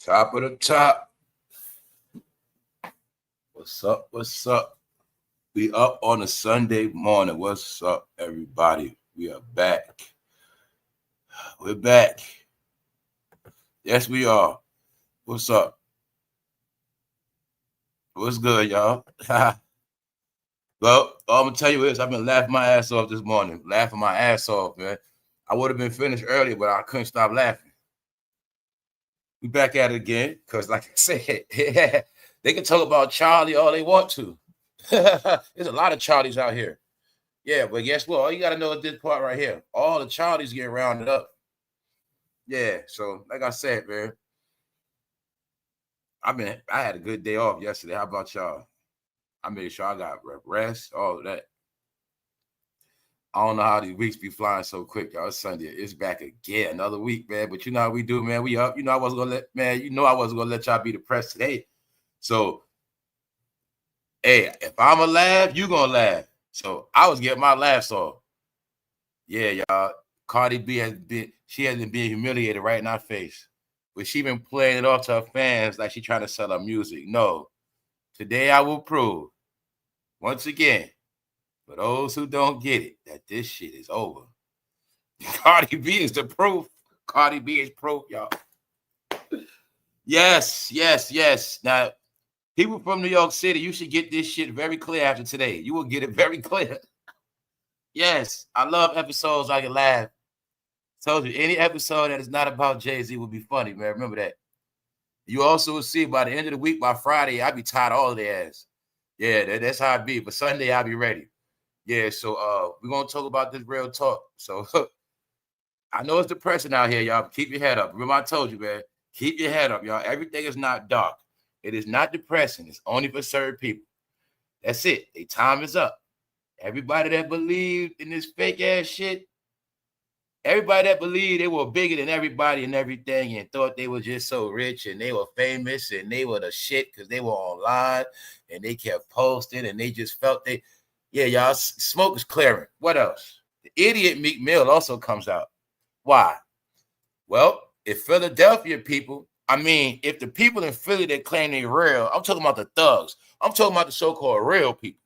Top of the top. What's up? What's up? We up on a Sunday morning. What's up, everybody? We are back. We're back. Yes, we are. What's up? What's good, y'all? Well, all I'm gonna tell you is I've been laughing my ass off this morning. Laughing my ass off, man. I would have been finished earlier, but I couldn't stop laughing. We back at it again, because like I said, they can talk about Charlie all they want to. There's a lot of Charlies out here. Yeah, but guess what? All you gotta know is this part right here. All the Charlies get rounded up. Yeah, so like I said, man, I had a good day off yesterday. How about y'all? I made sure I got rest, all of that. I don't know how these weeks be flying so quick, y'all. It's Sunday. It's back again, another week, man. But you know how we do, man. We up. You know I wasn't gonna let y'all be depressed today. So, hey, if I'm gonna laugh, you gonna laugh. So I was getting my laughs off. Yeah, y'all. Cardi B hasn't been humiliated right in our face. But she been playing it off to her fans like she trying to sell her music. No. Today I will prove, once again, for those who don't get it, that this shit is over. Cardi B is the proof. Cardi B is proof, y'all. Yes. Now, people from New York City, you should get this shit very clear after today. You will get it very clear. Yes, I love episodes I can laugh. Told you, any episode that is not about Jay-Z will be funny, man. Remember that. You also will see by the end of the week, by Friday, I'll be tired of all of their ass. Yeah, that's how it be. But Sunday, I'll be ready. Yeah, so we're going to talk about this real talk. So I know it's depressing out here, y'all. Keep your head up. Remember I told you, man. Keep your head up, y'all. Everything is not dark. It is not depressing. It's only for certain people. That's it. Their time is up. Everybody that believed in this fake ass shit, everybody that believed they were bigger than everybody and everything and thought they were just so rich and they were famous and they were the shit because they were online and they kept posting and they just felt y'all, smoke is clearing. What else? The idiot Meek Mill also comes out. Why? Well, if Philadelphia people, if the people in Philly that claim they're real, I'm talking about the thugs. I'm talking about the so-called real people.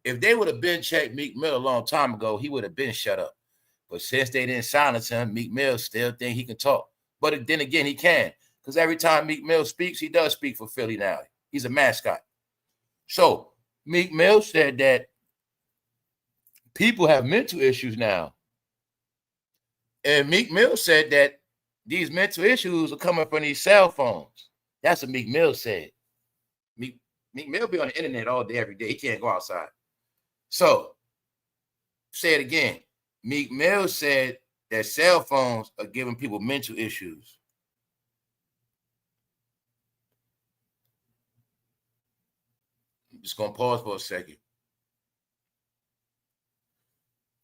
If they would have been checked Meek Mill a long time ago, he would have been shut up. But since they didn't silence him, Meek Mill still think he can talk. But then again, he can. Because every time Meek Mill speaks, he does speak for Philly now. He's a mascot. So Meek Mill said that people have mental issues now. And Meek Mill said that these mental issues are coming from these cell phones. That's what Meek Mill said. Meek Mill be on the internet all day, every day. He can't go outside. So, say it again. Meek Mill said that cell phones are giving people mental issues. I'm just going to pause for a second.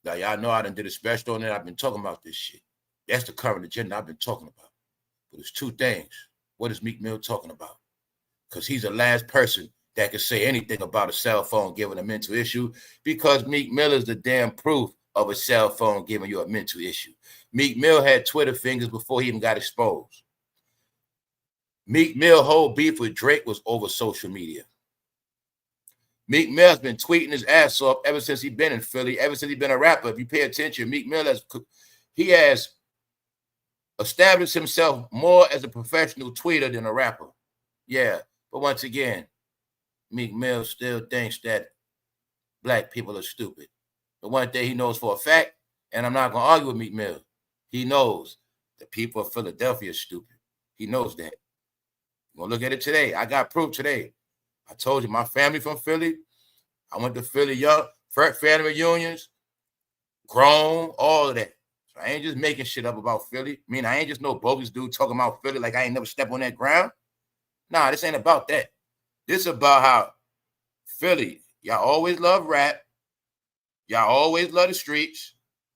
Now, y'all know I done did a special on it. I've been talking about this shit. That's the current agenda I've been talking about. But there's two things. What is Meek Mill talking about? Because he's the last person that can say anything about a cell phone giving a mental issue, because Meek Mill is the damn proof of a cell phone giving you a mental issue. Meek Mill had Twitter fingers before he even got exposed. Meek Mill whole beef with Drake was over social media. Meek Mill's been tweeting his ass off ever since he's been in Philly, ever since he's been a rapper. If you pay attention, Meek Mill has established himself more as a professional tweeter than a rapper. Yeah, but once again, Meek Mill still thinks that black people are stupid. The one thing he knows for a fact, and I'm not going to argue with Meek Mill, he knows the people of Philadelphia are stupid. He knows that. We're going to look at it today. I got proof today. I told you, my family from Philly. I went to Philly young, family reunions, grown, all of that. So I ain't just making shit up about Philly. I ain't just no bogus dude talking about Philly like I ain't never stepped on that ground. Nah, this ain't about that. This is about how Philly, y'all always love rap. Y'all always love the streets,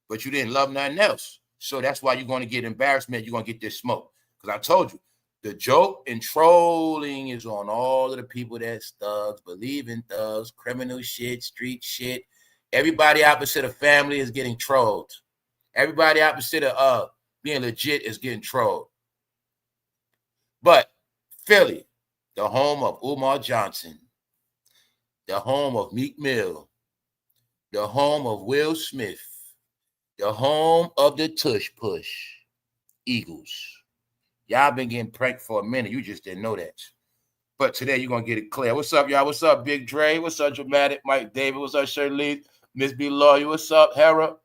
but you didn't love nothing else. So that's why you're going to get embarrassment. You're going to get this smoke. Because I told you, the joke and trolling is on all of the people that's thugs, believe in thugs, criminal shit, street shit. Everybody opposite of family is getting trolled. Everybody opposite of being legit is getting trolled. But Philly, the home of Umar Johnson, the home of Meek Mill, the home of Will Smith, the home of the Tush Push Eagles. Y'all been getting pranked for a minute. You just didn't know that. But today you're going to get it clear. What's up, y'all? What's up, Big Dre? What's up, Dramatic? Mike David? What's up, Shirley? Miss B. Lawyer? What's up, Hera?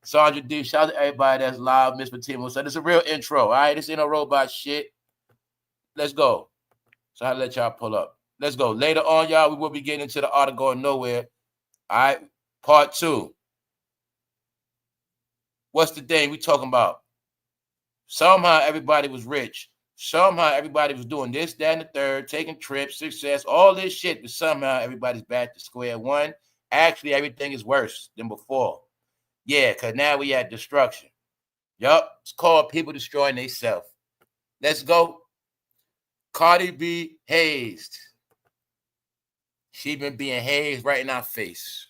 Sandra D. Shout out to everybody that's live. Miss Fatima. What's up? This is a real intro, all right? This ain't no robot shit. Let's go. So I'll let y'all pull up. Let's go. Later on, y'all, we will be getting into the art of going nowhere. All right? Part 2. What's the thing we talking about? Somehow everybody was rich. Somehow everybody was doing this, that, and the third, taking trips, success, all this shit, but somehow everybody's back to square one. Actually, everything is worse than before. Yeah, because now we at destruction. Yup, it's called people destroying themselves. Let's go. Cardi B hazed. She been being hazed right in our face.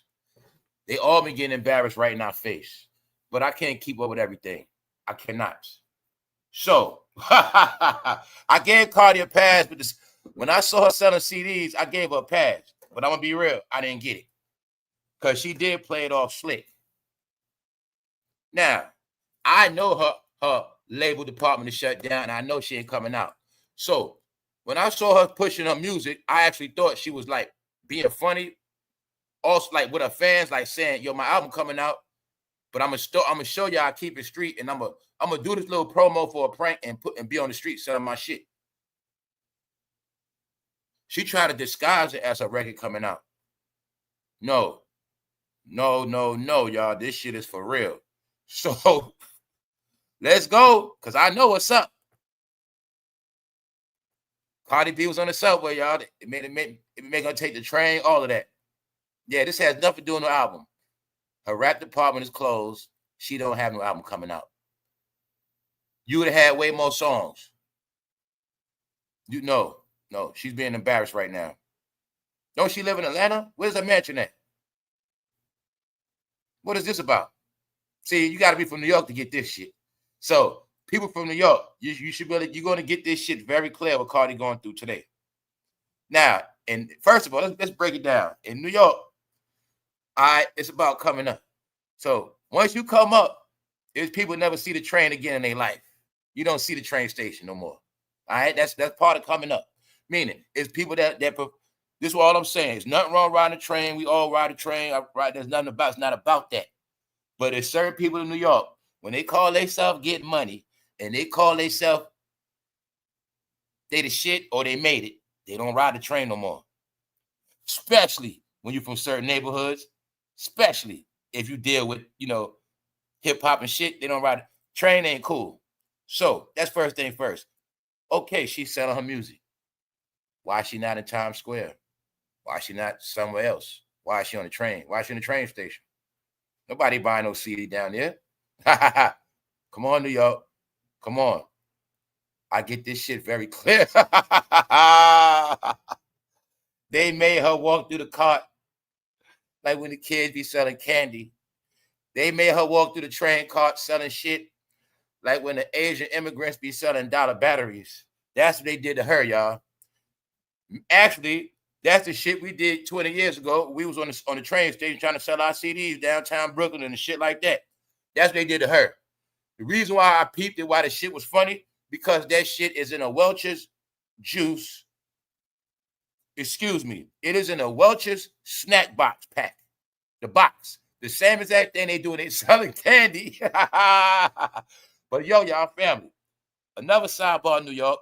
They all been getting embarrassed right in our face. But I can't keep up with everything. I cannot. So, I gave Cardi a pass, but when I saw her selling CDs, I gave her a pass. But I'm going to be real, I didn't get it. Because she did play it off slick. Now, I know her label department is shut down, and I know she ain't coming out. So, when I saw her pushing her music, I actually thought she was, like, being funny. Also, like, with her fans, like, saying, yo, my album coming out. But I'm gonna show y'all I keep it street, and I'm gonna do this little promo for a prank and be on the street selling my shit. She tried to disguise it as a record coming out. No, y'all. This shit is for real. So let's go, cause I know what's up. Cardi B was on the subway, y'all. It made her take the train, all of that. Yeah, this has nothing to do with no album. Her rap department is closed. She don't have no album coming out. You would have had way more songs. You know, no, she's being embarrassed right now. Don't she live in Atlanta? Where's her mansion at? What is this about? See, you got to be from New York to get this shit. So, people from New York, you should be you're going to get this shit very clear what Cardi going through today. Now, and first of all, let's break it down. In New York, it's about coming up. So once you come up, there's people never see the train again in their life. You don't see the train station no more. All right, that's part of coming up. Meaning, it's people that this is all I'm saying. There's nothing wrong riding a train. We all ride a train. There's nothing about. It's not about that. But there's certain people in New York when they call themselves getting money and they call themselves they the shit or they made it. They don't ride the train no more. Especially when you're from certain neighborhoods. Especially if you deal with, hip hop and shit, they don't ride it. Train ain't cool. So that's first thing first. Okay, she's selling her music. Why is she not in Times Square? Why is she not somewhere else? Why is she on the train? Why is she in the train station? Nobody buying no CD down there. Come on, New York. Come on. I get this shit very clear. They made her walk through the cart like when the kids be selling candy. They made her walk through the train cart selling shit like when the Asian immigrants be selling dollar batteries. That's what they did to her, y'all. Actually, that's the shit we did 20 years ago. We was on the train station trying to sell our CDs downtown Brooklyn and shit like that. That's what they did to her. The reason why I peeped it, why the shit was funny, because that shit is in a Welch's juice. Excuse me. It is in a Welch's snack box pack. The box. The same exact thing they do when they selling candy. But y'all family. Another sidebar in New York.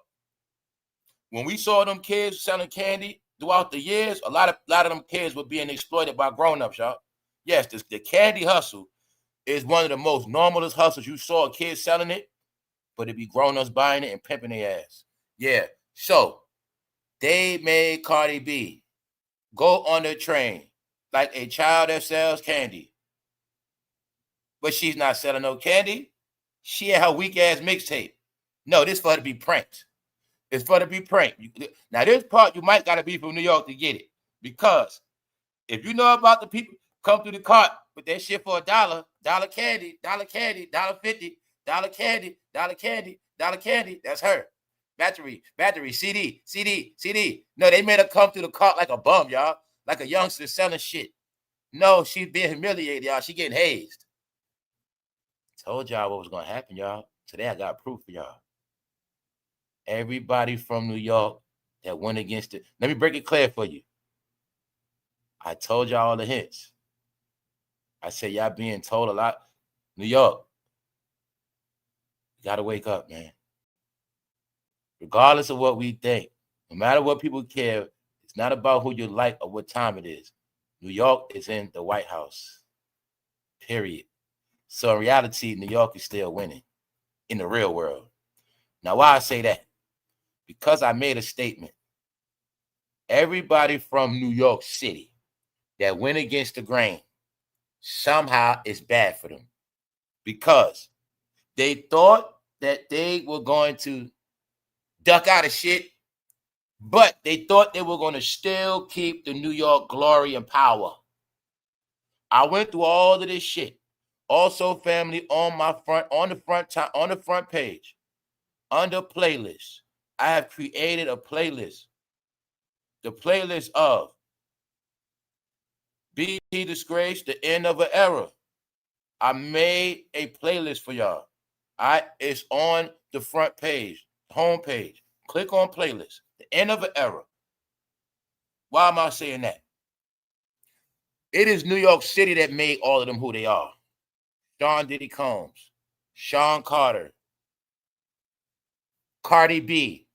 When we saw them kids selling candy throughout the years, a lot of them kids were being exploited by grown-ups, y'all. Yes, the candy hustle is one of the most normalest hustles. You saw a kid selling it, but it be grown-ups buying it and pimping their ass. Yeah. So they made Cardi B go on the train like a child that sells candy. But she's not selling no candy. She had her weak-ass mixtape. No, this for her to be pranked. It's for her to be pranked. Now, this part, you might got to be from New York to get it. Because if you know about the people come through the cart with that shit for $1, dollar candy, $1.50, $50, $1 candy, $1 candy, $1 candy, that's her. CD. No, they made her come through the car like a bum, y'all. Like a youngster selling shit. No, she's being humiliated, y'all. She getting hazed. Told y'all what was going to happen, y'all. Today I got proof for y'all. Everybody from New York that went against it. Let me break it clear for you. I told y'all all the hints. I said y'all being told a lot. New York, you got to wake up, man. Regardless of what we think, no matter what people care, it's not about who you like or what time it is. New York is in the White House, period. So in reality, New York is still winning in the real world. Now, why I say that? Because I made a statement. Everybody from New York City that went against the grain, somehow it's bad for them. Because they thought that they were going to duck out of shit, but they thought they were going to still keep the New York glory and power. I went through all of this shit. Also, family, on the front page, under playlist, I have created a playlist. The playlist of BT Disgrace, the end of an era. I made a playlist for y'all. It's on the front page, home page. Click on playlist, the end of an era. Why am I saying that? It is New York City that made all of them who they are. Sean Diddy Combs, Sean Carter, Cardi B.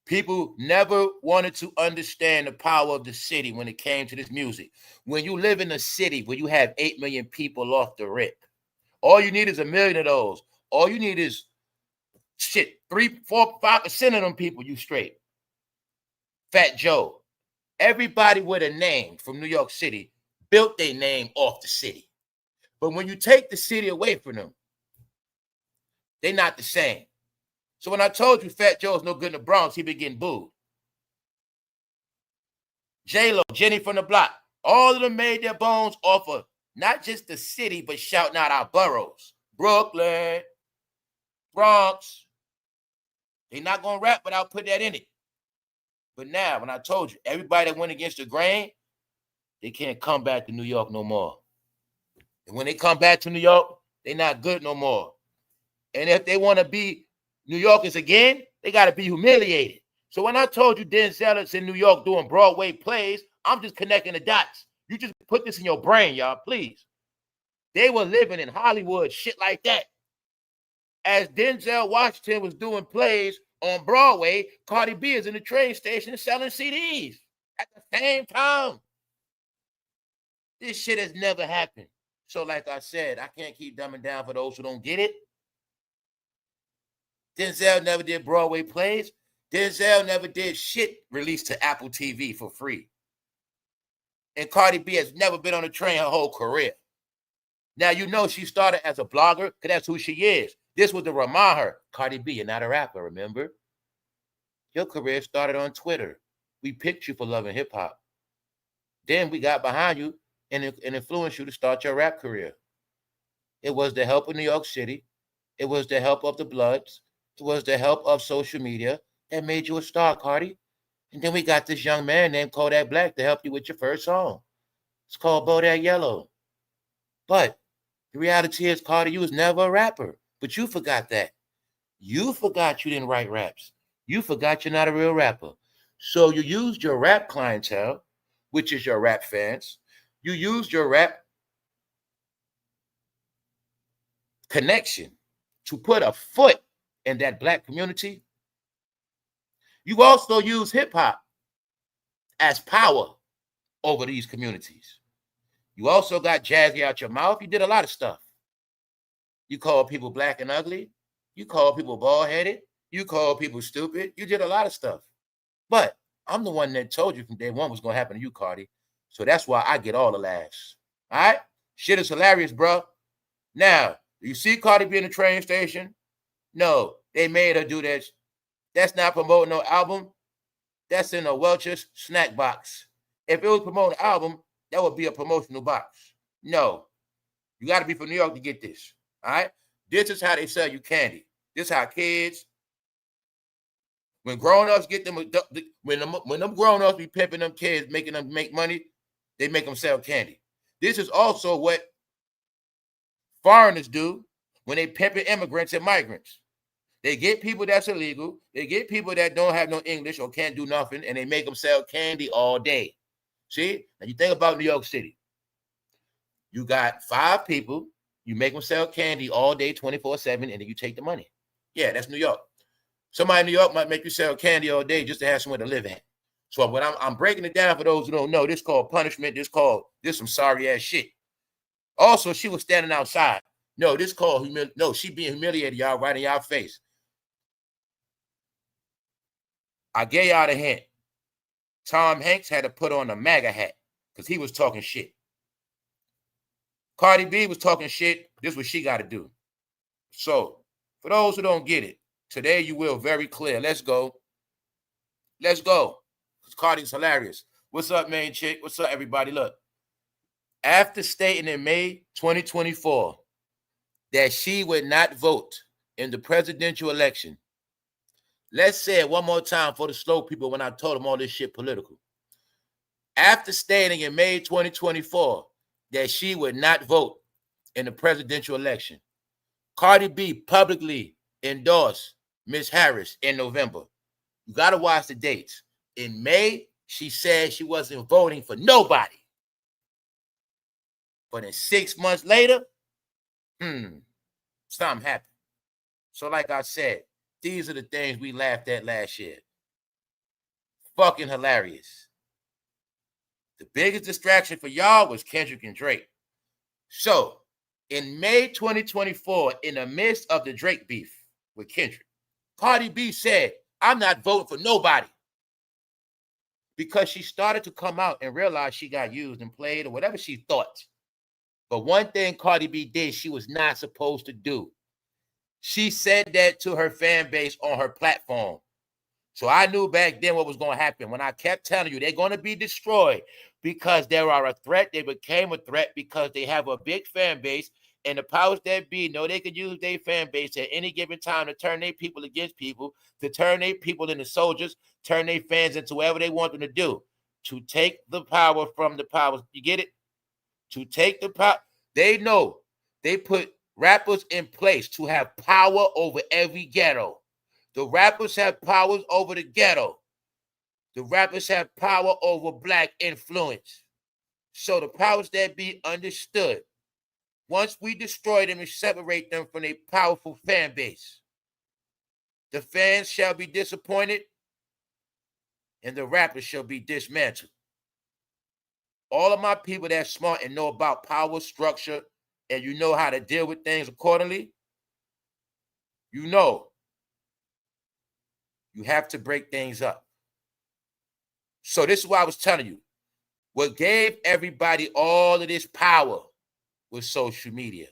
People never wanted to understand the power of the city when it came to this music. When you live in a city where you have 8 million people off the rip, all you need is 1 million of those. All you need is shit, 3, 4, 5% of them people, you straight. FatJoe. Everybody with a name from New York City built their name off the city. But when you take the city away from them, they're not the same. So when I told you FatJoe's no good in the Bronx, he been getting booed. J-Lo, Jenny from the Block, all of them made their bones off of not just the city, but shouting out our boroughs. Brooklyn, Bronx. They're not going to rap without putting that in it. But now, when I told you, everybody that went against the grain, they can't come back to New York no more. And when they come back to New York, they're not good no more. And if they want to be New Yorkers again, they got to be humiliated. So when I told you Denzel is in New York doing Broadway plays, I'm just connecting the dots. You just put this in your brain, y'all, please. They were living in Hollywood, shit like that. As Denzel Washington was doing plays on Broadway, Cardi B is in the train station selling CDs at the same time. This shit has never happened. So like I said, I can't keep dumbing down for those who don't get it. Denzel never did Broadway plays. Denzel never did shit released to Apple TV for free. And Cardi B has never been on a train her whole career. Now, you know she started as a blogger because that's who she is. This was to remind her, Cardi B, you're not a rapper, remember? Your career started on Twitter. We picked you for loving hip-hop. Then we got behind you and influenced you to start your rap career. It was the help of New York City. It was the help of the Bloods. It was the help of social media that made you a star, Cardi. And then we got this young man named Kodak Black to help you with your first song. It's called Bodak Yellow. But the reality is, Cardi, you was never a rapper. But you forgot that. You forgot you didn't write raps. You forgot you're not a real rapper. So you used your rap clientele, which is your rap fans. You used your rap connection to put a foot in that black community. You also use hip-hop as power over these communities. You also got jazzy out your mouth. You did a lot of stuff. You called people black and ugly. You called people bald-headed. You called people stupid. You did a lot of stuff. But I'm the one that told you from day one what's going to happen to you, Cardi. So that's why I get all the laughs. All right? Shit is hilarious, bro. Now, you see Cardi B in the train station? No, they made her do that. That's not promoting no album. That's in a Welch's snack box. If it was promoting an album, that would be a promotional box. No. You got to be from New York to get this. All right? This is how they sell you candy. This is how kids When grown-ups get them, when them grown-ups be pimping them kids, making them make money, they make them sell candy. This is also what foreigners do when they pimping immigrants and migrants. They get people that's illegal. They get people that don't have no English or can't do nothing, and they make them sell candy all day. See? Now you think about New York City. You got 5 people. You make them sell candy all day, 24/7, and then you take the money. Yeah, that's New York. Somebody in New York might make you sell candy all day just to have somewhere to live at. So when I'm breaking it down for those who don't know, this called punishment. This some sorry ass shit. Also, she was standing outside. No, this called no, she being humiliated, y'all, right in y'all face. I gave y'all the hint. Tom Hanks had to put on a MAGA hat because he was talking shit. Cardi B was talking shit. This is what she got to do. So, for those who don't get it, today you will very clear. Let's go. Let's go. Cardi's hilarious. What's up, main chick? What's up, everybody? Look. After stating in May 2024 that she would not vote in the presidential election, let's say it one more time for the slow people when I told them all this shit political. After stating in May 2024 that she would not vote in the presidential election, Cardi B publicly endorsed Ms. Harris in November. You got to watch the dates. In May, she said she wasn't voting for nobody. But then 6 months later, something happened. So like I said, these are the things we laughed at last year. Fucking hilarious. The biggest distraction for y'all was Kendrick and Drake. So, in May 2024, in the midst of the Drake beef with Kendrick, Cardi B said, I'm not voting for nobody. Because she started to come out and realize she got used and played or whatever she thought. But one thing Cardi B did, she was not supposed to do. She said that to her fan base on her platform. So I knew back then what was going to happen. When I kept telling you they're going to be destroyed because they are a threat, they became a threat because they have a big fan base, and the powers that be know they could use their fan base at any given time to turn their people against people, to turn their people into soldiers, turn their fans into whatever they want them to do, to take the power from the powers. You get it? To take the power. They know they put rappers in place to have power over every ghetto. The rappers have powers over the ghetto. The rappers have power over black influence. So the powers that be understood. Once we destroy them and separate them from a powerful fan base, the fans shall be disappointed and the rappers shall be dismantled. All of my people that's smart and know about power structure and you know how to deal with things accordingly, you know you have to break things up. So this is why I was telling you, what gave everybody all of this power was social media.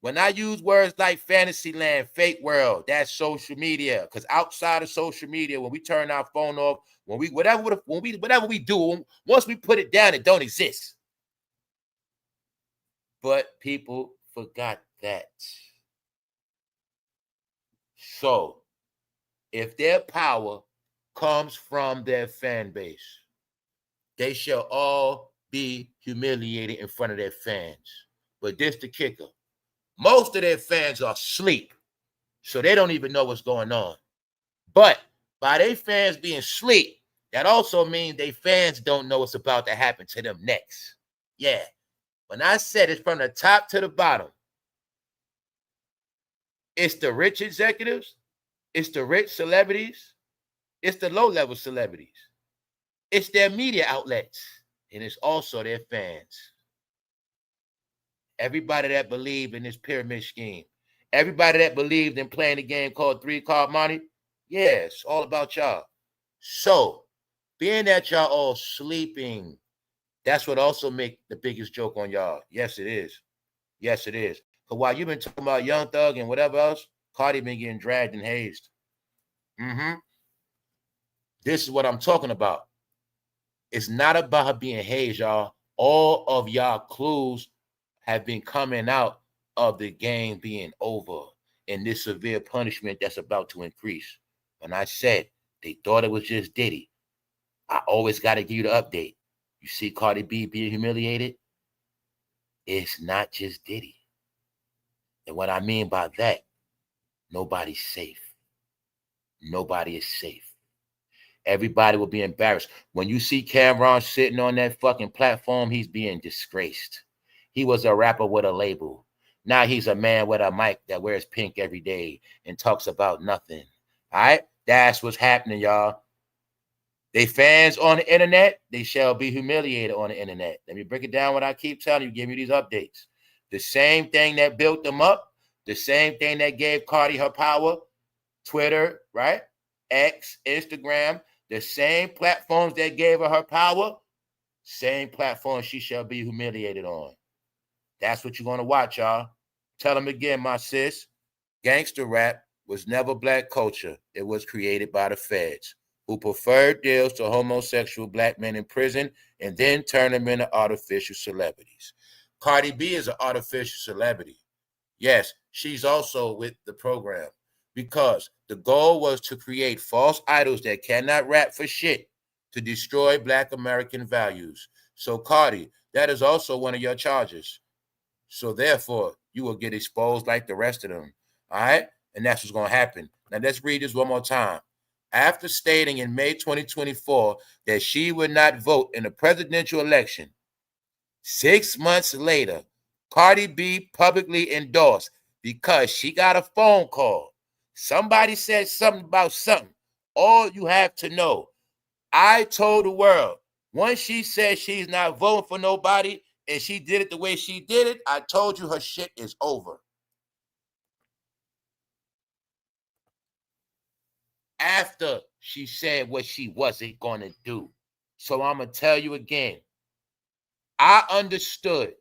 When I use words like fantasy land, fake world, that's social media. Because outside of social media, when we turn our phone off, whatever we do, once we put it down, it don't exist. But people forgot that. So, if their power comes from their fan base, they shall all be humiliated in front of their fans. But this the kicker. Most of their fans are asleep, so they don't even know what's going on. But by their fans being asleep, that also means their fans don't know what's about to happen to them next. Yeah. When I said it's from the top to the bottom, it's the rich executives, it's the rich celebrities, it's the low-level celebrities, it's their media outlets, and it's also their fans. Everybody that believed in this pyramid scheme, everybody that believed in playing a game called 3-card money, yeah, it's all about y'all. So, being that y'all all sleeping, that's what also make the biggest joke on y'all. Yes, it is. Yes, it is. Because while you've been talking about Young Thug and whatever else, Cardi been getting dragged and hazed. This is what I'm talking about. It's not about her being hazed, y'all. All of y'all clues have been coming out of the game being over and this severe punishment that's about to increase. when I said they thought it was just Diddy. I always got to give you the update. You see Cardi B being humiliated? It's not just Diddy. And what I mean by that, nobody's safe. Nobody is safe. Everybody will be embarrassed. When you see Cameron sitting on that fucking platform, he's being disgraced. He was a rapper with a label. Now he's a man with a mic that wears pink every day and talks about nothing. All right? That's what's happening, y'all. They fans on the internet, they shall be humiliated on the internet. Let me break it down what I keep telling you, give you these updates. The same thing that built them up, the same thing that gave Cardi her power, Twitter, right? X, Instagram, the same platforms that gave her power, same platform she shall be humiliated on. That's what you're going to watch, y'all. Tell them again, my sis. Gangster rap was never black culture. It was created by the feds, who preferred deals to homosexual black men in prison and then turned them into artificial celebrities. Cardi B is an artificial celebrity. Yes, she's also with the program because the goal was to create false idols that cannot rap for shit to destroy Black American values. So, Cardi, that is also one of your charges. So, therefore, you will get exposed like the rest of them. All right? And that's what's going to happen. Now, let's read this one more time. After stating in May 2024 that she would not vote in the presidential election, 6 months later, Cardi B publicly endorsed because she got a phone call. Somebody said something about something. All you have to know, I told the world, once she said she's not voting for nobody and she did it the way she did it, I told you her shit is over. After she said what she wasn't going to do. So I'm going to tell you again, I understood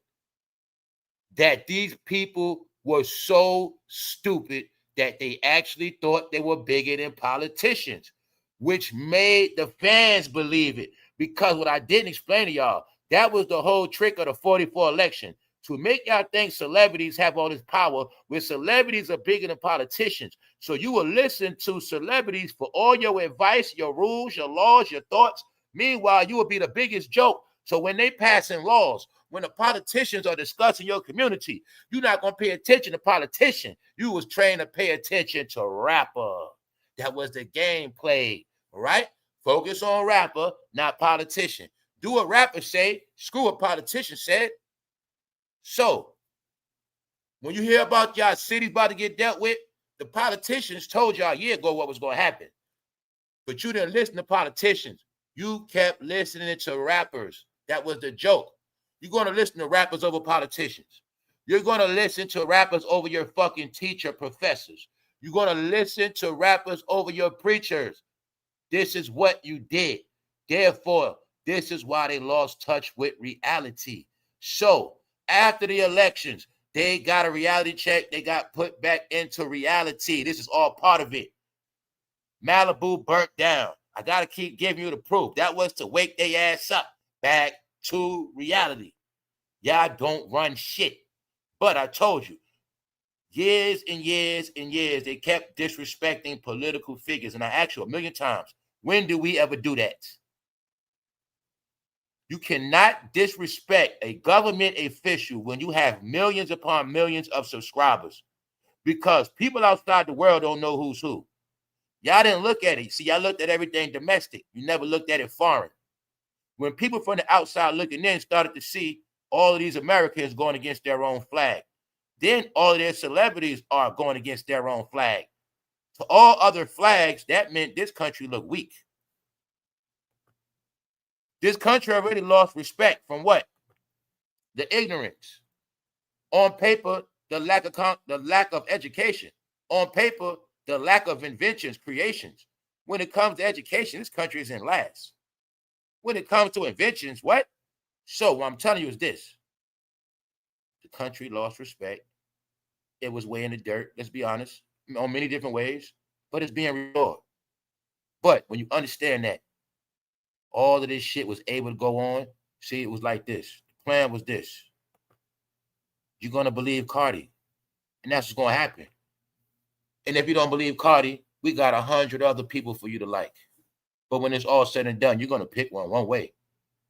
that these people were so stupid that they actually thought they were bigger than politicians, which made the fans believe it. Because what I didn't explain to y'all, that was the whole trick of the 44 election, to make y'all think celebrities have all this power, where celebrities are bigger than politicians. So you will listen to celebrities for all your advice, your rules, your laws, your thoughts. Meanwhile, you will be the biggest joke. So when they passing laws, when the politicians are discussing your community, you're not going to pay attention to politician. You was trained to pay attention to rapper. That was the game played, all right? Focus on rapper, not politician. Do what rapper say, screw what politician said. So, when you hear about y'all cities about to get dealt with, the politicians told y'all a year ago what was going to happen. But you didn't listen to politicians. You kept listening to rappers. That was the joke. You're going to listen to rappers over politicians. You're going to listen to rappers over your fucking teacher professors. You're going to listen to rappers over your preachers. This is what you did. Therefore, this is why they lost touch with reality. So, after the elections, they got a reality check. They got put back into reality. This is all part of it. Malibu burnt down. I got to keep giving you the proof. That was to wake their ass up back to reality. Y'all don't run shit. But I told you, years and years and years, they kept disrespecting political figures. And I asked you a million times, when do we ever do that? You cannot disrespect a government official when you have millions upon millions of subscribers, because people outside the world don't know who's who. Y'all didn't look at it. See, y'all looked at everything domestic. You never looked at it foreign. When people from the outside looking in started to see all of these Americans going against their own flag, then all of their celebrities are going against their own flag. To all other flags, that meant this country looked weak. This country already lost respect from what? The ignorance. On paper, the lack of education. On paper, the lack of inventions, creations. When it comes to education, this country is in last. When it comes to inventions, what? So what I'm telling you is this. The country lost respect. It was way in the dirt, let's be honest, on many different ways, but it's being restored. But when you understand that all of this shit was able to go on, see, it was like this. The plan was this. You're going to believe Cardi, and that's what's going to happen. And if you don't believe Cardi, we got 100 other people for you to like. But when it's all said and done, you're going to pick one way.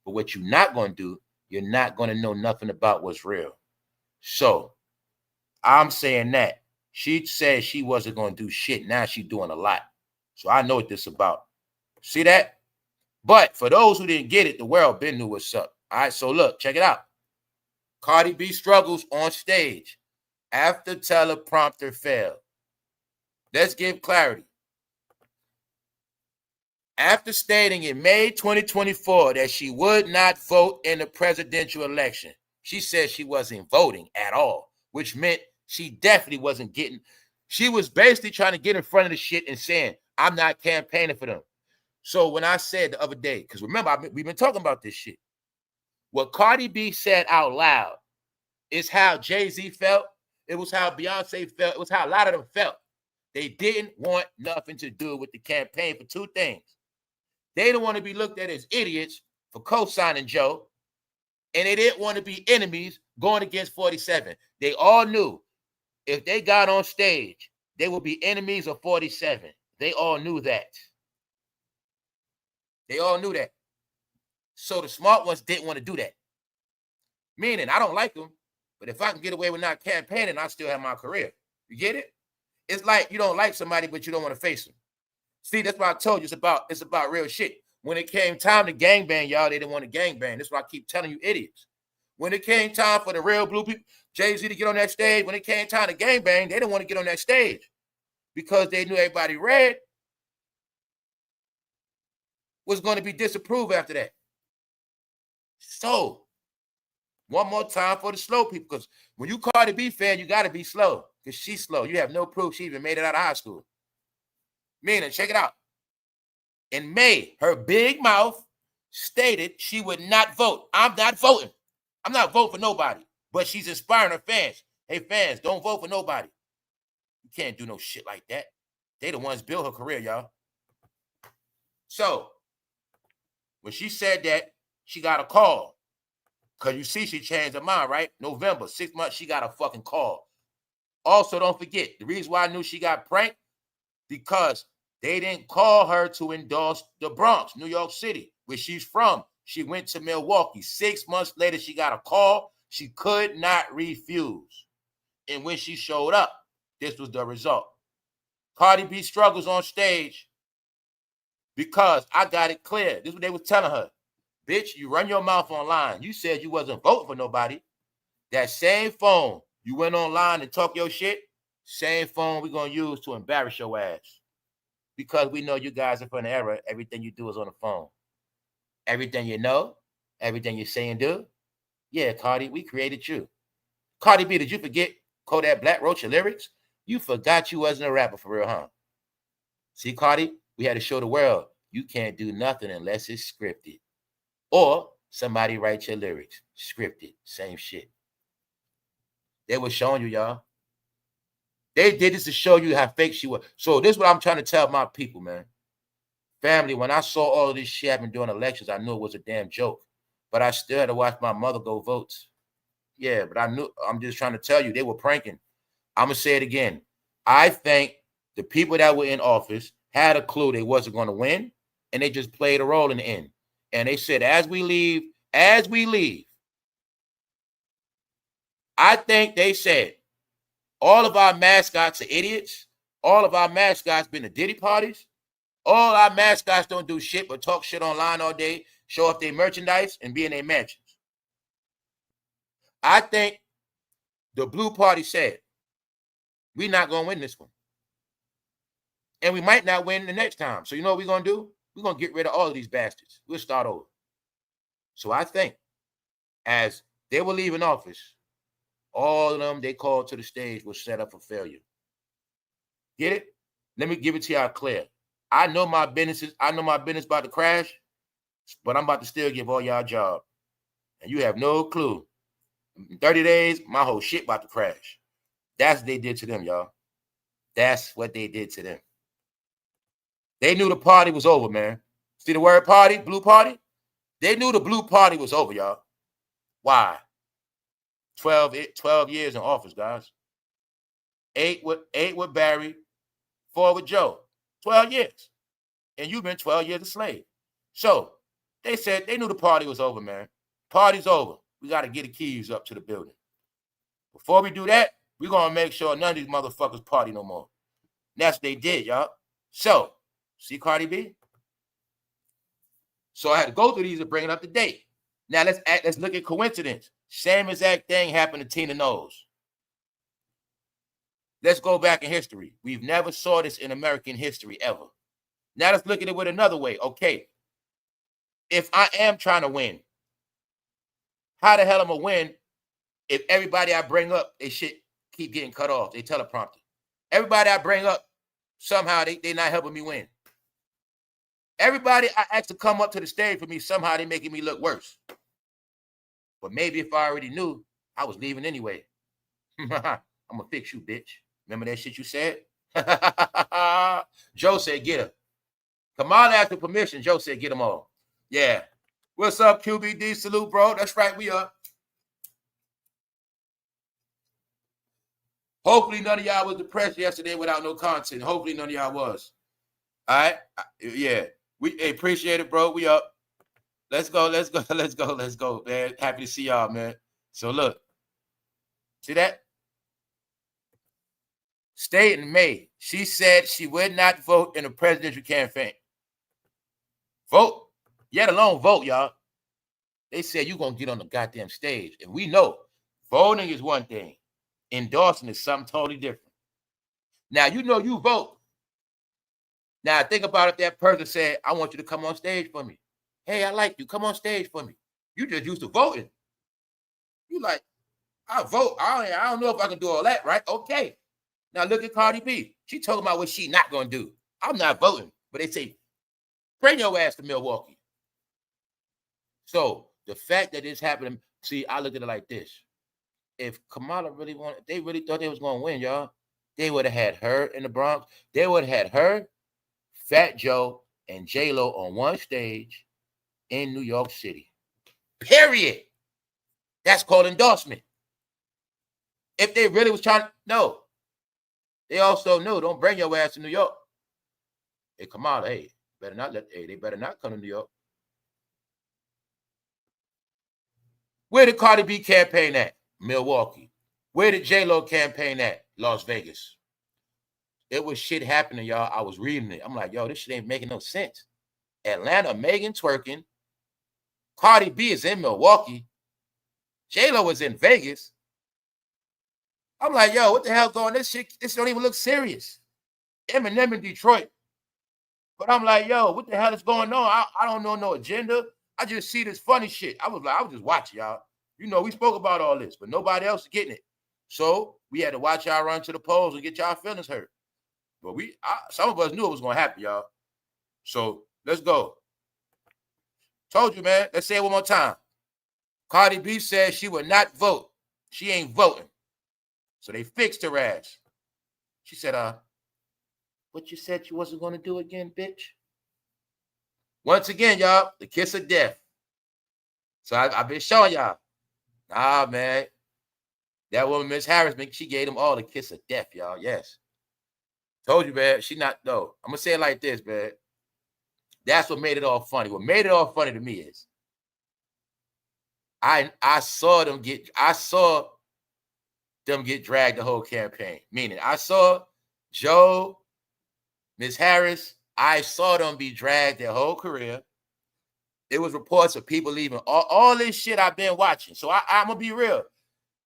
But what you're not going to do, you're not going to know nothing about what's real. So I'm saying that. She said she wasn't going to do shit. Now she's doing a lot. So I know what this is about. See that? But for those who didn't get it, the world been knew what's up. All right, so look, check it out. Cardi B struggles on stage after teleprompter failed. Let's give clarity. After stating in May 2024 that she would not vote in the presidential election, she said she wasn't voting at all, which meant she definitely wasn't getting. She was basically trying to get in front of the shit and saying, I'm not campaigning for them. So when I said the other day, because remember, we've been talking about this shit. What Cardi B said out loud is how Jay-Z felt. It was how Beyonce felt. It was how a lot of them felt. They didn't want nothing to do with the campaign for two things. They didn't want to be looked at as idiots for co-signing Joe, and they didn't want to be enemies going against 47. They all knew if they got on stage, they would be enemies of 47. They all knew that. They all knew that. So the smart ones didn't want to do that. Meaning, I don't like them, but if I can get away with not campaigning, I still have my career. You get it? It's like you don't like somebody, but you don't want to face them. See, that's why I told you it's about real shit. When it came time to gangbang, y'all, they didn't want to gangbang. That's why I keep telling you idiots. When it came time for the real blue people, Jay-Z to get on that stage, when it came time to gangbang, they didn't want to get on that stage because they knew everybody red was going to be disapproved after that. So, one more time for the slow people, because when you Cardi B fan, you got to be slow, because she's slow. You have no proof she even made it out of high school. Meaning, check it out. In May, her big mouth stated she would not vote. I'm not voting. I'm not voting for nobody. But she's inspiring her fans. Hey, fans, don't vote for nobody. You can't do no shit like that. They the ones build her career, y'all. So, when she said that, she got a call. Because you see, she changed her mind, right? November, 6 months, she got a fucking call. Also, don't forget, the reason why I knew she got pranked, because they didn't call her to endorse the Bronx, New York City, where she's from. She went to Milwaukee. 6 months later, she got a call. She could not refuse. And when she showed up, this was the result. Cardi B struggles on stage because I got it clear. This is what they was telling her. Bitch, you run your mouth online. You said you wasn't voting for nobody. That same phone you went online and talk your shit, same phone we're going to use to embarrass your ass. Because we know you guys are from the era, everything you do is on the phone. Everything you know, everything you say and do. Yeah, Cardi, we created you. Cardi B, did you forget Kodak Black wrote your lyrics? You forgot you wasn't a rapper for real, huh? See, Cardi, we had to show the world you can't do nothing unless it's scripted. Or somebody write your lyrics. Scripted. Same shit. They were showing you, y'all. They did this to show you how fake she was. So this is what I'm trying to tell my people, man. Family, when I saw all of this shit happen during elections, I knew it was a damn joke. But I still had to watch my mother go vote. Yeah, but I'm just trying to tell you, they were pranking. I'm going to say it again. I think the people that were in office had a clue they wasn't going to win, and they just played a role in the end. And they said, as we leave, I think they said, all of our mascots are idiots. All of our mascots been to Diddy parties. All our mascots don't do shit but talk shit online all day, show off their merchandise, and be in their mansions. I think the Blue Party said, we're not going to win this one. And we might not win the next time. So you know what we're going to do? We're going to get rid of all of these bastards. We'll start over. So I think as they were leaving office, all of them they called to the stage was set up for failure. Get it? Let me give it to y'all clear. I know my business about to crash, but I'm about to still give all y'all a job. And you have no clue. In 30 days, my whole shit about to crash. That's what they did to them, y'all. That's what they did to them. They knew the party was over, man. See the word party? Blue party? They knew the blue party was over, y'all. Why? 12 years in office, guys. 8 with Barry, 4 with Joe. 12 years. And you've been 12 years a slave. So they said they knew the party was over, man. Party's over. We got to get the keys up to the building. Before we do that, we're going to make sure none of these motherfuckers party no more. And that's what they did, y'all. So, see Cardi B? So I had to go through these and bring it up to date. Now let's look at coincidence. Same exact thing happened to Tina Knowles. Let's go back in history. We've never saw this in American history ever. Now let's look at it with another way. Okay, if I am trying to win, how the hell am I win if everybody I bring up, they shit keep getting cut off? They teleprompter. Everybody I bring up, somehow they not helping me win. Everybody I ask to come up to the stage for me, somehow they making me look worse. But maybe if I already knew, I was leaving anyway. I'm gonna fix you, bitch. Remember that shit you said? Joe said, get her. Kamala asked for permission. Joe said, get them all. Yeah. What's up, QBD? Salute, bro. That's right. We up. Hopefully none of y'all was depressed yesterday without no content. Hopefully none of y'all was. All right? Yeah. We appreciate it, bro. We up. Let's go. Let's go. Let's go. Let's go, man. Happy to see y'all, man. So look. See that? State in May, she said she would not vote in a presidential campaign. Vote, yet alone vote, y'all. They said you're going to get on the goddamn stage. And we know voting is one thing. Endorsing is something totally different. Now, you know you vote. Now, think about if that person said, I want you to come on stage for me. Hey, I like you. Come on stage for me. You just used to voting. You like, I vote. I don't know if I can do all that, right? Okay. Now look at Cardi B. She talking about what she not going to do. I'm not voting. But they say, bring your ass to Milwaukee. So the fact that this happened, see, I look at it like this. If Kamala really wanted, if they really thought they was going to win, y'all, they would have had her in the Bronx. They would have had her, fatjoe, and J-Lo on one stage in New York City. Period. That's called endorsement. If they really was trying to, no. They also knew, don't bring your ass to New York. Hey, Kamala, hey, they better not come to New York. Where did Cardi B campaign at? Milwaukee. Where did J-Lo campaign at? Las Vegas. It was shit happening, y'all. I was reading it. I'm like, yo, this shit ain't making no sense. Atlanta, Megan twerking. Cardi B is in Milwaukee. J-Lo is in Vegas. I'm like, yo, what the hell going on? This don't even look serious. Eminem in Detroit. But I'm like, yo, what the hell is going on? I don't know no agenda. I just see this funny shit. I was just watching, y'all. You know, we spoke about all this, but nobody else is getting it. So we had to watch y'all run to the polls and get y'all feelings hurt. But some of us knew it was going to happen, y'all. So let's go. Told you, man. Let's say it one more time. Cardi B said she would not vote. She ain't voting. So they fixed her ass. She said, what you said you wasn't going to do again, bitch? Once again, y'all, the kiss of death. So I've been showing y'all. Nah, man. That woman, Miss Harris, she gave them all the kiss of death, y'all. Yes. Told you, man. She not, no. I'm going to say it like this, man. That's what made it all funny. What made it all funny to me is I saw them get dragged the whole campaign. Meaning, I saw Joe, Miss Harris, I saw them be dragged their whole career. It was reports of people leaving. All this shit I've been watching. So I'm going to be real.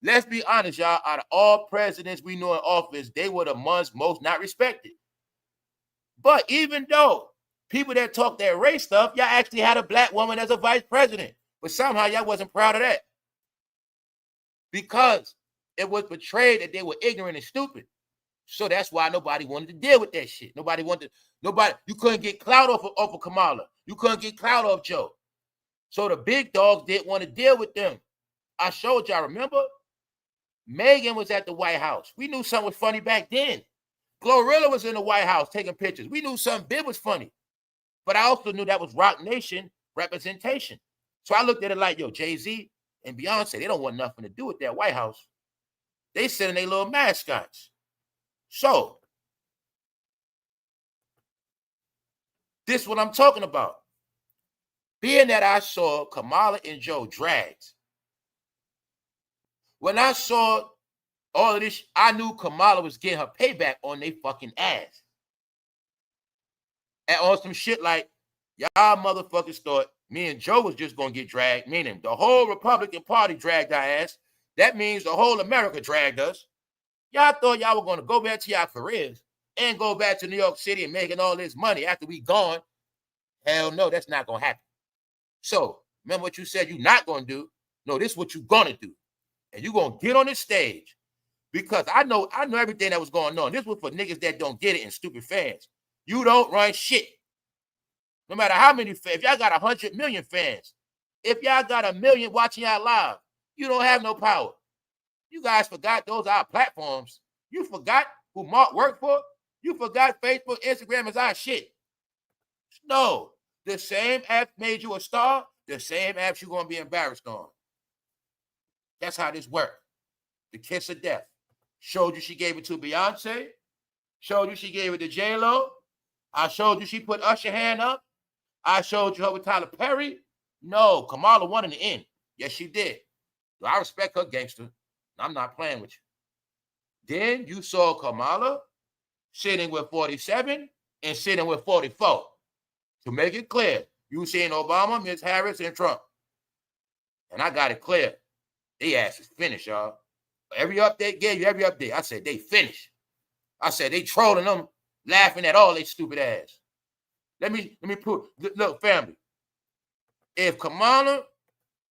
Let's be honest, y'all. Out of all presidents we know in office, they were the ones most not respected. But even though people that talk that race stuff, y'all actually had a black woman as a vice president. But somehow y'all wasn't proud of that. Because it was portrayed that they were ignorant and stupid. So that's why nobody wanted to deal with that shit. You couldn't get clout off of Kamala. You couldn't get clout off Joe. So the big dogs didn't want to deal with them. I showed y'all, remember? Megan was at the White House. We knew something was funny back then. Glorilla was in the White House taking pictures. We knew something big was funny. But I also knew that was Rock Nation representation. So I looked at it like, yo, Jay-Z and Beyonce, they don't want nothing to do with that White House. They sending their little mascots. So This is what I'm talking about. Being that I saw Kamala and Joe dragged. When I saw all of this, I knew Kamala was getting her payback on their fucking ass. And on some shit like, y'all motherfuckers thought me and Joe was just going to get dragged, meaning the whole Republican Party dragged our ass. That means the whole America dragged us. Y'all thought y'all were going to go back to y'all careers and go back to New York City and making all this money after we gone. Hell no, that's not going to happen. So, remember what you said you're not going to do? No, this is what you're going to do. And you're going to get on this stage because I know everything that was going on. This was for niggas that don't get it and stupid fans. You don't run shit. No matter how many fans, if y'all got 100 million fans, if y'all got 1 million watching y'all live, you don't have no power. You guys forgot those are our platforms. You forgot who Mark worked for. You forgot Facebook, Instagram is our shit. No, the same app made you a star, the same apps you're going to be embarrassed on. That's how this works. The kiss of death. Showed you she gave it to Beyonce. Showed you she gave it to J-Lo. I showed you she put Usher hand up. I showed you her with Tyler Perry. No, Kamala won in the end. Yes, she did. I respect her gangster. I'm not playing with you. Then you saw Kamala sitting with 47 and sitting with 44. To make it clear, you seen Obama, Ms. Harris, and Trump. And I got it clear. They ass is finished, y'all. Every update gave you every update. I said they finished. I said they trolling them, laughing at all they stupid ass. Let me prove. Look, family. If Kamala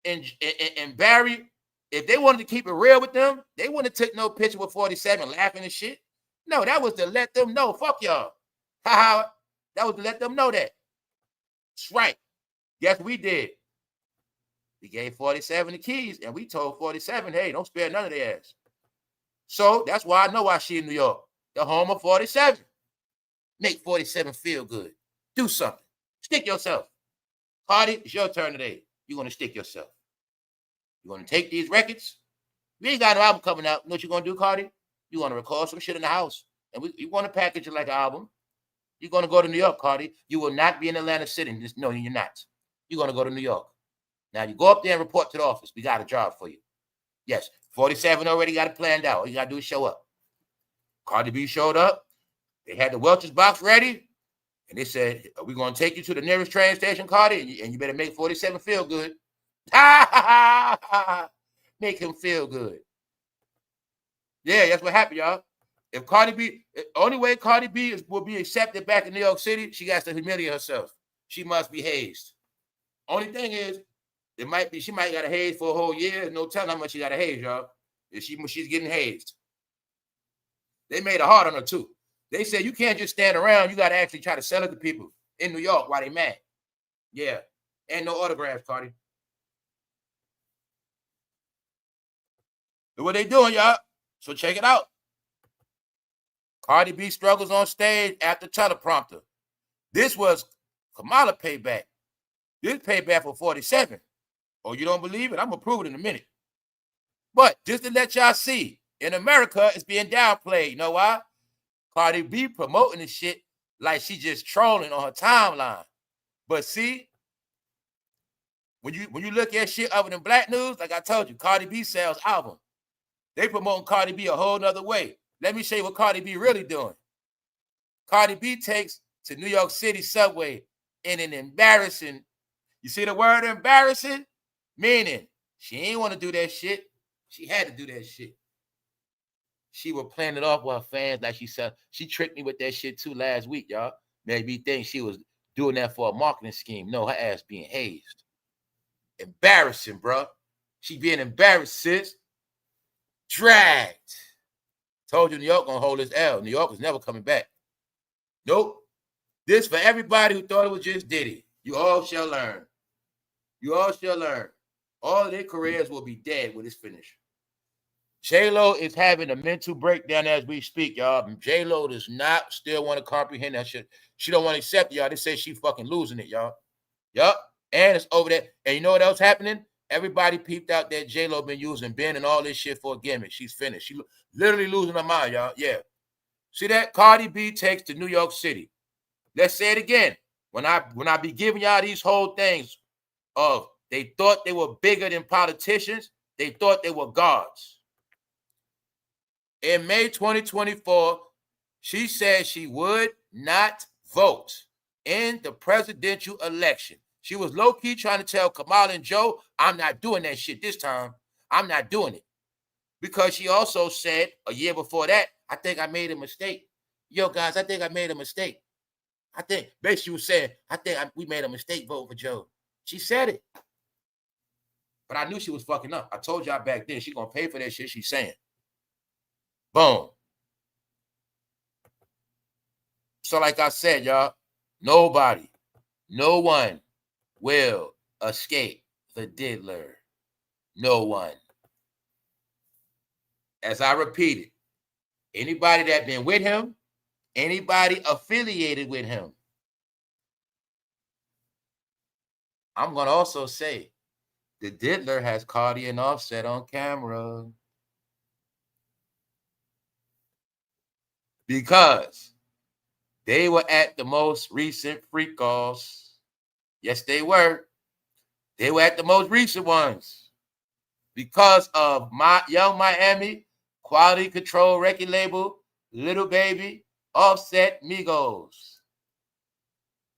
and Barry, if they wanted to keep it real with them, they wouldn't have took no picture with 47 laughing and shit. No, that was to let them know. Fuck y'all. That was to let them know that. That's right. Yes, we did. We gave 47 the keys, and we told 47, hey, don't spare none of their ass. So that's why I know why she in New York. The home of 47. Make 47 feel good. Do something. Stick yourself. Cardi, it's your turn today. You're going to stick yourself. You're going to take these records. We ain't got no album coming out. You know what you're going to do, Cardi? You're going to record some shit in the house. And you want to package it like an album. You're going to go to New York, Cardi. You will not be in Atlantic City. No, you're not. You're going to go to New York. Now, you go up there and report to the office. We got a job for you. Yes, 47 already got it planned out. All you got to do is show up. Cardi B showed up. They had the Welch's box ready. And they said, we're going to take you to the nearest train station, Cardi, and you better make 47 feel good. Make him feel good. Yeah, that's what happened, y'all. If Cardi B, the only way Cardi B will be accepted back in New York City, she has to humiliate herself. She must be hazed. Only thing is, she might got a haze for a whole year. No telling how much she got a haze, y'all. If she's getting hazed. They made it hard on her too. They said you can't just stand around. You got to actually try to sell it to people in New York while they mad. Yeah. And no autographs, Cardi. Look what they doing, y'all. So check it out. Cardi B struggles on stage after teleprompter. This was Kamala payback. This payback for 47. Oh, you don't believe it? I'm going to prove it in a minute. But just to let y'all see, in America, it's being downplayed. You know why? Cardi B promoting this shit like she just trolling on her timeline. But see, when you look at shit other than black news, like I told you, Cardi B sells album. They promoting Cardi B a whole nother way. Let me show you what Cardi B really doing. Cardi B takes to New York City subway in an embarrassing, you see the word embarrassing? Meaning, she ain't want to do that shit. She had to do that shit. She was playing it off with her fans like she said. She tricked me with that shit too last week, y'all. Made me think she was doing that for a marketing scheme. No, her ass being hazed. Embarrassing, bro. She being embarrassed, sis. Dragged. Told you New York gonna hold this L. New York is never coming back. Nope. This for everybody who thought it was just Diddy. You all shall learn. You all shall learn. All of their careers will be dead when it's finished. J-Lo is having a mental breakdown as we speak, y'all. J-Lo does not still want to comprehend that shit. She don't want to accept it, y'all. They say she fucking losing it, y'all. Yup. And it's over there. And you know what else happening? Everybody peeped out that J-Lo been using Ben and all this shit for a gimmick. She's finished. She literally losing her mind, y'all. Yeah. See that? Cardi B takes to New York City. Let's say it again. When I be giving y'all these whole things of they thought they were bigger than politicians, they thought they were gods. In May 2024, she said she would not vote in the presidential election. She was low-key trying to tell Kamala and Joe, I'm not doing that shit this time. I'm not doing it. Because she also said a year before that, I think I made a mistake. Yo, guys, I think I made a mistake. I think, basically she was saying, we made a mistake voting for Joe. She said it. But I knew she was fucking up. I told y'all back then, she gonna pay for that shit she's saying. Boom. So like I said, y'all, nobody, no one will escape the diddler. No one. As I repeated, anybody that been with him, anybody affiliated with him. I'm going to also say the diddler has CARDI and Offset on camera. Because they were at the most recent freak offs. Yes, they were. They were at the most recent ones. Because of my Young Miami, Quality Control record label, Little Baby, Offset, Migos.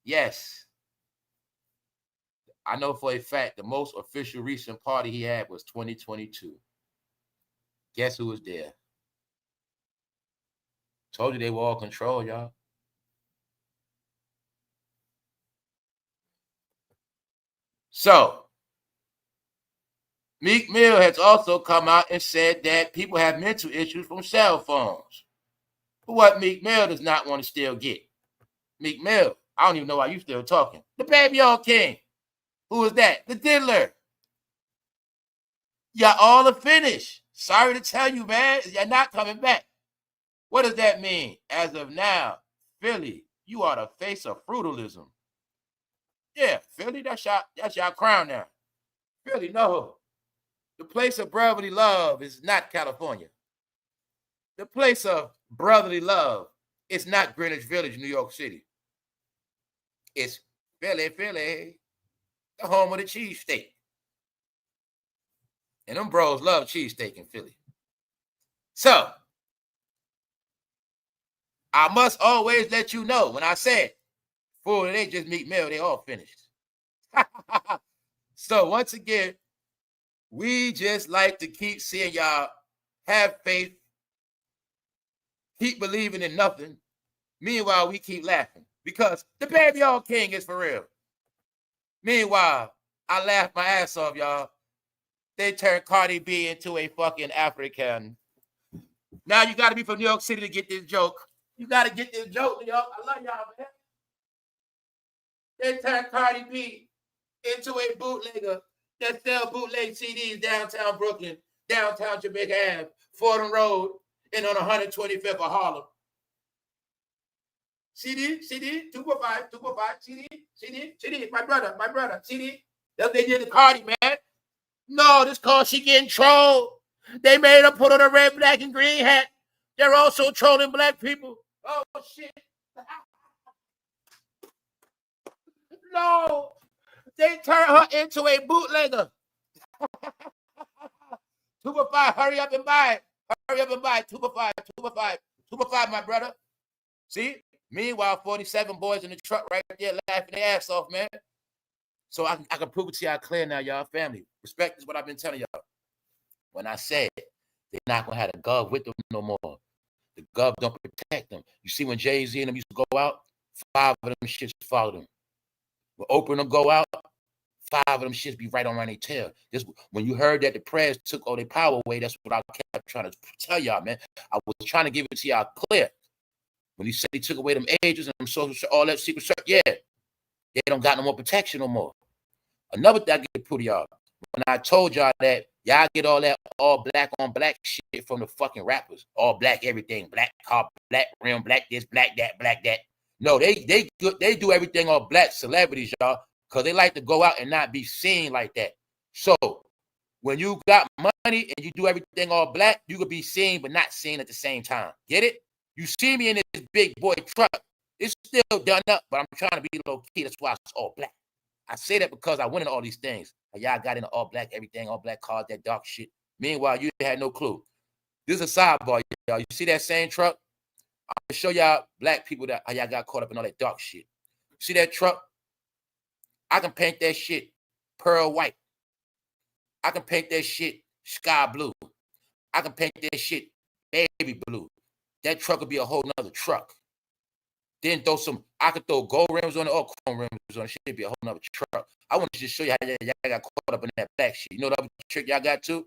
Yes. I know for a fact the most official recent party he had was 2022. Guess who was there? Told you they were all control, y'all. So, Meek Mill has also come out and said that people have mental issues from cell phones. But what Meek Mill does not want to still get. Meek Mill, I don't even know why you still talking. The baby old king. Who is that? The diddler. Y'all all are finished. Sorry to tell you, man. You're not coming back. What does that mean? As of now, Philly, you are the face of frugalism. Yeah, Philly, that's y'all crown now. Philly, no. The place of brotherly love is not California. The place of brotherly love is not Greenwich Village, New York City. It's Philly, the home of the cheesesteak. And them bros love cheesesteak in Philly. So, I must always let you know when I said, fool, it ain't just Meek Mill, they all finished. So, once again, we just like to keep seeing y'all have faith, keep believing in nothing. Meanwhile, we keep laughing because the baby old king is for real. Meanwhile, I laughed my ass off, y'all. They turned Cardi B into a fucking African. Now you got to be from New York City to get this joke. You got to get this joke, y'all. I love y'all, man. They turned Cardi B into a bootlegger that sell bootleg CDs downtown Brooklyn, downtown Jamaica Ave, Fordham Road, and on 125th of Harlem. CD, 245, CD, my brother, CD. That's what they did to Cardi, man. No, this cause she getting trolled. They made her put on a red, black, and green hat. They're also trolling black people. Oh, shit. No, they turned her into a bootlegger. 245, hurry up and buy it. Hurry up and buy it. 245, my brother. See? Meanwhile, 47 boys in the truck right there laughing their ass off, man. So I can prove it to y'all clear now, y'all family. Respect is what I've been telling y'all. When I said they're not going to have the gov with them no more. The gov don't protect them. You see when Jayz and them used to go out, 5 of them shits follow them. When Oprah and them go out, 5 of them shits be right around their tail. This, when you heard that the press took all their power away, that's what I kept trying to tell y'all, man. I was trying to give it to y'all clear. When he said he took away them ages and them social, all that secret stuff, yeah, they don't got no more protection no more. Another thing I get to put y'all, when I told y'all that y'all get all that all black on black shit from the fucking rappers, all black everything, black car, black rim, black this, black that, black that. No, they do everything all black celebrities, y'all, because they like to go out and not be seen like that. So when you got money and you do everything all black, you could be seen but not seen at the same time. Get it? You see me in this big boy truck. It's still done up, but I'm trying to be low key. That's why it's all black. I say that because I went into all these things. Y'all got into all black, everything, all black cars, that dark shit. Meanwhile, you had no clue. This is a sidebar, y'all. You see that same truck? I'm gonna show y'all black people that how y'all got caught up in all that dark shit. See that truck? I can paint that shit pearl white. I can paint that shit sky blue. I can paint that shit baby blue. That truck would be a whole nother truck. Then I could throw gold rims on it or chrome rims on it. It'd be a whole nother truck. I want to just show you how y'all got caught up in that black shit. You know the other trick y'all got too?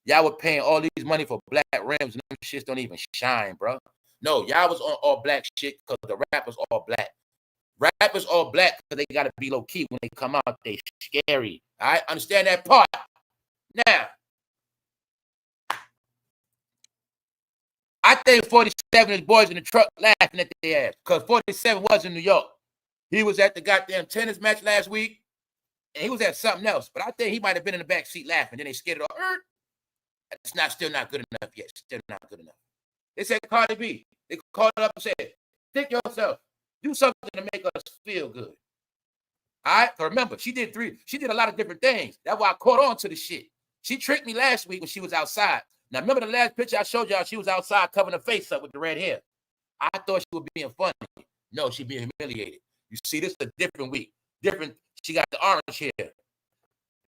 Y'all were paying all these money for black rims and them shits don't even shine, bro. No, y'all was on all black shit because the rappers all black. Rappers all black because they got to be low key when they come out. They scary. All right? Understand that part. Now, I think 47 is boys in the truck laughing at their ass because 47 was in New York. He was at the goddamn tennis match last week and he was at something else. But I think he might have been in the back seat laughing. Then they scared it off. It's still not good enough yet. Still not good enough. They said Cardi B. They called it up and said, think yourself. Do something to make us feel good. All right? So remember, she did a lot of different things. That's why I caught on to the shit. She tricked me last week when she was outside. Now, remember the last picture I showed y'all? She was outside covering her face up with the red hair. I thought she was being funny. No, she being humiliated. You see, this is a different week. Different. She got the orange hair.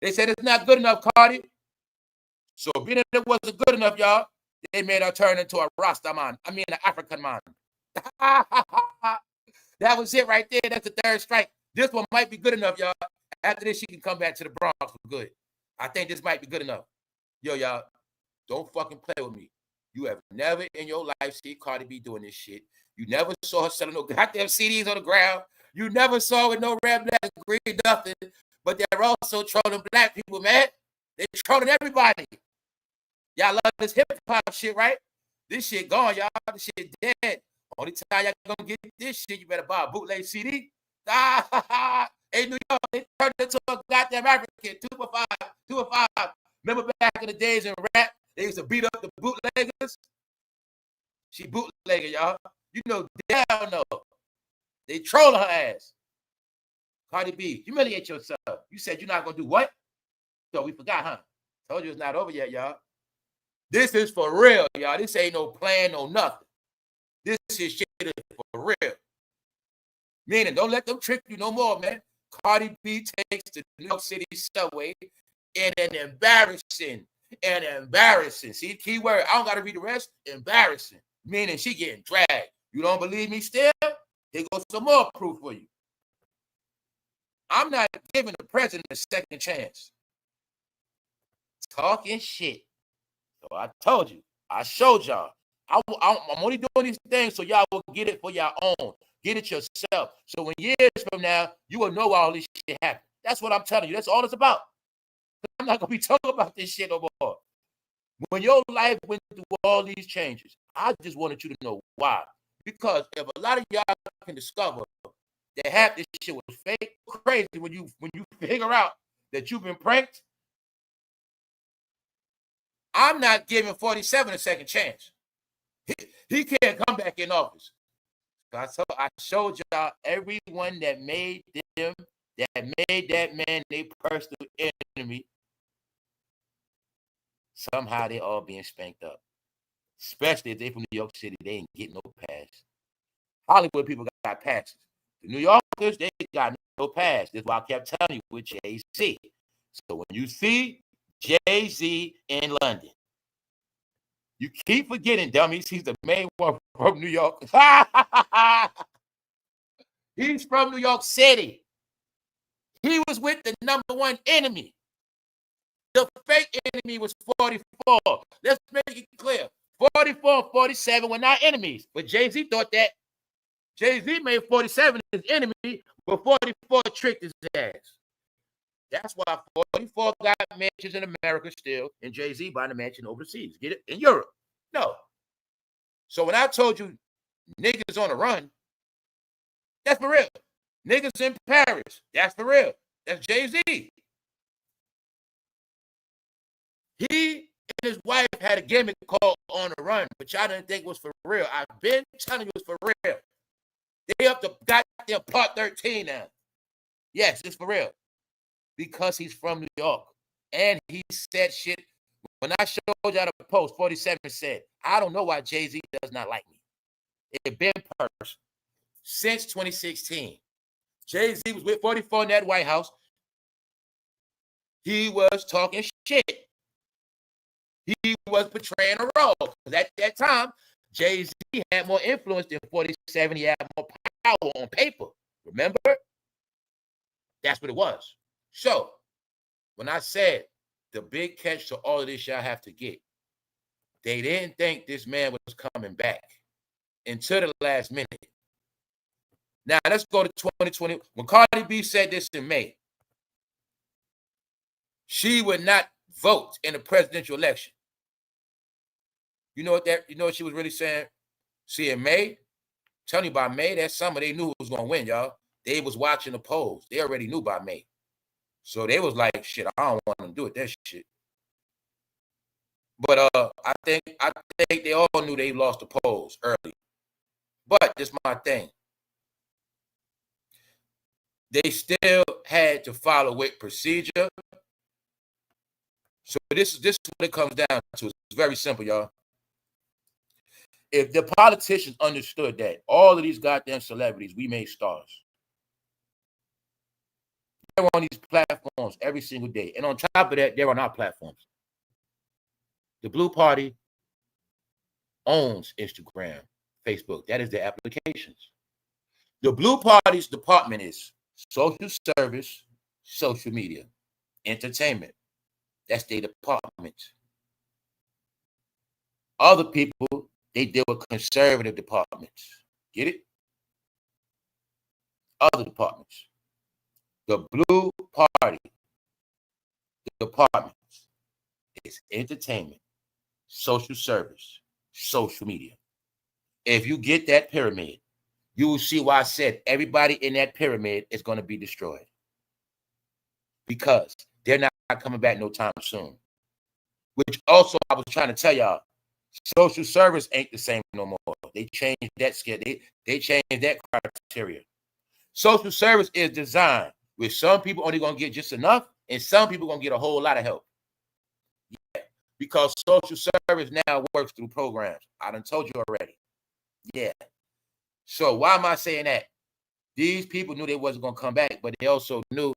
They said it's not good enough, Cardi. So being that it wasn't good enough, y'all, they made her turn into a Rasta man. I mean, an African man. That was it right there. That's the third strike. This one might be good enough, y'all. After this, she can come back to the Bronx for good. I think this might be good enough. Yo, y'all, don't fucking play with me. You have never in your life seen Cardi B doing this shit. You never saw her selling no goddamn CDs on the ground. You never saw with no red, black, green, nothing. But they're also trolling black people, man. They're trolling everybody. Y'all love this hip-hop shit, right? This shit gone, y'all. This shit dead. Only time y'all gonna get this shit, you better buy a bootleg CD. In New York, they turned it into a goddamn African. 2 for $5, 2 for $5. Remember back in the days in rap, they used to beat up the bootleggers? She bootlegger, y'all. You know damn no. They trolling her ass. Cardi B, humiliate yourself. You said you're not gonna do what? So we forgot, huh? Told you it's not over yet, y'all. This is for real, y'all. This ain't no plan, no nothing. This is shit for real. Meaning, don't let them trick you no more, man. Cardi B takes the New York City subway in an embarrassing, see, key word, I don't got to read the rest, embarrassing. Meaning she getting dragged. You don't believe me still? Here goes some more proof for you. I'm not giving the president a second chance. Talking shit. So I told you. I showed y'all. I'm only doing these things so y'all will get it for your own. Get it yourself. So when years from now, you will know all this shit happened. That's what I'm telling you. That's all it's about. I'm not going to be talking about this shit no more. When your life went through all these changes, I just wanted you to know why. Because if a lot of y'all can discover that half this shit was fake, crazy when you figure out that you've been pranked, I'm not giving 47 a second chance. He can't come back in office. So I showed y'all everyone that made that man their personal enemy. Somehow they all being spanked up. Especially if they from New York City, they ain't getting no pass. Hollywood people got passes. The New Yorkers, they got no pass. That's why I kept telling you with Jay-Z. So when you see Jay-Z in London, you keep forgetting, dummies, he's the main one from New York. He's from New York City. He was with the number one enemy. The fake enemy was 44. Let's make it clear. 44 and 47 were not enemies. But Jay-Z thought that. Jay-Z made 47 his enemy, but 44 tricked his ass. That's why 44 got mansions in America still, and Jay-Z buying a mansion overseas. Get it? In Europe. No. So when I told you niggas on the run, that's for real. Niggas in Paris, that's for real. That's Jay-Z. He and his wife had a gimmick called On the Run, but y'all didn't think it was for real. I've been telling you it was for real. They up to goddamn part 13 now. Yes, it's for real. Because he's from New York. And he said shit. When I showed y'all the post, 47 said, I don't know why Jay-Z does not like me. It been personal since 2016. Jay-Z was with 44 in that White House. He was talking shit. He was portraying a role. Because at that time, Jay-Z had more influence than 47. He had more power on paper. Remember? That's what it was. So, when I said the big catch to all of this y'all have to get, they didn't think this man was coming back until the last minute. Now, let's go to 2020. When Cardi B said this in May, she would not vote in the presidential election. You know what she was really saying? See, in May, telling you by May, that summer, they knew who was going to win, y'all. They was watching the polls. They already knew by May. So they was like, shit, I don't want to do it, that shit. But I think they all knew they lost the polls early. But this is my thing. They still had to follow with procedure. So this is what it comes down to. It's very simple, y'all. If the politicians understood that all of these goddamn celebrities, we made stars. They're on these platforms every single day. And on top of that, they're on our platforms. The Blue Party owns Instagram, Facebook. That is their applications. The Blue Party's department is social service, social media, entertainment. That's their department. Other people, they deal with conservative departments. Get it? Other departments. The Blue Party department is entertainment, social service, social media. If you get that pyramid, you will see why I said everybody in that pyramid is going to be destroyed. Because they're not coming back no time soon. Which also, I was trying to tell y'all, social service ain't the same no more. They changed that scale. They changed that criteria. Social service is designed with some people only going to get just enough, and some people going to get a whole lot of help. Yeah, because social service now works through programs. I done told you already. Yeah. So why am I saying that? These people knew they wasn't going to come back, but they also knew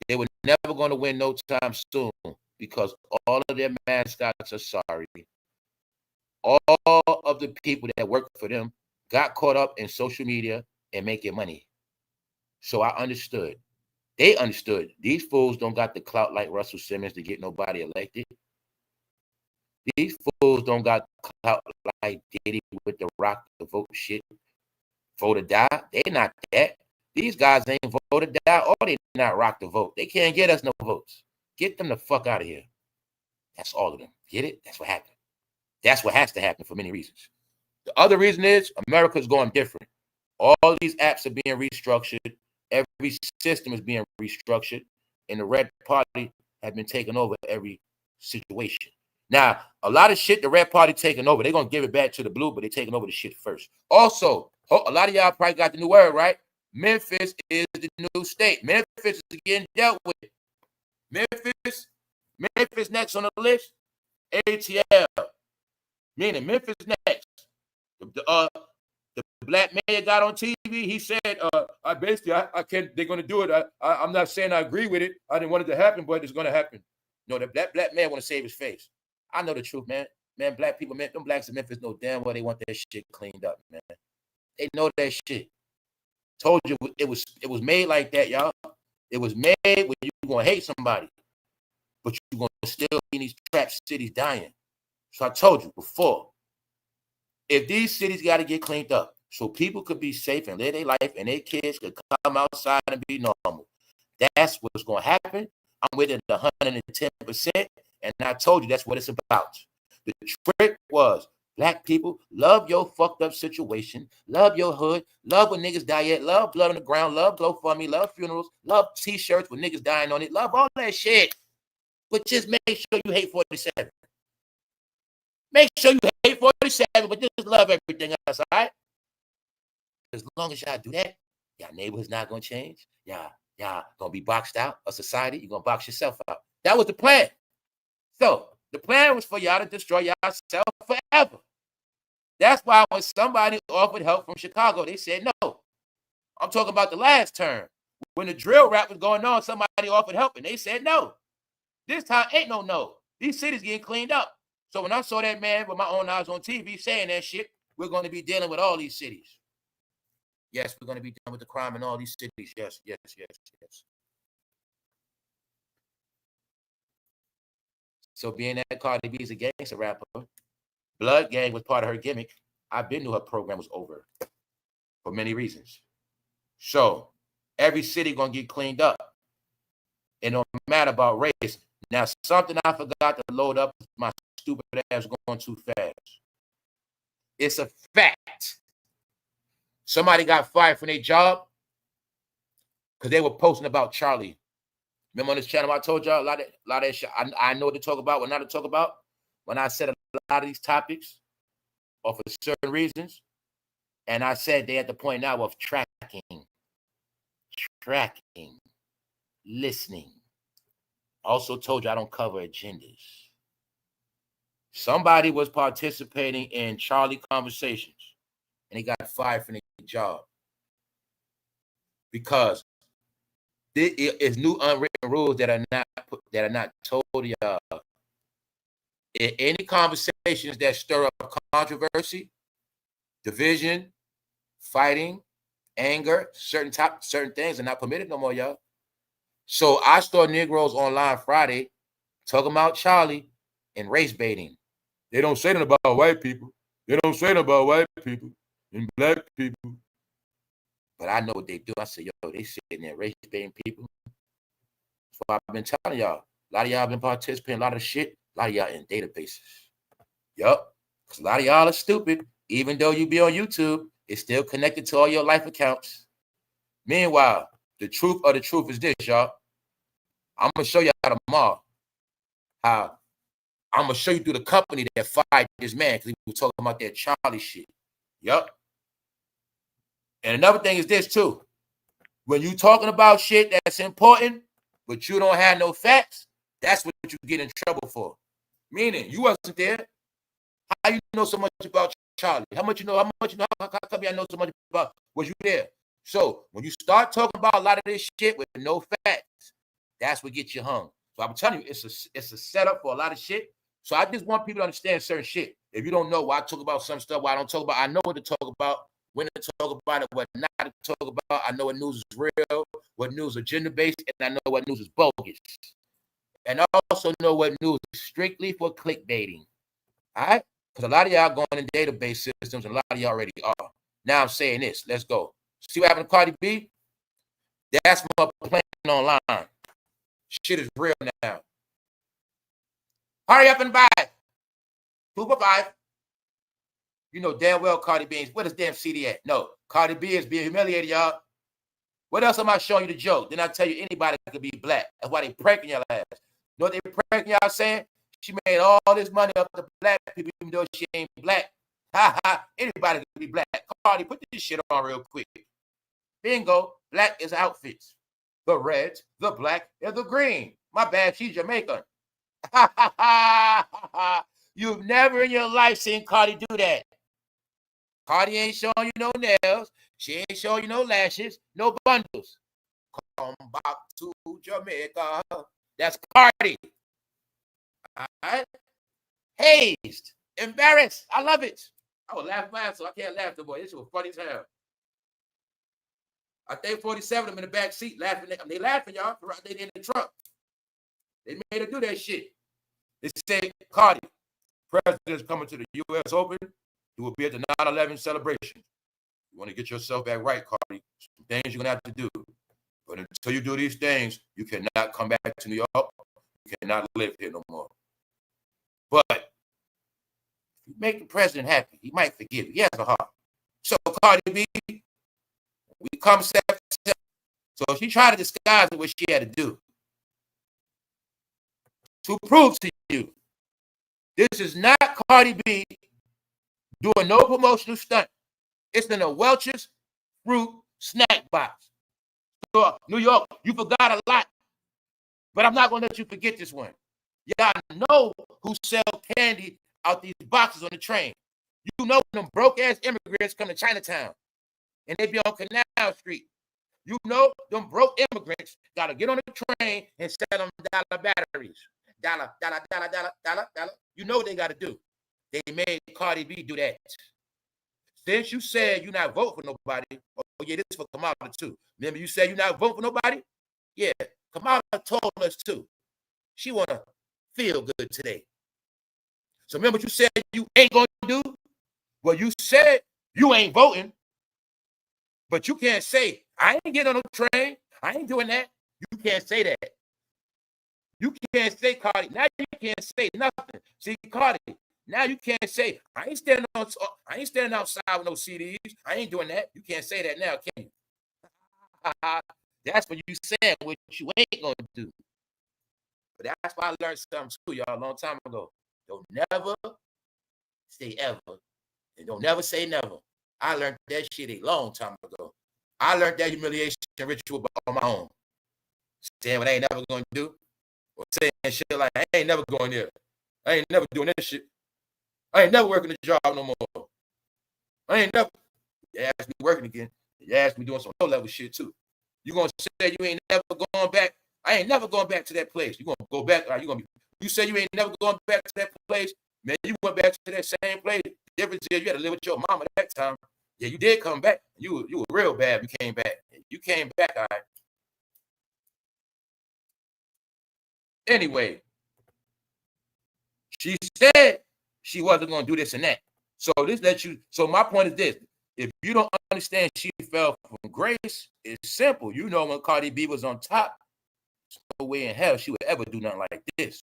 they were never going to win no time soon because all of their mascots are sorry. All of the people that worked for them got caught up in social media and making money. So I understood. They understood. These fools don't got the clout like Russell Simmons to get nobody elected. These fools don't got clout like Diddy with the rock the vote shit. Vote or die. They not that. These guys ain't vote or die or they not rock the vote. They can't get us no votes. Get them the fuck out of here. That's all of them. Get it? That's what happened. That's what has to happen for many reasons. The other reason is America's going different. All these apps are being restructured. Every system is being restructured. And the Red Party has been taking over every situation. Now, a lot of shit the Red Party taking over, they're going to give it back to the Blue, but they're taking over the shit first. Also, a lot of y'all probably got the new word, right? Memphis is the new state. Memphis is getting dealt with. Memphis next on the list. ATL. Meaning Memphis next. The black mayor got on TV. He said, I can't, they're going to do it. I'm not saying I agree with it. I didn't want it to happen, but it's going to happen. No, that black man want to save his face. I know the truth, man. Man, black people, man, them blacks in Memphis know damn well they want that shit cleaned up, man. They know that shit. Told you it was made like that, y'all. It was made when you're going to hate somebody, but you're going to still be in these trap cities dying. So I told you before, if these cities got to get cleaned up so people could be safe and live their life and their kids could come outside and be normal, that's what's going to happen. I'm with it 110%. And I told you that's what it's about. The trick was black people love your fucked up situation, love your hood, love when niggas die yet, love blood on the ground, love GoFundMe, love funerals, love t-shirts with niggas dying on it, love all that shit. But just make sure you hate 47. Make sure you hate 47, but just love everything else, all right? as long as y'all do that, y'all neighborhood's not gonna change. Y'all gonna be boxed out of society. You're gonna box yourself out. That was the plan. So the plan was for y'all to destroy yourself forever. That's why when somebody offered help from Chicago, they said no. I'm talking about the last term. When the drill rap was going on, somebody offered help and they said no. This time ain't no. These cities getting cleaned up. So when I saw that man with my own eyes on TV saying that shit, we're going to be dealing with all these cities. Yes, we're going to be dealing with the crime in all these cities. Yes. So being that Cardi B is a gangster rapper, Blood Gang was part of her gimmick. I've been knew her program was over for many reasons. So every city going to get cleaned up. It don't matter about race. Now, something I forgot to load up, my stupid ass going too fast. It's a fact. Somebody got fired from their job because they were posting about Charlie. Remember on this channel I told y'all a lot of shit. I know what to talk about, what not to talk about. When I said a lot of these topics are for certain reasons, and I said they at the point now of tracking, listening. Also told you I don't cover agendas. Somebody was participating in Charlie conversations and he got fired from their job because there is new unwritten rules that are not told to y'all. In any conversations that stir up controversy, division, fighting, anger, certain things are not permitted no more, y'all. So I saw Negroes online Friday talking about Charlie and race baiting. They don't say nothing about white people. They don't say nothing about white people and black people. But I know what they do. I say, yo, they sitting there race baiting people. That's what I've been telling y'all. A lot of y'all been participating in a lot of shit. A lot of y'all in databases. Yup. Because a lot of y'all are stupid. Even though you be on YouTube, it's still connected to all your life accounts. Meanwhile, the truth of the truth is this, y'all. I'm going to show y'all tomorrow how I'm going to show you through the company that fired this man because he was talking about that Charlie shit. Yup. And another thing is this, too. When you talking about shit that's important, but you don't have no facts, that's what you get in trouble for. Meaning, you wasn't there. How you know so much about Charlie? How much you know? How come you know so much about? Was you there? So when you start talking about a lot of this shit with no facts, that's what gets you hung. So I'm telling you, it's a setup for a lot of shit. So I just want people to understand certain shit. If you don't know why I talk about some stuff, why I don't talk about, I know what to talk about, when to talk about it, what not to talk about. I know what news is real, what news is agenda-based, and I know what news is bogus. And I also know what news is strictly for clickbaiting. All right? Because a lot of y'all going in database systems, and a lot of y'all already are. Now I'm saying this. Let's go. See what happened to Cardi B? That's my plan online. Shit is real now. Hurry up and buy. 2 for $5. You know damn well Cardi B. Where does damn CD at? No. Cardi B is being humiliated, y'all. What else am I showing you the joke? Then I tell you anybody could be black. That's why they pranking your ass. You know what they pranking y'all saying? She made all this money off the black people, even though she ain't black. Ha ha. Anybody could be black. Cardi, put this shit on real quick. Bingo. Black is outfits. The red, the black, and the green. My bad, she's Jamaican. Ha ha ha ha. You've never in your life seen Cardi do that. Cardi ain't showing you no nails. She ain't showing you no lashes, no bundles. Come back to Jamaica. That's Cardi. All right? Hazed. Embarrassed. I love it. I would laugh fast, so I can't laugh the boy. This was funny as hell. I think 47 of them in the back seat laughing. They laughing, y'all. They in the truck. They made her do that shit. They say, Cardi, president's coming to the U.S. Open. You will be at the 9/11 celebration. You want to get yourself back right, Cardi. Some things you're going to have to do. But until you do these things, you cannot come back to New York. You cannot live here no more. But if you make the president happy, he might forgive you. He has a heart. So, Cardi B, we come September. So she tried to disguise what she had to do to prove to you this is not Cardi B doing no promotional stunt. It's in the Welch's fruit snack box. So, New York, you forgot a lot, but I'm not going to let you forget this one. Y'all know who sell candy out these boxes on the train. You know them broke-ass immigrants come to Chinatown, and they be on Canal Street. You know them broke immigrants got to get on the train and sell them dollar batteries. Dollar. You know what they got to do. They made Cardi B do that. Since you said you're not voting for nobody, oh yeah, this is for Kamala too. Remember you said you're not voting for nobody? Yeah, Kamala told us too. She want to feel good today. So remember what you said you ain't going to do? Well, you said you ain't voting, but you can't say, I ain't getting on no train. I ain't doing that. You can't say that. You can't say, Cardi. Now you can't say nothing. See, Cardi, now you can't say, I ain't standing outside with no CDs. I ain't doing that. You can't say that now, can you? That's what you saying, what you ain't going to do. But that's why I learned something too, y'all, a long time ago. Don't never say ever. And don't never say never. I learned that shit a long time ago. I learned that humiliation ritual on my own. Saying what I ain't never going to do. Or saying shit like, I ain't never going there. I ain't never doing this shit. I ain't never working a job no more. I ain't never. You asked me working again. You asked me doing some low-level shit too. You going to say you ain't never going back. I ain't never going back to that place. You going to go back. You say you ain't never going back to that place. Man, you went back to that same place. The difference is you had to live with your mama that time. Yeah, you did come back. You were real bad. You came back. You came back, all right. Anyway, she said she wasn't going to do this and that. So this lets you. So my point is this: if you don't understand, she fell from grace. It's simple. You know, when Cardi B was on top, there's no way in hell she would ever do nothing like this.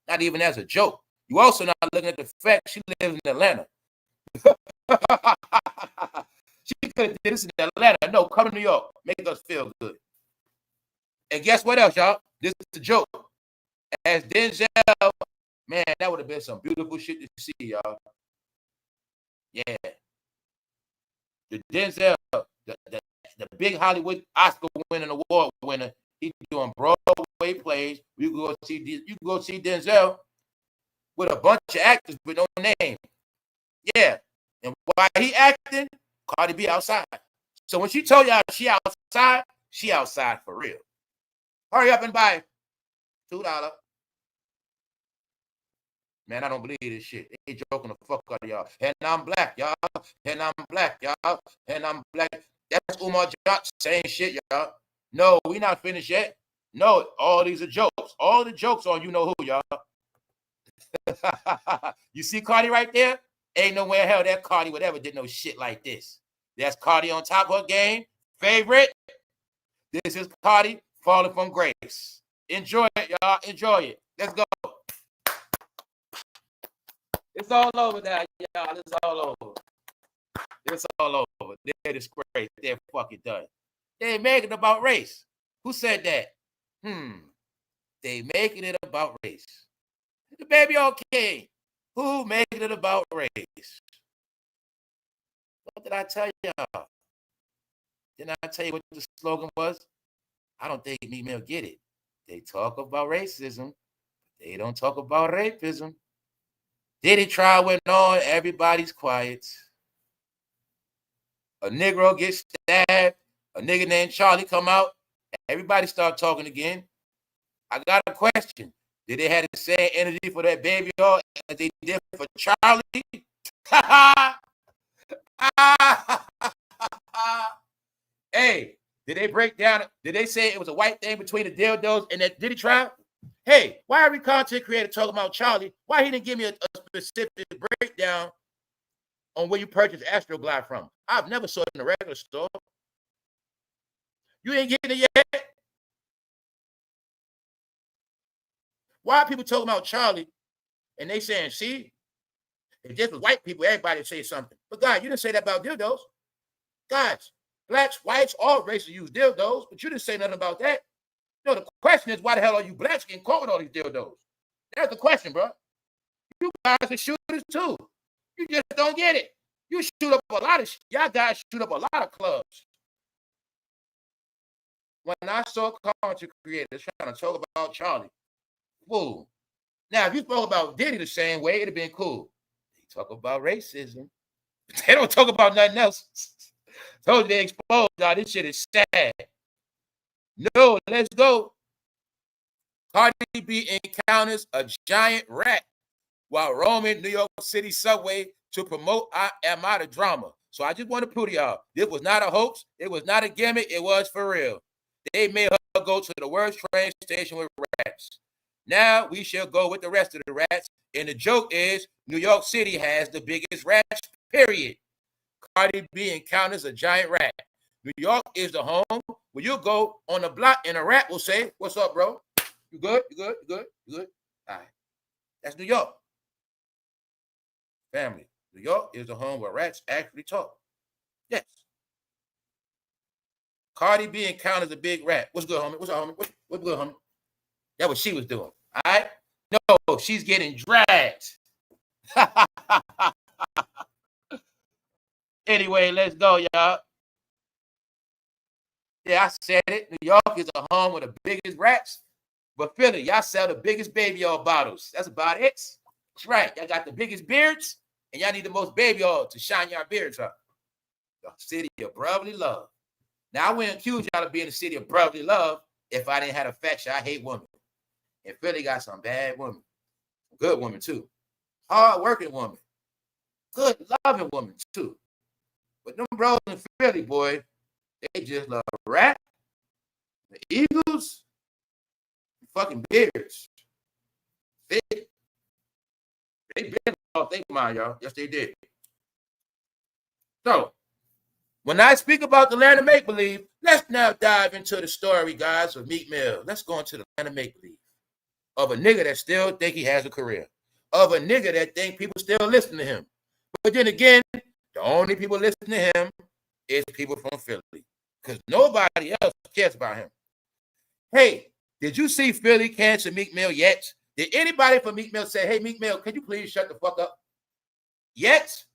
Not even as a joke. You also not looking at the fact she lives in Atlanta. She could have did this in Atlanta. No, come to New York. Make us feel good. And guess what else, y'all? This is a joke. As Denzel, man, that would have been some beautiful shit to see, y'all. Yeah. The Denzel, the big Hollywood Oscar winning award winner, he doing Broadway plays. You go see Denzel with a bunch of actors with no name. Yeah. And while he acting, Cardi B outside. So when she told y'all she outside for real. Hurry up and buy $2. Man, I don't believe this shit. They joking the fuck out of y'all. And I'm black, y'all. And I'm black, y'all. And I'm black. That's Umar Johnson saying shit, y'all. No, we not finished yet. No, all these are jokes. All the jokes on you know who, y'all. You see Cardi right there? Ain't nowhere in hell that Cardi would ever did no shit like this. That's Cardi on top of her game. Favorite. This is Cardi falling from grace. Enjoy it, y'all. Enjoy it. Let's go. It's all over now, y'all. It's all over. It's all over. They're disgraced. They're fucking done. They ain't making it about race. Who said that? They making it about race. The baby okay. Who making it about race? What did I tell y'all? Didn't I tell you what the slogan was? I don't think Meek Mill get it. They talk about racism. They don't talk about rapism. Diddy trial went on. Everybody's quiet. A Negro gets stabbed. A nigga named Charlie come out. Everybody start talking again. I got a question. Did they have the same energy for that baby all as they did for Charlie? Hey, did they break down? Did they say it was a white thing between the dildos and that Diddy trial? Hey, why every content creator talking about Charlie? Why he didn't give me a specific breakdown on where you purchased Astroglide from? I've never saw it in a regular store. You ain't getting it yet? Why are people talking about Charlie and they saying, see, if this was white people, everybody would say something. But God, you didn't say that about dildos. Guys, blacks, whites, all races use dildos, but you didn't say nothing about that. No, the question is, why the hell are you blacks getting caught with all these dildos? That's the question, bro. You guys are shooters too. You just don't get it. You shoot up a lot of y'all guys shoot up a lot of clubs. when I saw content creators trying to talk about Charlie, fool. Now, if you spoke about Diddy the same way, it'd have been cool. They talk about racism. They don't talk about nothing else. Told you they exposed y'all. This shit is sad. No, let's go. Cardi B encounters a giant rat while roaming New York City subway to promote I Am Out of Drama. So I just want to prove to y'all, this was not a hoax. It was not a gimmick. It was for real. They made her go to the worst train station with rats. Now we shall go with the rest of the rats. And the joke is New York City has the biggest rats, period. Cardi B encounters a giant rat. New York is the home where you go on the block and a rat will say, "What's up, bro? You good? You good? You good? You good?" All right. That's New York. Family. New York is the home where rats actually talk. Yes. Cardi B encounters a big rat. What's good, homie? What's up, homie? What's good, homie? That's what she was doing. All right? No, she's getting dragged. Anyway, let's go, y'all. Yeah, I said it. New York is a home with the biggest rats. But Philly, y'all sell the biggest baby oil bottles. That's about it. That's right. Y'all got the biggest beards, and y'all need the most baby oil to shine your beards up. The city of brotherly love. Now, I wouldn't accuse y'all of being the city of brotherly love if I didn't have affection. I hate women. And Philly got some bad women. Good women, too. Hard-working women. Good, loving women, too. But them bros in Philly, boy, they just love rat, the Eagles, fucking beards. They been off their mind, y'all. Yes, they did. So, when I speak about the land of make-believe, let's now dive into the story, guys, of Meek Mill. Let's go into the land of make-believe. Of a nigga that still think he has a career. Of a nigga that think people still listen to him. But then again, the only people listening to him is people from Philly. Because nobody else cares about him. Hey, did you see Philly cancel Meek Mill yet? Did anybody from Meek Mill say, "Hey, Meek Mill, can you please shut the fuck up"? Yet?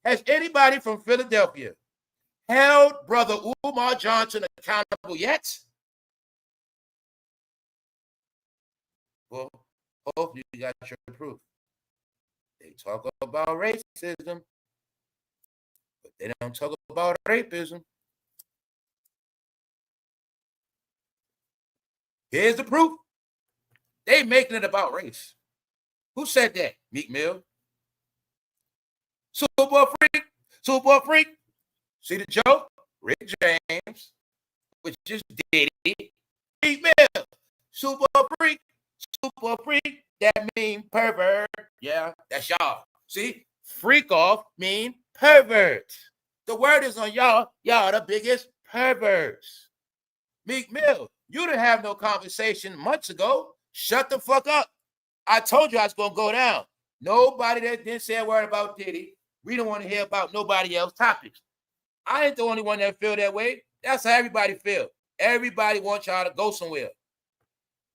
Has anybody from Philadelphia held Brother Umar Johnson accountable yet? Well, hopefully you got your proof. They talk about racism, but they don't talk about rapism. Here's the proof. They making it about race. Who said that? Meek Mill. Super freak. See the joke? Rick James, which is Diddy. Meek Mill. Super freak. That mean pervert. Yeah, that's y'all. See? Freak off mean pervert. The word is on y'all. Y'all the biggest perverts. Meek Mill, you didn't have no conversation months ago. Shut the fuck up. I told you I was going to go down. Nobody that didn't say a word about Diddy. We don't want to hear about nobody else's topics. I ain't the only one that feel that way. That's how everybody feel. Everybody wants y'all to go somewhere.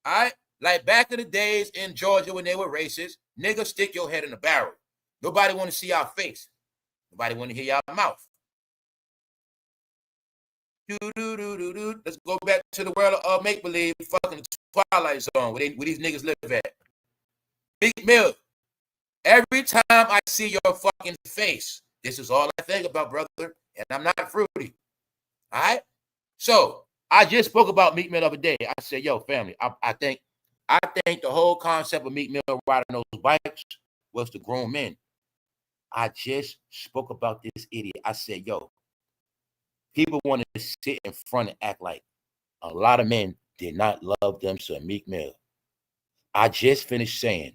All right? Like back in the days in Georgia when they were racist, niggas stick your head in a barrel. Nobody want to see y'all face. Nobody want to hear y'all mouth. Let's go back to the world of make-believe, fucking Twilight Zone, where these niggas live at. Meek Mill, every time I see your fucking face, this is all I think about, brother, and I'm not fruity. All right? So, I just spoke about Meek Mill the other day. I said, yo, family, I think the whole concept of Meek Mill riding those bikes was to grown men. I just spoke about this idiot. I said, yo, people want to sit in front and act like a lot of men did not love them some Meek Mill. I just finished saying,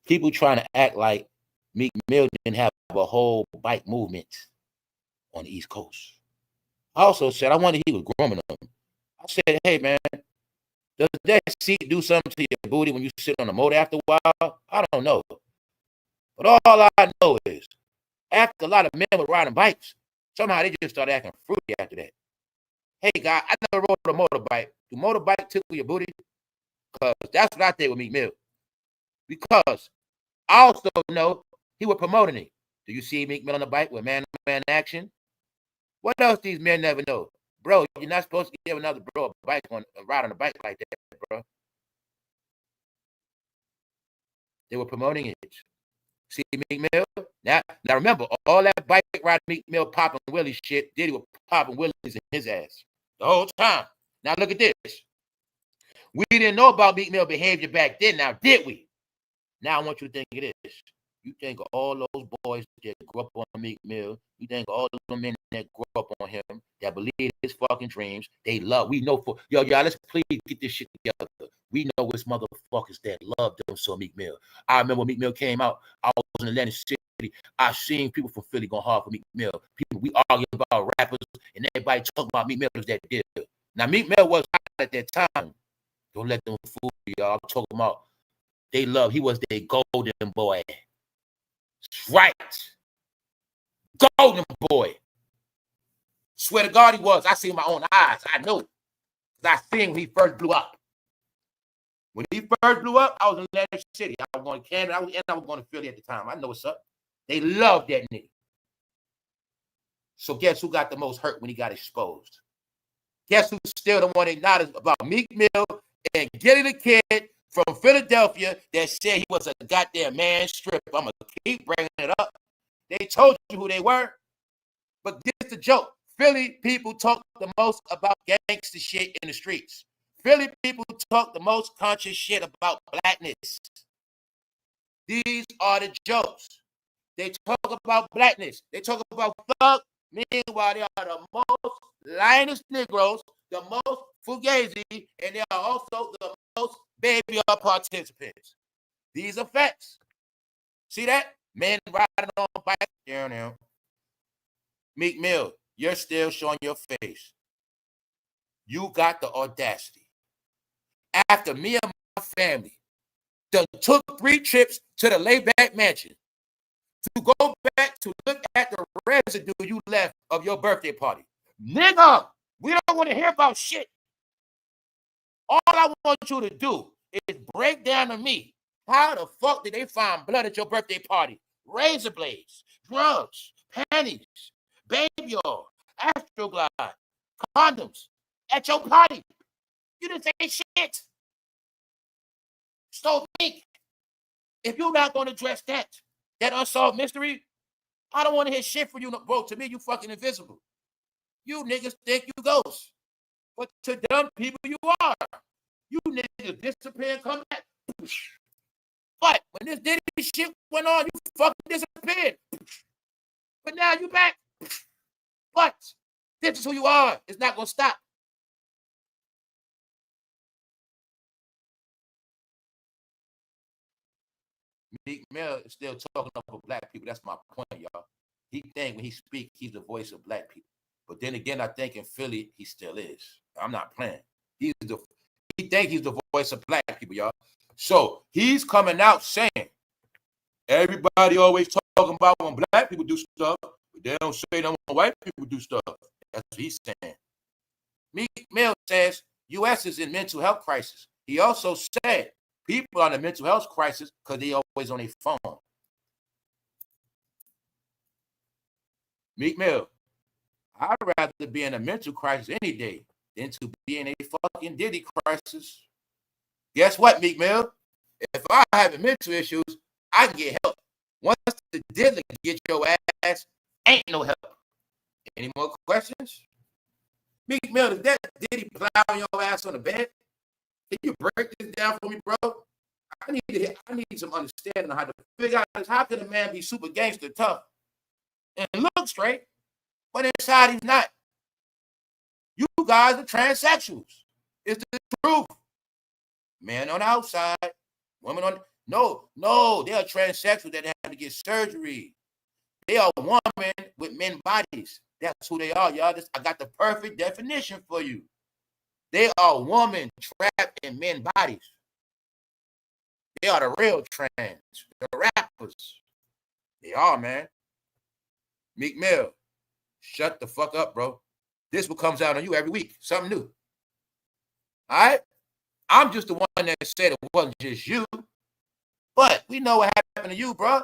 people trying to act like Meek Mill didn't have a whole bike movement on the East Coast. I also said, I wonder he was grooming them. I said, hey, man, does that seat do something to your booty when you sit on the motor after a while? I don't know. But all I know is, after a lot of men were riding bikes, somehow they just started acting fruity after that. Hey, guy, I never rode a motorbike. Do motorbike tickle your booty? Because that's what I did with Meek Mill. Because I also know he was promoting it. Do you see Meek Mill on the bike with man-to-man action? What else these men never know? Bro, you're not supposed to give another bro a bike on a ride on a bike like that, bro. They were promoting it. See Meek Mill? Now remember, all that bike ride Meek Mill popping Willie shit, Diddy was popping Willies in his ass the whole time. Now look at this. We didn't know about Meek Mill behavior back then. Now, did we? Now I want you to think of this. You think of all those boys that grew up on Meek Mill. You think of all those men that grew up on him, that believe his fucking dreams. They love. We know for y'all, let's please get this shit together. We know it's motherfuckers that love them so Meek Mill. I remember when Meek Mill came out, I was in Atlantic City. I seen people from Philly going hard for Meek Mill. People, we arguing about rappers, and everybody talking about Meek Mill as that deal. Now, Meek Mill was hot at that time. Don't let them fool you, y'all. I'm talking about they love. He was their golden boy. That's right. Golden boy. Swear to God, he was. I seen my own eyes. I know. I seen when he first blew up. When he first blew up, I was in Atlantic City. I was going to Canada, I was going to Philly at the time. I know what's up. They loved that nigga. So guess who got the most hurt when he got exposed? Guess who's still the one they not about Meek Mill and Gilly the Kid from Philadelphia that said he was a goddamn man strip. I'm going to keep bringing it up. They told you who they were. But this is the joke. Philly people talk the most about gangster shit in the streets. Philly people talk the most conscious shit about blackness. These are the jokes. They talk about blackness. They talk about thug. Meanwhile, they are the most lioness Negroes, the most fugazi, and they are also the most baby participants. These are facts. See that? Men riding on bikes. Now. Meek Mill, you're still showing your face. You got the audacity. After me and my family took 3 trips to the layback mansion to go back to look at the residue you left of your birthday party. Nigga, we don't want to hear about shit. All I want you to do is break down to me how the fuck did they find blood at your birthday party? Razor blades, drugs, panties, baby oil, Astroglide, condoms at your party. You didn't say shit. So Meek, if you're not going to address that unsolved mystery, I don't want to hear shit from you, bro. To me, you fucking invisible. You niggas think you ghosts. But to dumb people, you are. You niggas disappear and come back. But when this Diddy shit went on, you fucking disappeared. But now you back. But this is who you are. It's not going to stop. Meek Mill is still talking up for black people. That's my point, y'all. He think when he speaks, he's the voice of black people. But then again, I think in Philly, he still is. I'm not playing. He think he's the voice of black people, y'all. So he's coming out saying, everybody always talking about when black people do stuff, but they don't say that when white people do stuff. That's what he's saying. Meek Mill says U.S. is in mental health crisis. He also said people are in a mental health crisis because they always on their phone. Meek Mill, I'd rather be in a mental crisis any day than to be in a fucking Diddy crisis. Guess what, Meek Mill? If I have mental issues, I can get help. Once the Diddy get your ass, ain't no help. Any more questions? Meek Mill, is that Diddy plowing your ass on the bed? Can you break this down for me, bro? I need some understanding on how to figure out this. How can a man be super gangster tough and look straight, but inside he's not? You guys are transsexuals. It's the truth. Men on the outside, women on no, they are transsexuals that have to get surgery. They are women with men bodies. That's who they are, y'all. I got the perfect definition for you. They are women trapped in men bodies. They are the real trans, the rappers. They are, man. Meek Mill, shut the fuck up, bro. This one comes out on you every week. Something new. All right? I'm just the one that said it wasn't just you. But we know what happened to you, bro.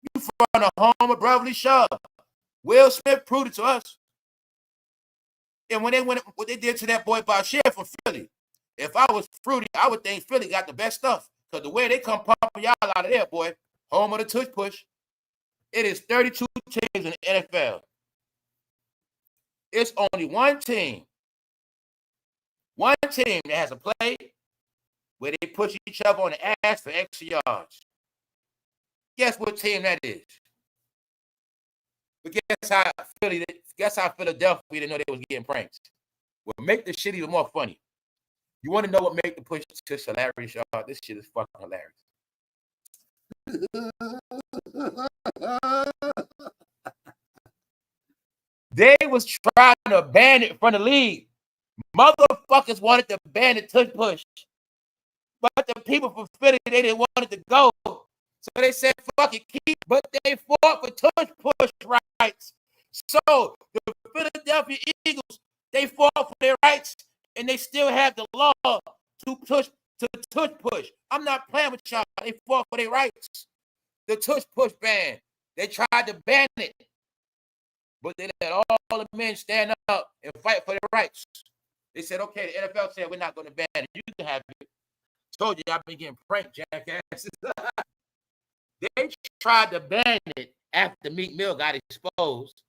You from the home of brotherly shove. Will Smith proved it to us. And when they went, what they did to that boy Bashir from Philly, if I was Fruity, I would think Philly got the best stuff. Because the way they come pumping y'all out of there, boy, home of the tush push, it is 32 teams in the NFL. It's only one team that has a play where they push each other on the ass for extra yards. Guess what team that is? But guess how Philadelphia didn't know they was getting pranked. Well, make this shit even more funny. You want to know what make the push to hilarious, y'all? This shit is fucking hilarious. They was trying to ban it from the league. Motherfuckers wanted to ban the tush push. But the people from Philly, they didn't want it to go. So they said, fuck it, keep. But they fought for tush push rights. So the Philadelphia Eagles, they fought for their rights, and they still have the law to tush push. I'm not playing with y'all. They fought for their rights. The tush push ban. They tried to ban it. But they let all the men stand up and fight for their rights. They said, okay, the NFL said we're not going to ban it. You can have it. Told you I've been getting pranked, jackasses. They tried to ban it after Meek Mill got exposed.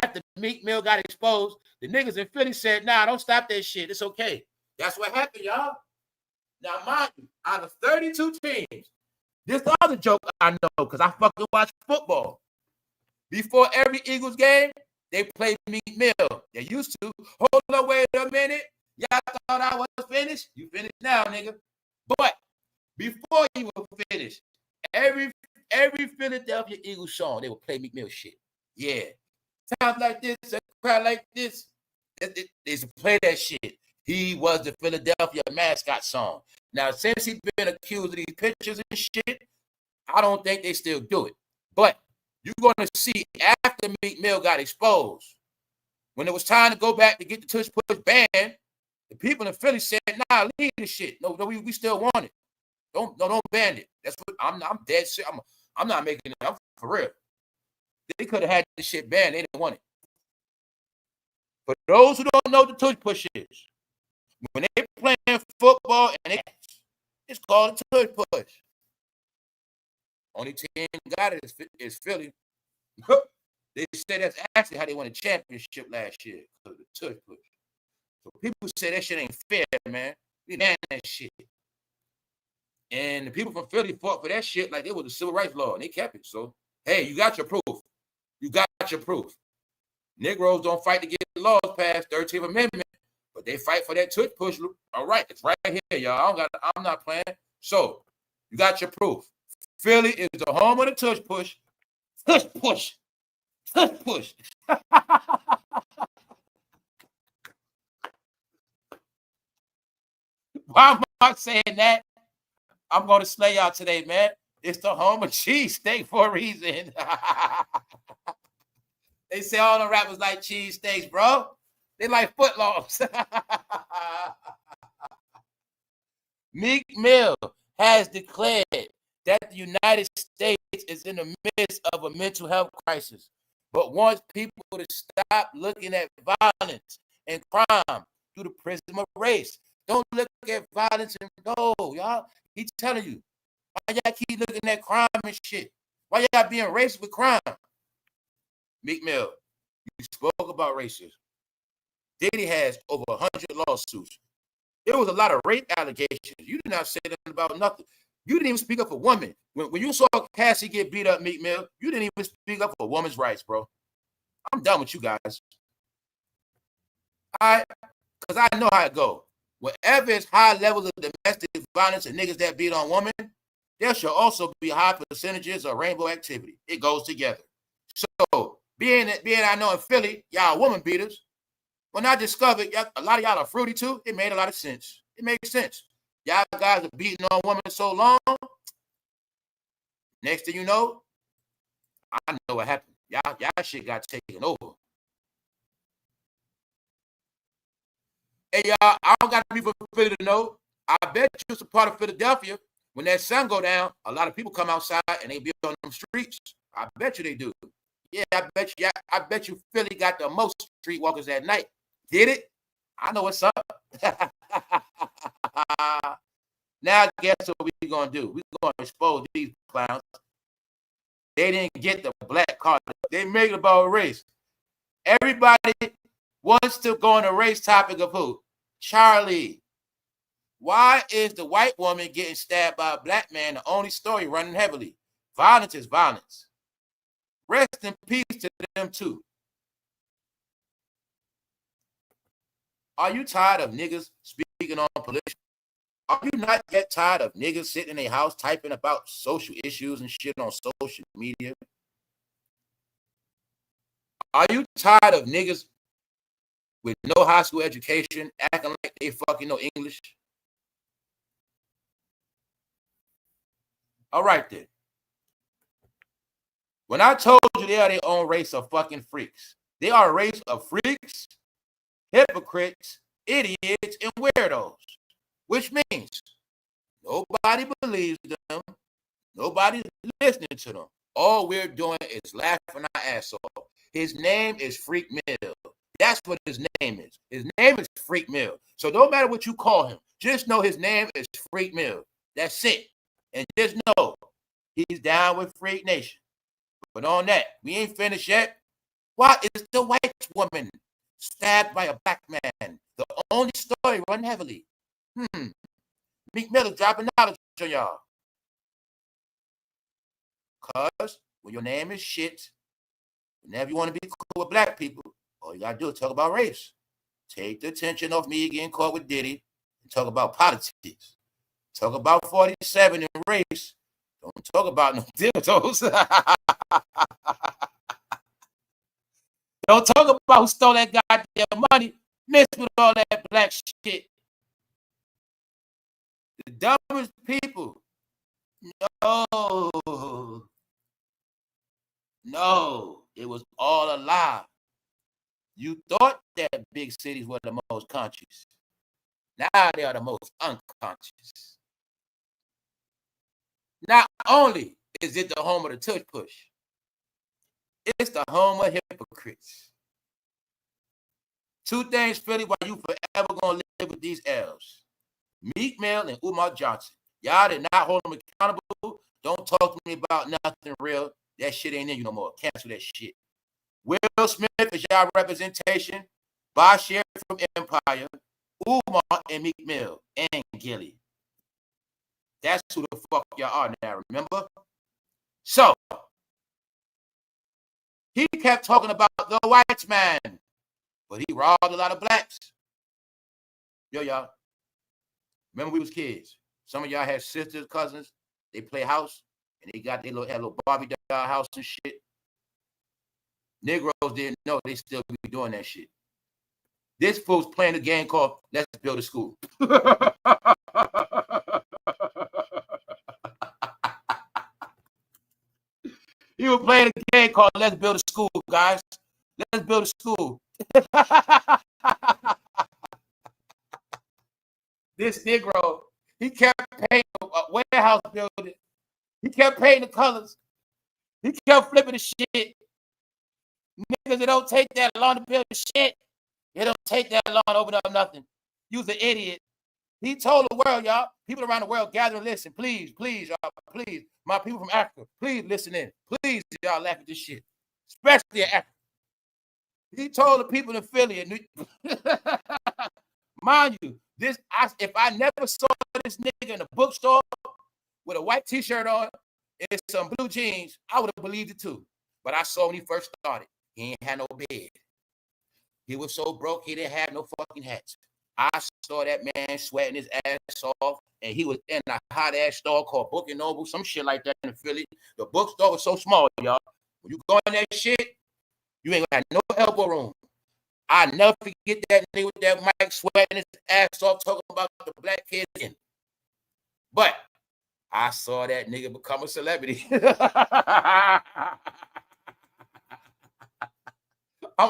After Meek Mill got exposed, the niggas in Philly said, nah, don't stop that shit. It's okay. That's what happened, y'all. Now, mind you, out of 32 teams, this other joke I know because I fucking watch football. Before every Eagles game, they play Meek Mill. They used to. Hold on, wait a minute. Y'all thought I was finished? You finished now, nigga. But before you were finished, every Philadelphia Eagles song, they would play Meek Mill shit. Yeah. Times like this, a crowd like this, they used to play that shit. He was the Philadelphia mascot song. Now, since he's been accused of these pictures and shit, I don't think they still do it. But you're going to see after Meek Mill got exposed, when it was time to go back to get the tush push banned, the people in Philly said, nah, leave this shit. No, we still want it. Don't ban it. That's what I'm dead shit. I'm not making it. I'm for real. They could have had this shit banned. They didn't want it. For those who don't know what the tush push is, when they playing football and it's called a tush push. Only team got it is Philly. They said that's actually how they won a championship last year. The tush push. So people say that shit ain't fair, man. We ban that shit. And the people from Philly fought for that shit like it was a civil rights law, and they kept it. So, hey, you got your proof. You got your proof. Negroes don't fight to get laws passed, 13th Amendment, but they fight for that tush push. All right, it's right here, y'all. I'm not playing. So, you got your proof. Philly is the home of the tush push. Tush push. Tush push. Why am I saying that? I'm going to slay y'all today, man. It's the home of cheesesteak for a reason. They say all the rappers like cheesesteaks, bro. They like footlongs. Meek Mill has declared that the United States is in the midst of a mental health crisis, but wants people to stop looking at violence and crime through the prism of race. Don't look at violence and no, y'all. He's telling you, why y'all keep looking at crime and shit? Why y'all being racist with crime? Meek Mill, you spoke about racism. Diddy has over 100 lawsuits. There was a lot of rape allegations. You did not say nothing about nothing. You didn't even speak up for women. When you saw Cassie get beat up, Meek Mill, you didn't even speak up for women's rights, bro. I'm done with you guys. All right? Because I know how it goes. Wherever is high levels of domestic violence and niggas that beat on women, there should also be high percentages of rainbow activity. It goes together. So, being I know in Philly, y'all woman beaters, when I discovered a lot of y'all are fruity too, it made a lot of sense. It makes sense. Y'all guys are beating on women so long. Next thing you know, I know what happened. Y'all shit got taken over. Hey, y'all, I don't got to be from Philly to know. I bet you it's a part of Philadelphia. When that sun go down, a lot of people come outside and they be on them streets. I bet you they do. Yeah, I bet you Philly got the most streetwalkers at night. Get it? I know what's up. Now, guess what we're going to do? We're going to expose these clowns. They didn't get the black card. They make it about race. Everybody wants to go on a race topic of who? Charlie. Why is the white woman getting stabbed by a black man the only story running heavily? Violence is violence. Rest in peace to them too. Are you tired of niggas speaking on politics? Are you not yet tired of niggas sitting in their house typing about social issues and shit on social media? Are you tired of niggas with no high school education acting like they fucking know English? All right then. When I told you they are their own race of fucking freaks, they are a race of freaks, hypocrites, idiots, and weirdos, which means nobody believes them, nobody's listening to them. All we're doing is laughing our ass off. His name is Freak Mill. That's what his name is. His name is Freak Mill. So no matter what you call him, just know his name is Freak Mill. That's it. And just know he's down with Freak Nation. But on that, we ain't finished yet. Why is the white woman stabbed by a black man? The only story running heavily. Meek Mill is dropping knowledge on y'all. Because when your name is shit, whenever you want to be cool with black people, all you got to do is talk about race. Take the attention off me getting caught with Diddy and talk about politics. Talk about 47 and race. Don't talk about no dildos. Don't talk about who stole that goddamn money. Mess with all that black shit. The dumbest people. No, it was all a lie. You thought that big cities were the most conscious. Now they are the most unconscious. Not only is it the home of the tush push, it's the home of hypocrites. Two things, Philly, why you forever gonna live with these L's. Meek Mill and Umar Johnson. Y'all did not hold them accountable. Don't talk to me about nothing real. That shit ain't in you no more. Cancel that shit. Will Smith is y'all representation. Bashir from Empire. Umar and Meek Mill and Gilly. That's who the fuck y'all are now, remember? So, he kept talking about the white man, but he robbed a lot of blacks. Yo, y'all. Remember we was kids. Some of y'all had sisters, cousins. They play house, and they got their little Barbie doll house and shit. Negroes didn't know they still be doing that shit. This fool's playing a game called Let's Build a School. He was playing a game called Let's Build a School, guys. Let's build a school. This Negro, he kept painting a warehouse building. He kept painting the colors. He kept flipping the shit. Niggas, it don't take that long to build the shit. It don't take that long to open up nothing. You's an idiot. He told the world, y'all, people around the world gather and listen. Please, please, y'all, please. My people from Africa, please listen in. Please, y'all laugh at this shit. Especially in Africa. He told the people in Philly, mind you, if I never saw this nigga in a bookstore with a white t-shirt on and some blue jeans, I would have believed it too. But I saw when he first started, he ain't had no bed. He was so broke, he didn't have no fucking hats. I saw that man sweating his ass off, and he was in a hot-ass store called Book and Noble, some shit like that in Philly. The bookstore was so small, y'all. When you go in that shit, you ain't gonna have no elbow room. I never forget that nigga with that mic sweating his ass off talking about the black kids again. But I saw that nigga become a celebrity. I'm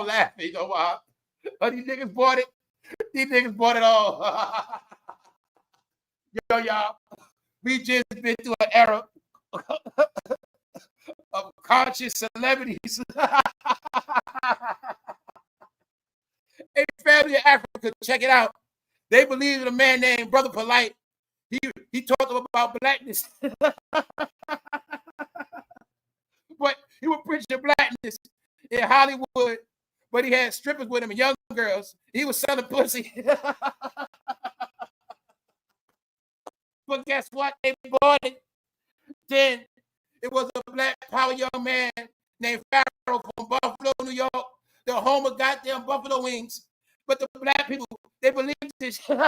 laughing, you know why? These niggas bought it. These niggas bought it all. Yo, y'all, we just been through an era of conscious celebrities. Hey, family, Africa, check it out. They believe in a man named Brother Polite. He taught them about blackness. But he was preaching blackness in Hollywood, but he had strippers with him and young girls. He was selling pussy. But guess what? They bought it. Then it was a black power young man named Pharaoh from Buffalo, New York, the home of goddamn buffalo wings. But the black people, they believed this. And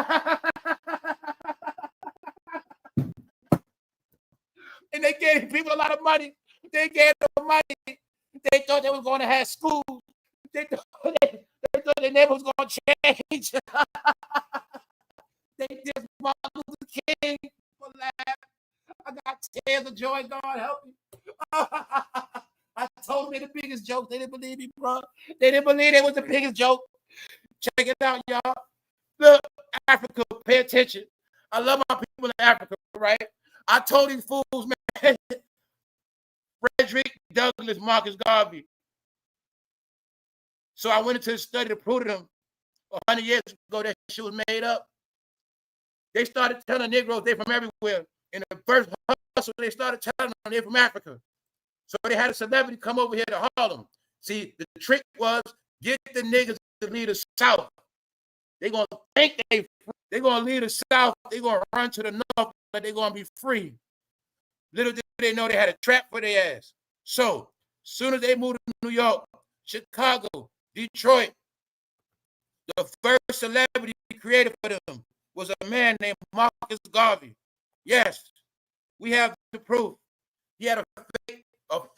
they gave people a lot of money. They gave them money. They thought they was going to have schools. They thought their neighbor was going to change. They did Martin Luther King. I got tears of joy. God help me. I told them the biggest joke. They didn't believe me, bro. They didn't believe it was the biggest joke. Check it out, y'all. Look, Africa, pay attention. I love my people in Africa, right? I told these fools, man, Frederick Douglass, Marcus Garvey. So I went into the study to prove to them 100 years ago that shit was made up. They started telling Negroes they're from everywhere. In the first hustle, they started telling them they're from Africa. So they had a celebrity come over here to Harlem. See, the trick was get the niggas to leave the South. They're going to think they're going to leave the South. They're going to run to the North, but they're going to be free. Little did they know they had a trap for their ass. So, as soon as they moved to New York, Chicago, Detroit, the first celebrity created for them was a man named Marcus Garvey. Yes, we have the proof. He had a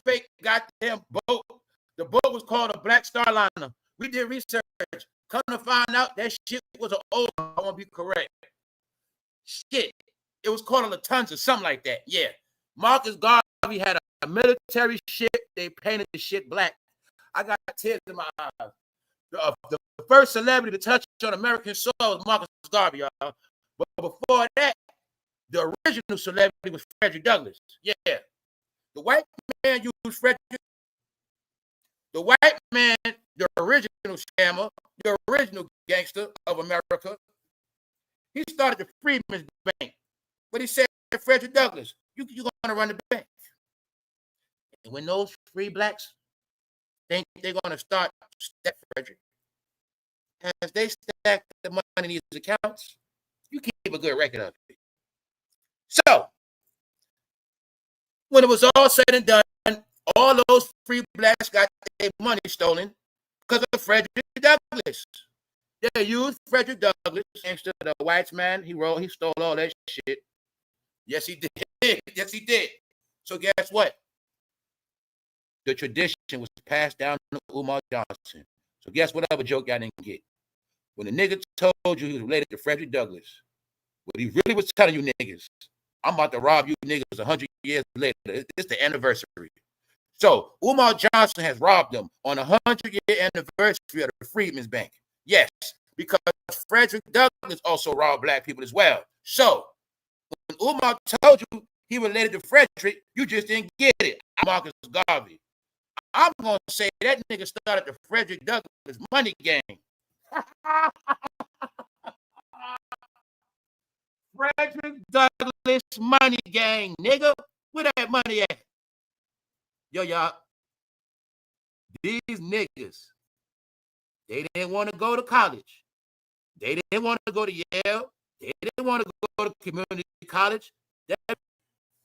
fake goddamn boat. The boat was called a Black Star Liner. We did research. Come to find out that shit was an old, I want to be correct. Shit. It was called a Lufthansa, something like that. Yeah. Marcus Garvey had a military ship. They painted the shit black. I got tears in my eyes. The first celebrity to touch on American soil was Marcus Garvey, y'all. But before that, the original celebrity was Frederick Douglass. Yeah. The white man used Frederick. The white man, the original scammer, the original gangster of America, he started the Freedmen's Bank. But he said, Frederick Douglass, you're going to run the bank. And when those free blacks think they're going to start stack Frederick, as they stack the money in these accounts, you keep a good record of it. So, when it was all said and done, all those free blacks got their money stolen because of Frederick Douglass. They used Frederick Douglass instead of the white man. He stole all that shit. Yes, he did. Yes, he did. So guess what? The tradition was passed down to Umar Johnson. So guess what other joke y'all didn't get? When the nigga told you he was related to Frederick Douglass, what he really was telling you niggas, I'm about to rob you niggas 100 years later. It's the anniversary. So Umar Johnson has robbed them on the 100-year anniversary of the Freedmen's Bank. Yes, because Frederick Douglass also robbed black people as well. So when Umar told you he related to Frederick, you just didn't get it. Marcus Garvey. I'm going to say that nigga started the Frederick Douglass money gang. Frederick Douglass money gang, nigga. Where that money at? Yo, y'all. These niggas, they didn't want to go to college. They didn't want to go to Yale. They didn't want to go to community college.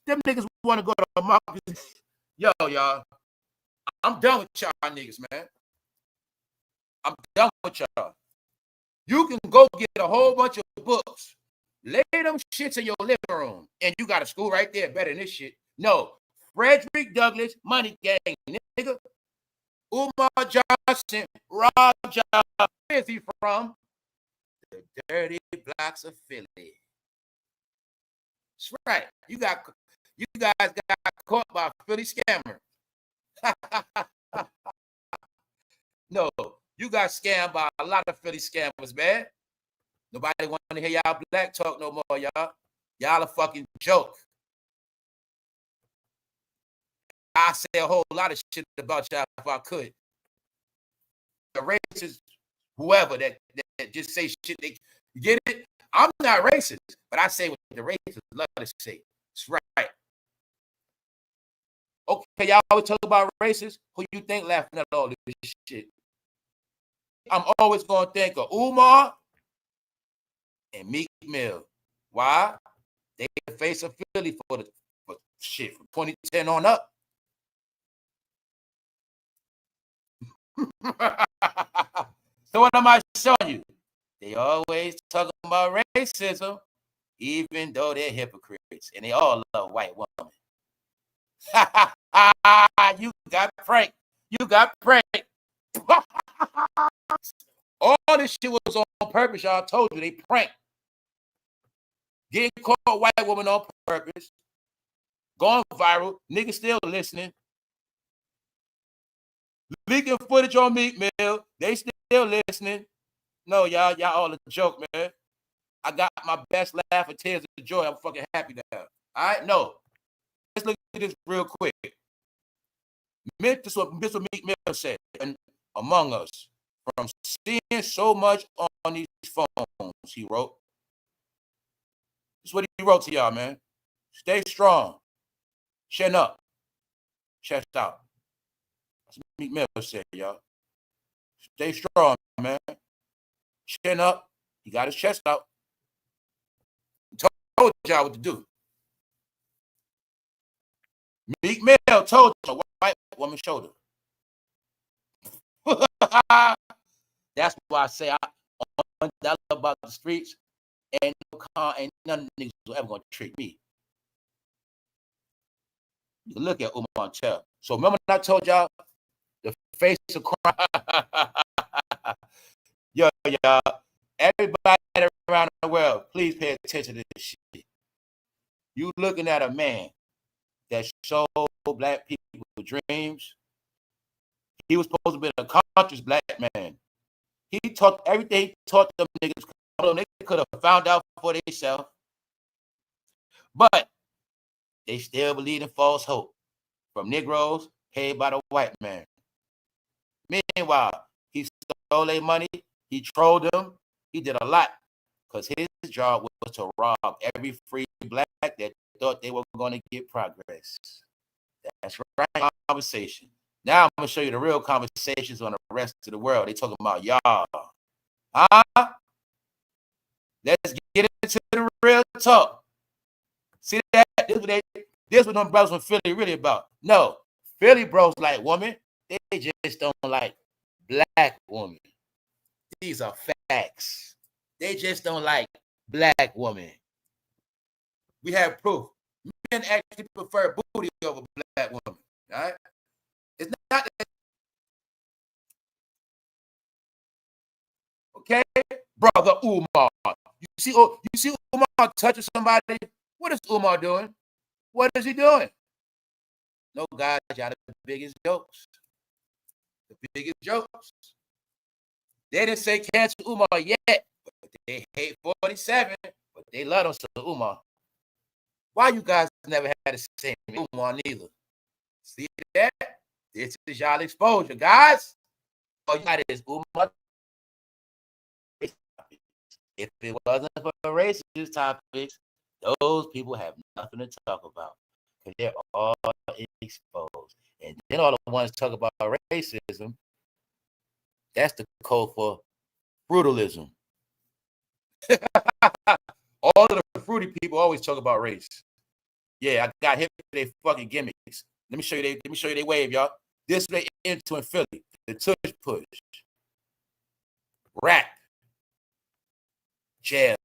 Them niggas want to go to Marcus. Yo, y'all. I'm done with y'all niggas, man. I'm done with y'all. You can go get a whole bunch of books. Lay them shits in your living room. And you got a school right there better than this shit. No. Frederick Douglass money gang, nigga. Umar Johnson, Roger. Where is he from? The dirty blocks of Philly. That's right. You guys got caught by a Philly scammer. No, you got scammed by a lot of Philly scammers, man. Nobody want to hear y'all black talk no more, y'all. Y'all a fucking joke. I say a whole lot of shit about y'all if I could. The racist, whoever that that just say shit. You get it? I'm not racist, but I say what the racists love to say. It's right. Okay, y'all always talk about racists. Who you think laughing at all this shit? I'm always going to think of Umar and Meek Mill. Why? They the face of Philly for shit from 2010 on up. So what am I showing you? They always talking about racism, even though they're hypocrites, and they all love white women. You got pranked. You got pranked. All this shit was on purpose, y'all. I told you they pranked. Getting caught white woman on purpose. Going viral. Niggas still listening. Leaking footage on Meek Mill. They still listening. No, y'all all a joke, man. I got my best laugh and tears of joy. I'm fucking happy now. All right? No. Let's look at this real quick. This is what Meek Mill said, and among us, from seeing so much on these phones, he wrote. This is what he wrote to y'all, man. Stay strong. Chin up. Chest out. That's what Meek Mill said, y'all. Stay strong, man. Chin up. He got his chest out. He told y'all what to do. Meek Mill told you white woman shoulder. That's why I say I love about the streets. Ain't none of the niggas will ever gonna trick me. You look at Umar and tell. So remember when I told y'all the face of crime? Yo, y'all, everybody around the world, please pay attention to this shit. You looking at a man that showed black people dreams. He was supposed to be an accomplished black man. He taught everything he taught them niggas. They could have found out for themselves. But they still believe in false hope from Negroes paid by the white man. Meanwhile, he stole their money. He trolled them. He did a lot because his job was to rob every free black that thought they were going to get progress. That's right, conversation. Now I'm going to show you the real conversations on the rest of the world. They talking about y'all. Huh? Let's get into the real talk. See that? This what them brothers from Philly really about. No, Philly bros like women. They just don't like black women. These are facts. They just don't like black women. We have proof. Men actually prefer booty over black women. All right? It's not that. Okay, brother Umar. You see Umar touching somebody? What is Umar doing? What is he doing? No, guys, y'all the biggest jokes. The biggest jokes. They didn't say cancel Umar yet, but they hate 47, but they love us to Umar. Why you guys never had the same Umar neither? See that? This is y'all exposure, guys. All you got is Umar. If it wasn't for racist topics, those people have nothing to talk about because they're all exposed. And then all the ones talk about racism, that's the code for brutalism. All of the fruity people always talk about race. Yeah, I got hit with their fucking gimmicks. Let me show you they wave, y'all. This way into in Philly, the tush push, rap, jail.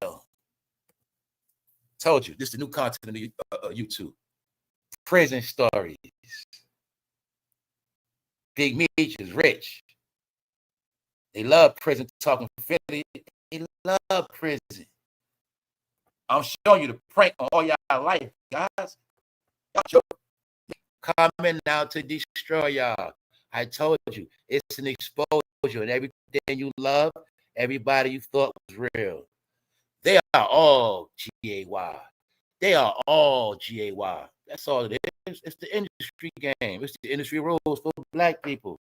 Told you, this is the new content on YouTube. Prison stories. Big Meech is rich. They love prison, talking Philly. They love prison. I'm showing you the prank on all y'all life, guys. Y'all coming out to destroy y'all. I told you, it's an exposure, and everything you love, everybody you thought was real. They are all G-A-Y. They are all G-A-Y. That's all it is. It's the industry game. It's the industry rules for black people.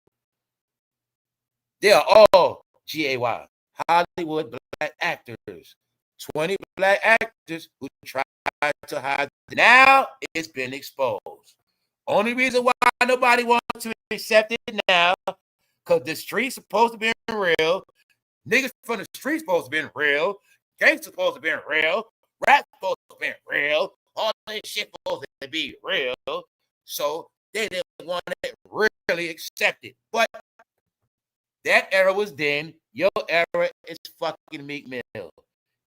They are all G-A-Y. Hollywood black actors. 20 black actors who tried to hide. Now it's been exposed. Only reason why nobody wants to accept it now, because the street's supposed to be real. Niggas from the street supposed to be real. Gangsters supposed to be real. Rap supposed to be real. All this shit supposed to be real. So they didn't want it really accepted. But that era was then. Your era is fucking Meek Mill.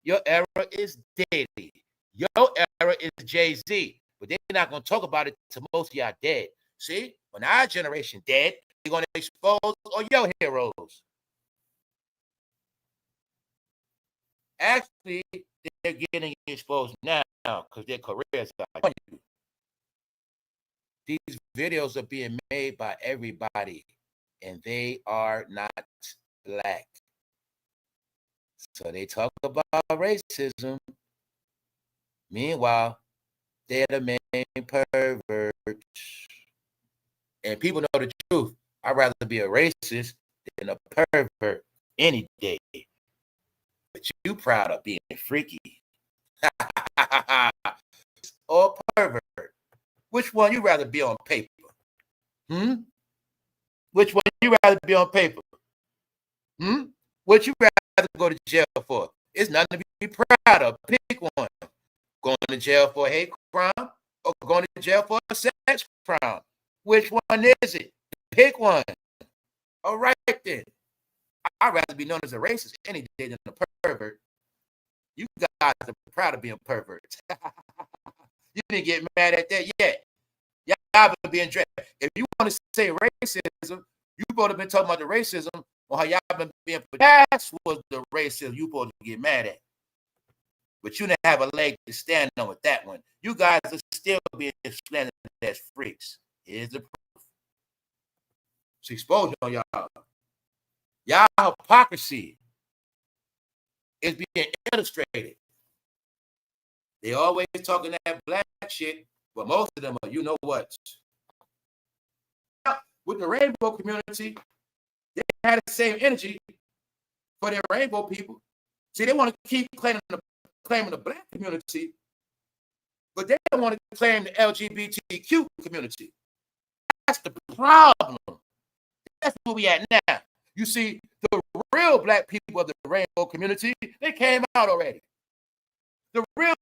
Your era is Diddy. Your era is Jay-Z. But they're not going to talk about it till most of y'all dead. See? When our generation dead, they're going to expose all your heroes. Actually, they're getting exposed now because their careers are on you. These videos are being made by everybody, and they are not black. So they talk about racism. Meanwhile, they're the main perverts. And people know the truth. I'd rather be a racist than a pervert any day. But you proud of being freaky. Or pervert. Which one you rather be on paper? Which one you rather be on paper? What you rather go to jail for? It's nothing to be proud of. Pick one. Going to jail for a hate crime or going to jail for a sex crime? Which one is it? Pick one. All right then. I'd rather be known as a racist any day than a pervert. You guys are proud of being perverts. You didn't get mad at that yet. Y'all been being dragged. If you want to say racism, you both have been talking about the racism or how y'all been being. That was the racism you supposed to get mad at. But you didn't have a leg to stand on with that one. You guys are still being slandered as freaks. Here's the proof. It's exposure on y'all. Y'all hypocrisy is being illustrated. They always talking that black shit, but most of them are, you know what? With the rainbow community, they had the same energy for their rainbow people. See, they want to keep claiming the black community, but they don't want to claim the LGBTQ community. That's the problem. That's where we at now. You see, the real black people of the rainbow community, they came out already. The real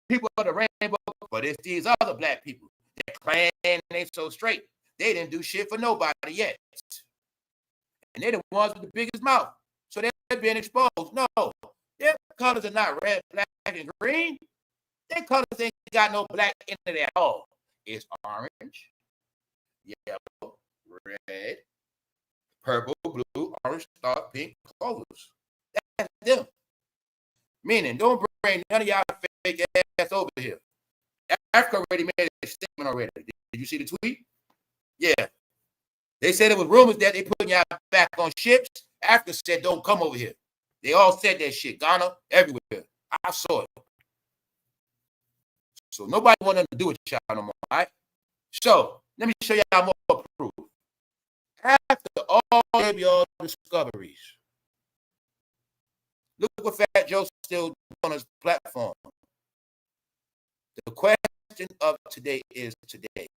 people of the rainbow, but it's these other black people that claim they so straight. They didn't do shit for nobody yet. And they're the ones with the biggest mouth. So they're being exposed. No, their colors are not red, black, and green. Their colors ain't got no black in it at all. It's orange, yellow, red, purple, blue, orange, dark, pink, colors. That's them. Meaning, don't bring none of y'all fake ass over here. Africa already made a statement already. Did you see the tweet? Yeah. They said it was rumors that they putting y'all back on ships. Africa said, don't come over here. They all said that shit. Ghana, everywhere. I saw it. So nobody want nothing to do with y'all no more, all right? So, let me show y'all more proof. After all of your discoveries, look what FatJoe still on his platform. The question of today is today.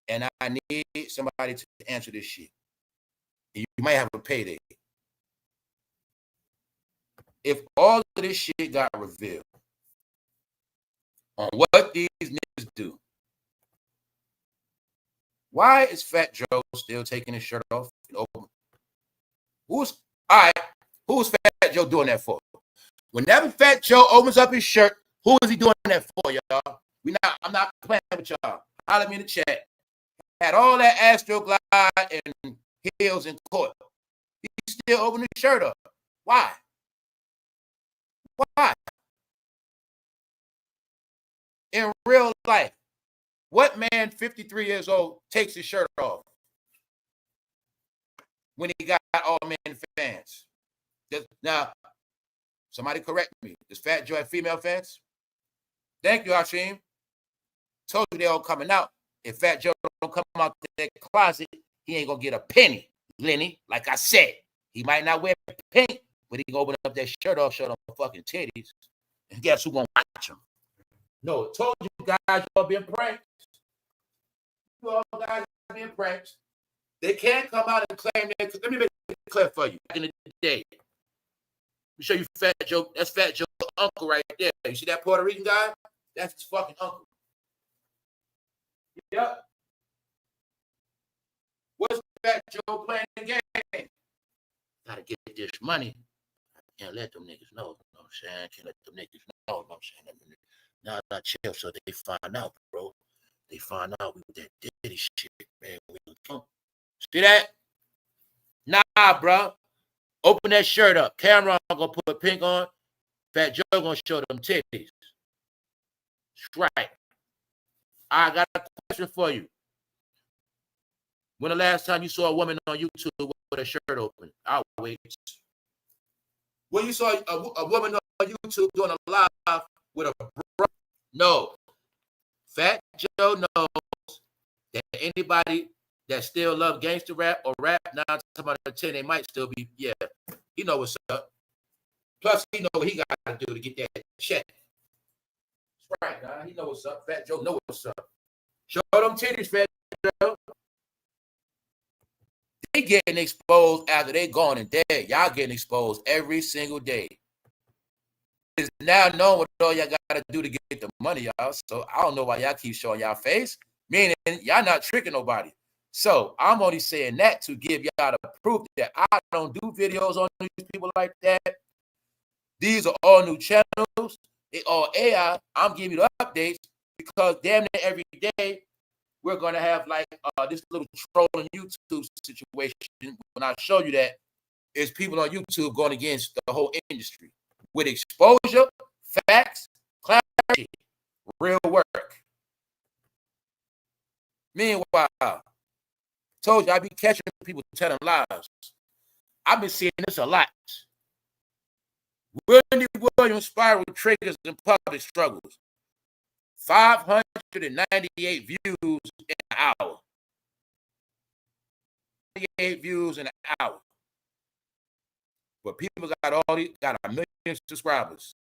And I need somebody to answer this shit. You might have a payday. If all of this shit got revealed on what these niggas do, why is FatJoe still taking his shirt off and open? Who's FatJoe doing that for? Whenever FatJoe opens up his shirt, who is he doing that for, y'all? I'm not playing with y'all. Holler me in the chat. Had all that Astro Glide and heels in court. He's still opening his shirt up. Why? Why? In real life, what man 53 years old takes his shirt off when he got all men fans? Now, somebody correct me. Does FatJoe have female fans? Thank you, Hashim. Told you they all coming out. If FatJoe don't come out that closet, he ain't gonna get a penny, Lenny. Like I said, he might not wear pink, But he can open up that shirt off, show them fucking titties. And guess who gonna watch him? No, told you guys y'all being pranked. You all guys being pranked. They can't come out and claim that. Let me make it clear for you. Back in the day, let me show you Fat Joe. That's Fat Joe's uncle right there. You see that Puerto Rican guy? That's his fucking uncle. Yep. What's Fat Joe playing the game? Gotta get this money. I can't let them niggas know. You know what I'm saying? I can't let them niggas know. You know what I'm saying? Now I chill so they find out, bro. They find out we with that Diddy shit, man. See that? Nah, bro. Open that shirt up. Cameron gonna put pink on. Fat Joe gonna show them titties. That's right. I got a question for you. When the last time you saw a woman on YouTube with a shirt open? I'll wait. When you saw a woman on YouTube doing a live with a bro? No. Fat Joe knows that anybody that still love gangster rap or rap 9 times out of 10, they might still be, yeah. He know what's up. Plus, he know what he got to do to get that check. That's right, nah. He know what's up. Fat Joe know what's up. Show them titties, Fat Joe. They getting exposed after they gone and dead. Y'all getting exposed every single day. It's now known what all y'all got to do to get the money, y'all. So I don't know why y'all keep showing y'all face. Meaning y'all not tricking nobody. So I'm only saying that to give y'all the proof that I don't do videos on these people like that. These are all new channels. They all AI. I'm giving you the updates because damn near every day we're going to have like this little trolling YouTube situation. When I show you that, it's people on YouTube going against the whole industry with exposure, facts, clarity, real work. Meanwhile, told you I be catching people telling lies. I've been seeing this a lot. Wendy Williams spiral triggers in public struggles. 598 views in an hour. 98 views in an hour. But people got a million subscribers.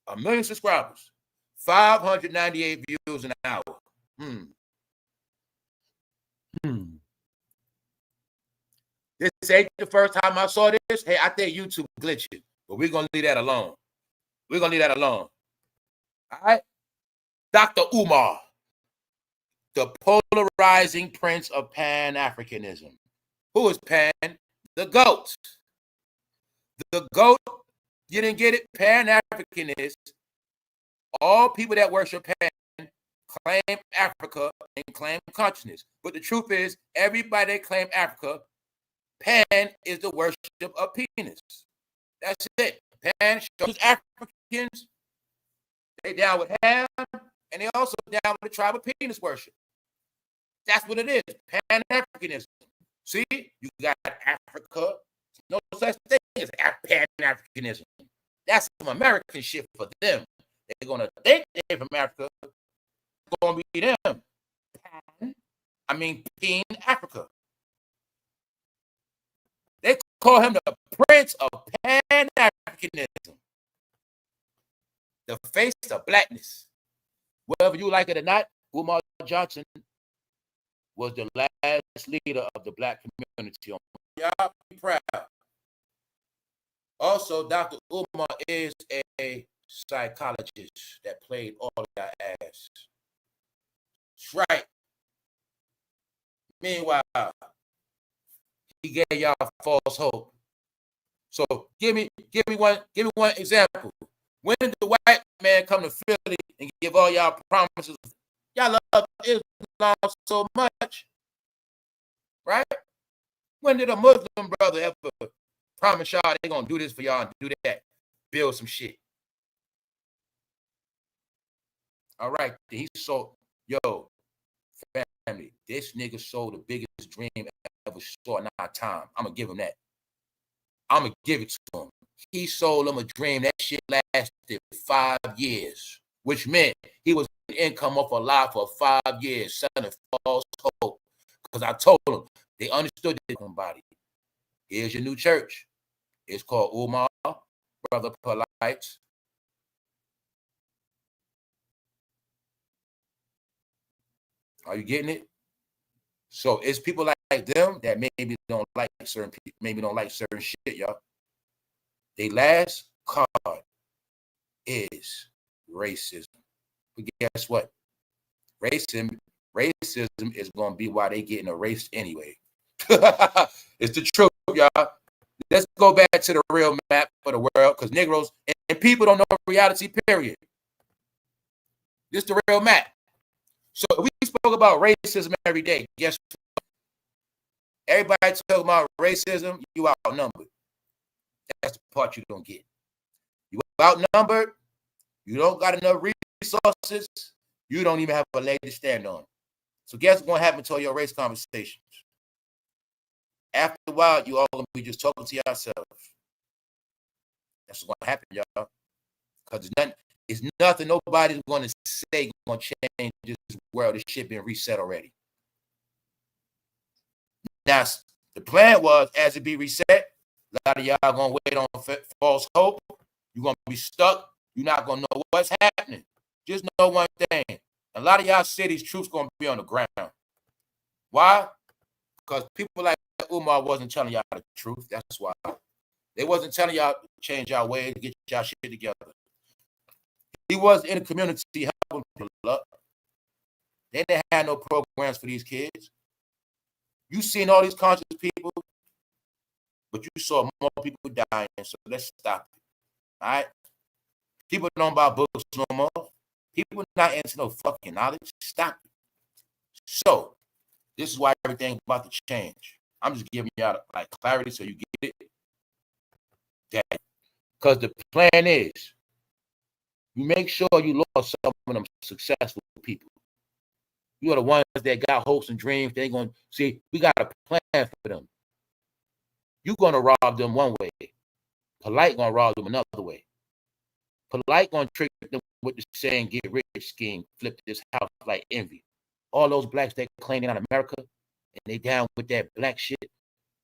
A million subscribers. 598 views in an hour. This ain't the first time I saw this. Hey, I think YouTube glitching, but we're going to leave that alone. We're going to leave that alone. All right? Dr. Umar, the polarizing prince of Pan-Africanism. Who is Pan? The GOAT. The GOAT, you didn't get it? Pan-Africanist. All people that worship Pan claim Africa and claim consciousness. But the truth is, everybody that claim Africa, Pan is the worship of penis. That's it. Pan shows Africans, they down with Ham, and they also down with the tribe of penis worship. That's what it is. Pan-Africanism. See, you got Africa. No such thing as Pan-Africanism. That's some American shit for them. They're going to think they're from Africa. It's going to be them. Peen Africa. They call him the Prince of Pan-Africanism. The face of blackness. Whether you like it or not, Umar Johnson was the last leader of the black community. Y'all be proud. Also, Dr. Umar is a psychologist that played all of your ass. That's right. Meanwhile, he gave y'all false hope. So give me one example. When did the white man come to Philly and give all y'all promises? Y'all love Islam so much, right? When did a Muslim brother ever promise y'all they gonna do this for y'all and do that, build some shit? All right, he sold, family, this nigga sold the biggest dream ever saw in our time. I'm gonna give him that. I'm gonna give it to him. He sold him a dream. That shit lasted 5 years, which meant he was income off a lie for 5 years, selling false hope. Because I told him, they understood this body. Here's your new church. It's called Umar, Brother Polite. Are you getting it? So it's people like them that maybe don't like certain people, maybe don't like certain shit, y'all. Their last card is racism. But guess what? Racism is going to be why they getting erased anyway. It's the truth, y'all. Let's go back to the real map for the world, because Negroes and people don't know reality, period. This is the real map. So we spoke about racism every day. Guess what? Everybody talking about racism, you outnumbered. That's the part you don't get. You outnumbered, you don't got enough resources, you don't even have a leg to stand on. So guess what's going to happen to all your race conversations? After a while, you all going to be just talking to yourselves. That's what's going to happen, y'all. Because it's nothing nobody's going to say going to change this world. This shit been reset already. Now, the plan was, as it be reset, a lot of y'all going to wait on false hope. You're going to be stuck. You're not going to know what's happening. Just know one thing. A lot of y'all cities, truth's going to be on the ground. Why? Because people like Umar wasn't telling y'all the truth. That's why. They wasn't telling y'all to change y'all ways, get y'all shit together. He was in the community helping people up. They didn't have no programs for these kids. You seen all these conscious people, but you saw more people dying, so let's stop it. All right? People don't buy books no more. People not into no fucking knowledge. Stop it. So, this is why everything about to change. I'm just giving y'all like clarity so you get it. That because the plan is you make sure you lost some of them successful people. You are the ones that got hopes and dreams. They're going to see, we got a plan for them. You're going to rob them one way. Polite going to rob them another way. Polite going to trick them with the saying, get rich scheme, flip this house like envy. All those blacks that claiming out America, and they down with that black shit,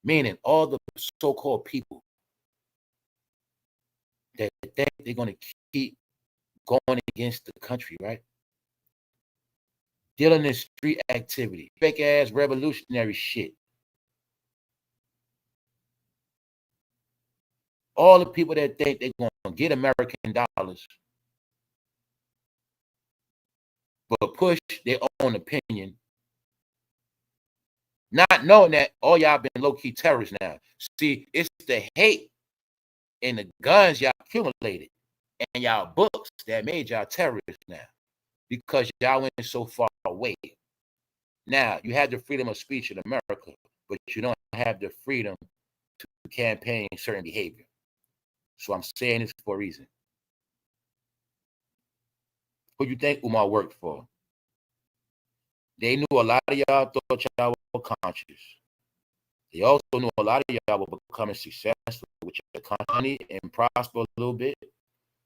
meaning all the so-called people that think they're going to keep going against the country, right? Dealing in street activity, fake ass revolutionary shit. All the people that think they're going to get American dollars, but push their own opinion, not knowing that all y'all been low-key terrorists now. See, it's the hate and the guns y'all accumulated and y'all books that made y'all terrorists now, because y'all went so far away. Now, you have the freedom of speech in America, but you don't have the freedom to campaign certain behavior. So I'm saying this for a reason. Who you think Umar worked for? They knew a lot of y'all thought y'all were conscious. They also knew a lot of y'all were becoming successful with your company and prosper a little bit.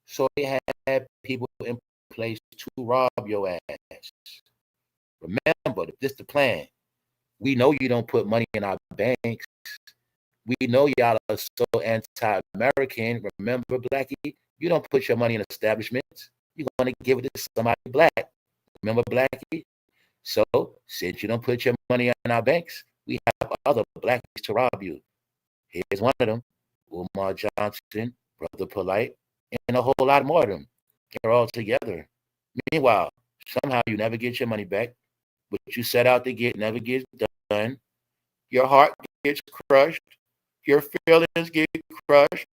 So they had people in place to rob your ass. Remember, this is the plan. We know you don't put money in our banks. We know y'all are so anti-American. Remember, Blackie, you don't put your money in establishments. You're going to give it to somebody black. Remember, Blackie? So, since you don't put your money in our banks, we have other blackies to rob you. Here's one of them, Umar Johnson, Brother Polite, and a whole lot more of them. They're all together. Meanwhile, somehow you never get your money back. What you set out to get never gets done. Your heart gets crushed. Your feelings get crushed.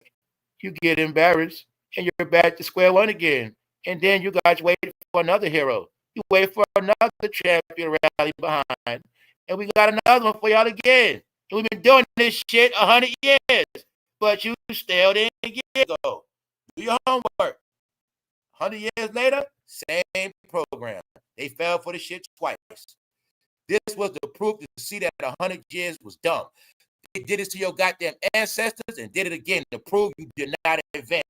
You get embarrassed, and you're back to square one again. And then you guys wait for another hero. You wait for another champion rally behind. And we got another one for y'all again. And we've been doing this shit 100 years. But you still didn't get it. Go. Do your homework. 100 years later, same program. They fell for the shit twice. This was the proof to see that 100 years was dumb. They did it to your goddamn ancestors and did it again to prove you did not advance.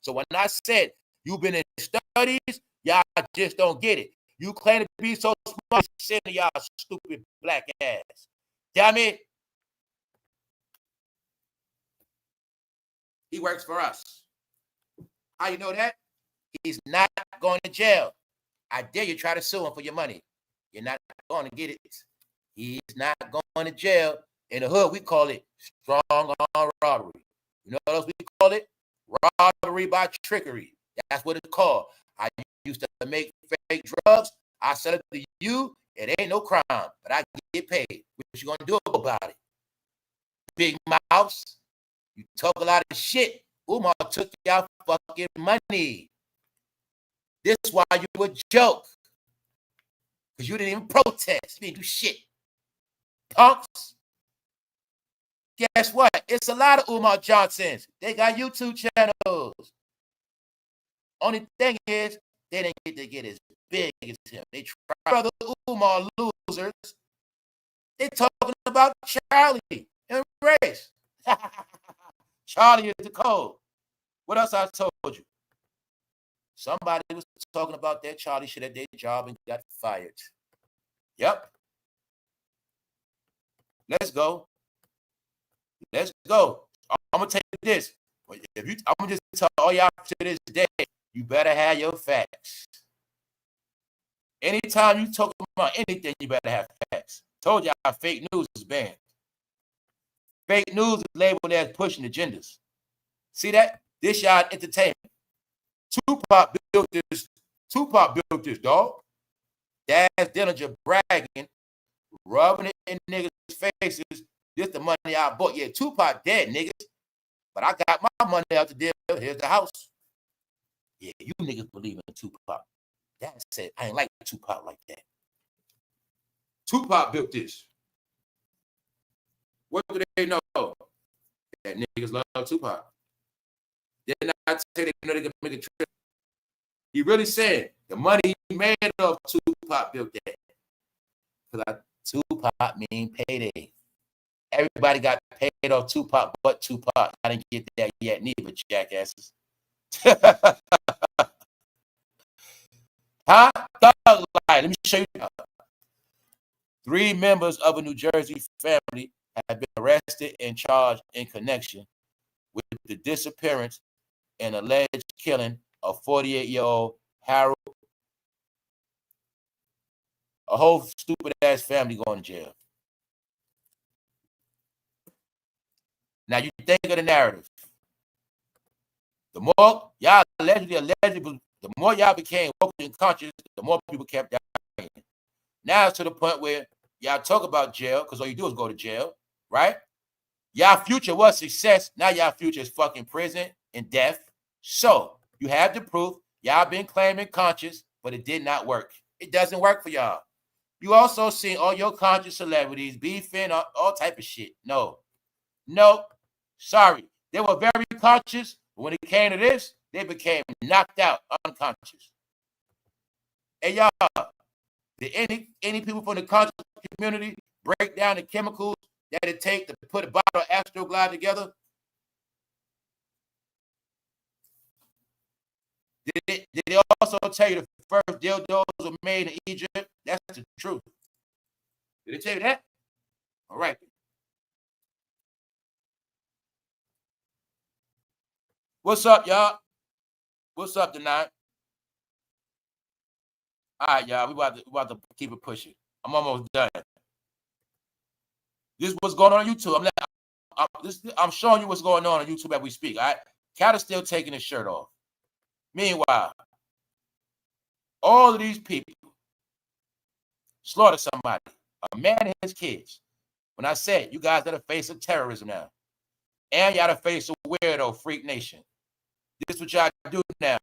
So when I said you've been in studies, y'all just don't get it. You claim to be so smart, send y'all stupid black ass. Damn it. He works for us. How you know that? He's not going to jail. I dare you try to sue him for your money. You're not going to get it. He's not going to jail. In the hood, we call it strong arm robbery. You know what else we call it? Robbery by trickery. That's what it's called. I used to make fake drugs. I sell it to you. It ain't no crime, but I get paid. What you gonna do about it? Big mouse. You talk a lot of shit. Umar took y'all fucking money. This is why you a joke. Because you didn't even protest. You didn't do shit. Punks. Guess what? It's a lot of Umar Johnsons. They got YouTube channels. Only thing is, they didn't get to get as big as him. They try brother Umar losers. They talking about Charlie and race. Charlie is the code. What else I told you? Somebody was talking about that Charlie shit at their job and got fired. Yep. Let's go. Let's go. I'm gonna take this. I'm gonna just tell all y'all to this day, you better have your facts. Anytime you talk about anything, you better have facts. Told y'all fake news is banned. Fake news is labeled as pushing agendas. See that? This y'all entertainment. Tupac built this, dog. Daz Dillinger bragging, rubbing it in niggas' faces. This the money I bought. Yeah, Tupac dead, niggas. But I got my money out the deal. Here's the house. Yeah, you niggas believe in Tupac. Dad said, I ain't like Tupac like that. Tupac built this. What do they know? That niggas love Tupac. Then I say they know they can make a trip. He really said the money he made off Tupac built that. Because Tupac mean payday. Everybody got paid off Tupac but Tupac. I didn't get that yet, neither, jackasses. Huh? Thug life. Let me show you. 3 members of a New Jersey family have been arrested and charged in connection with the disappearance and alleged killing of 48-year-old Harold. A whole stupid-ass family going to jail. Now, you think of the narrative. The more y'all allegedly, the more y'all became woke and conscious, the more people kept dying. Now it's to the point where y'all talk about jail, because all you do is go to jail, right? Y'all future was success. Now y'all future is fucking prison and death. So you have the proof. Y'all been claiming conscious, but it did not work. It doesn't work for y'all. You also seen all your conscious celebrities beefing, all type of shit. No. Sorry. They were very conscious, but when it came to this, they became knocked out, unconscious. Hey, y'all, did any people from the conscious community break down the chemicals that it takes to put a bottle of Astroglide together? Did they also tell you the first dildos were made in Egypt? That's the truth. Did they tell you that? All right. What's up, y'all? What's up tonight? All right, y'all. We about to keep it pushing. I'm almost done. This is what's going on YouTube. I'm showing you what's going on YouTube as we speak. All right. Cat is still taking his shirt off. Meanwhile, all of these people slaughter somebody, a man and his kids. When I said you guys are the face of terrorism now, and y'all the face of weirdo freak nation. This is what y'all do now.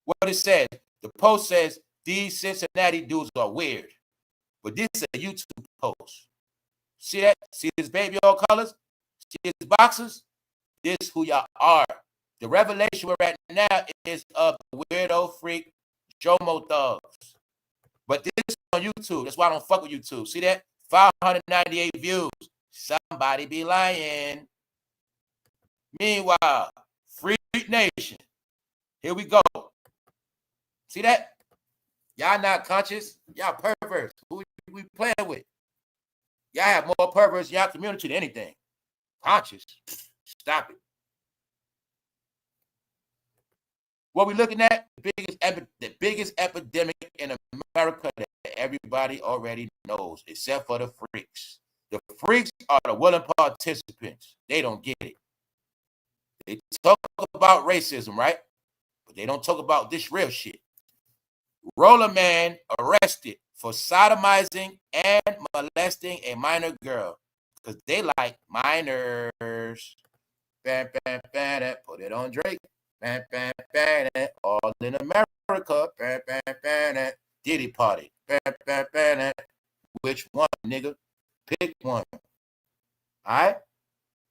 What it says, the post says these Cincinnati dudes are weird, but this is a YouTube post. See that? See this baby all colors? See his boxes? This is who y'all are. The revelation we're at now is of the weirdo freak Jomo thugs. But this is on YouTube. That's why I don't fuck with YouTube. See that? 598 views. Somebody be lying. Meanwhile, Freak Nation. Here we go. See that? Y'all not conscious. Y'all perverts. Who we playing with? Y'all have more perverts in y'all community than anything. Conscious. Stop it. What we looking at? The biggest epidemic in America that everybody already knows, except for the freaks. The freaks are the willing participants. They don't get it. They talk about racism, right? But they don't talk about this real shit. Roller man arrested for sodomizing and molesting a minor girl because they like minors. Bam, bam, bam, put it on Drake. Bam, bam, bam, all in America. Bam, bam, bam, Diddy party. Bam, bam, bam. Which one, nigga? Pick one. All right?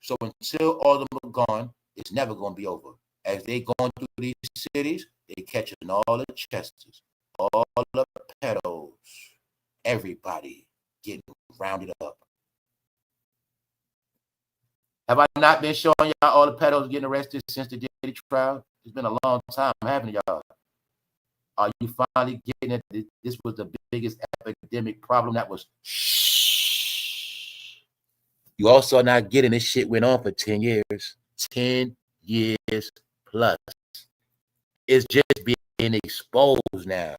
So until all of them are gone, it's never going to be over. As they going through these cities, they catching all the chesters, all the pedos, everybody getting rounded up. Have I not been showing y'all all the pedos getting arrested since the Diddy trial? It's been a long time, haven't y'all? Are you finally getting it? This was the biggest epidemic problem that was shh. You also not getting this shit went on for 10 years. 10 years plus. It's just being exposed now.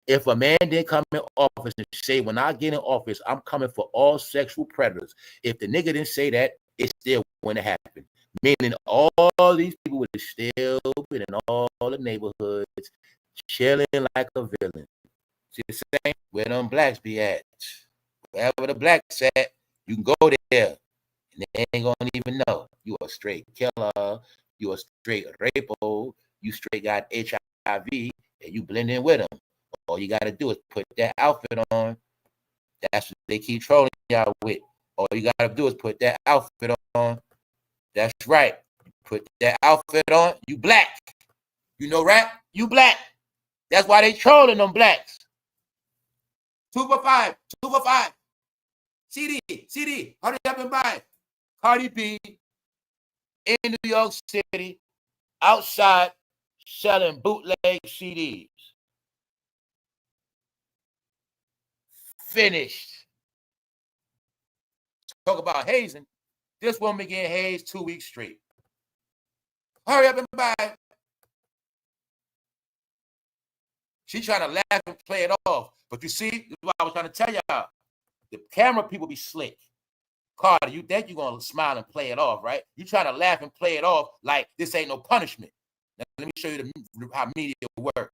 If a man didn't come in office and say, when I get in office, I'm coming for all sexual predators. If the nigga didn't say that, it still wouldn't happen. Meaning all these people would still be in all the neighborhoods, chilling like a villain. See the same? Where them blacks be at. Wherever the blacks at, you can go there. And they ain't gonna even know. You a straight killer, you a straight rapo, you straight got HIV, and you blend in with them. All you gotta do is put that outfit on. That's what they keep trolling y'all with. All you gotta do is put that outfit on. That's right. Put that outfit on. You black. You know rap? You black. That's why they trolling them blacks. 2 for 5. 2 for 5. CD. Hurry up and buy it. Cardi B in New York City outside selling bootleg CDs. Finished. Talk about hazing. This woman getting hazed 2 weeks straight. Hurry up and buy it. She's trying to laugh and play it off. But you see, this is what I was trying to tell y'all. The camera people be slick. Cardi, you think you're going to smile and play it off, right? You trying to laugh and play it off like this ain't no punishment. Now, let me show you how media work.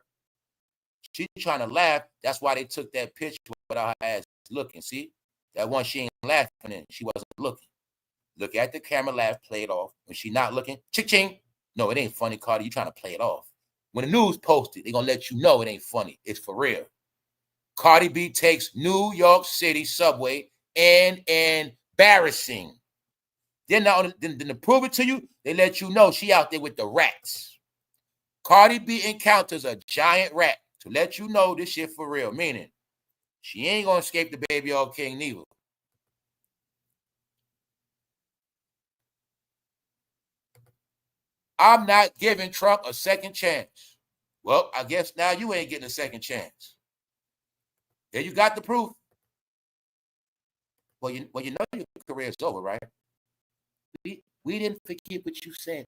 She's trying to laugh. That's why they took that picture without her ass looking. See? That one she ain't laughing in. She wasn't looking. Look at the camera, laugh, play it off. When she not looking, ching. No, it ain't funny, Cardi. You trying to play it off. When the news posted, they going to let you know it ain't funny. It's for real. Cardi B takes New York City subway and embarrassing. Then to prove it to you, they let you know she out there with the rats. Cardi B encounters a giant rat to let you know this shit for real. Meaning, she ain't going to escape the baby all king neither. I'm not giving Trump a second chance. Well, I guess now you ain't getting a second chance. There you got the proof. Well, you know your career is over, right? We didn't forget what you said.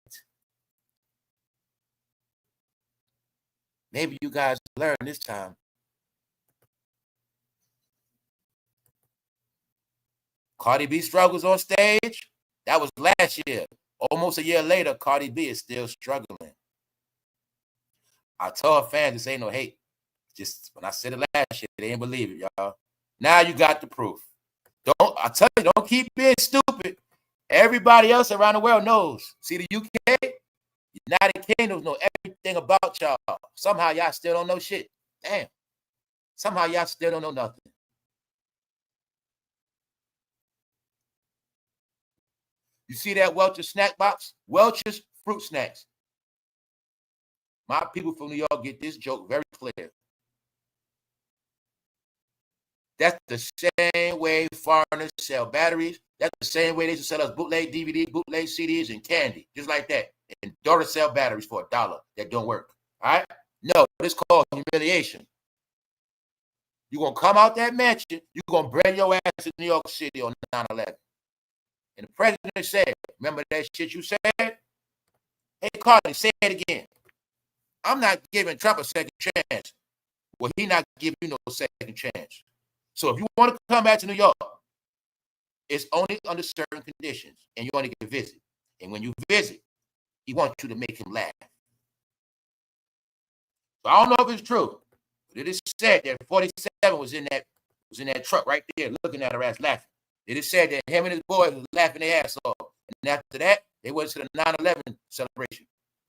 Maybe you guys learned this time. Cardi B struggles on stage. That was last year. Almost a year later, Cardi B is still struggling. I told fans this ain't no hate. Just when I said it last year, they didn't believe it, y'all. Now you got the proof. I tell you, don't keep being stupid. Everybody else around the world knows. See, the UK, United Kingdom know everything about y'all. Somehow y'all still don't know shit. Damn. Somehow y'all still don't know nothing. You see that Welch's snack box? Welch's fruit snacks. My people from New York get this joke very clear. That's the same way foreigners sell batteries. That's the same way they should sell us bootleg DVD, bootleg CDs, and candy, just like that. And daughter sell batteries for $1 that don't work. All right? No, it's called humiliation. You're going to come out that mansion, you're going to bring your ass to New York City on 9/11. And the president said, remember that shit you said? Hey, Cardi, say it again. I'm not giving Trump a second chance. Well, he not giving you no second chance. So if you want to come back to New York, it's only under certain conditions, and you only can visit. And when you visit, he wants you to make him laugh. So I don't know if it's true, but it is said that 47 was in that truck right there, looking at her ass laughing. It is said that him and his boys was laughing their ass off. And after that, they went to the 9/11 celebration.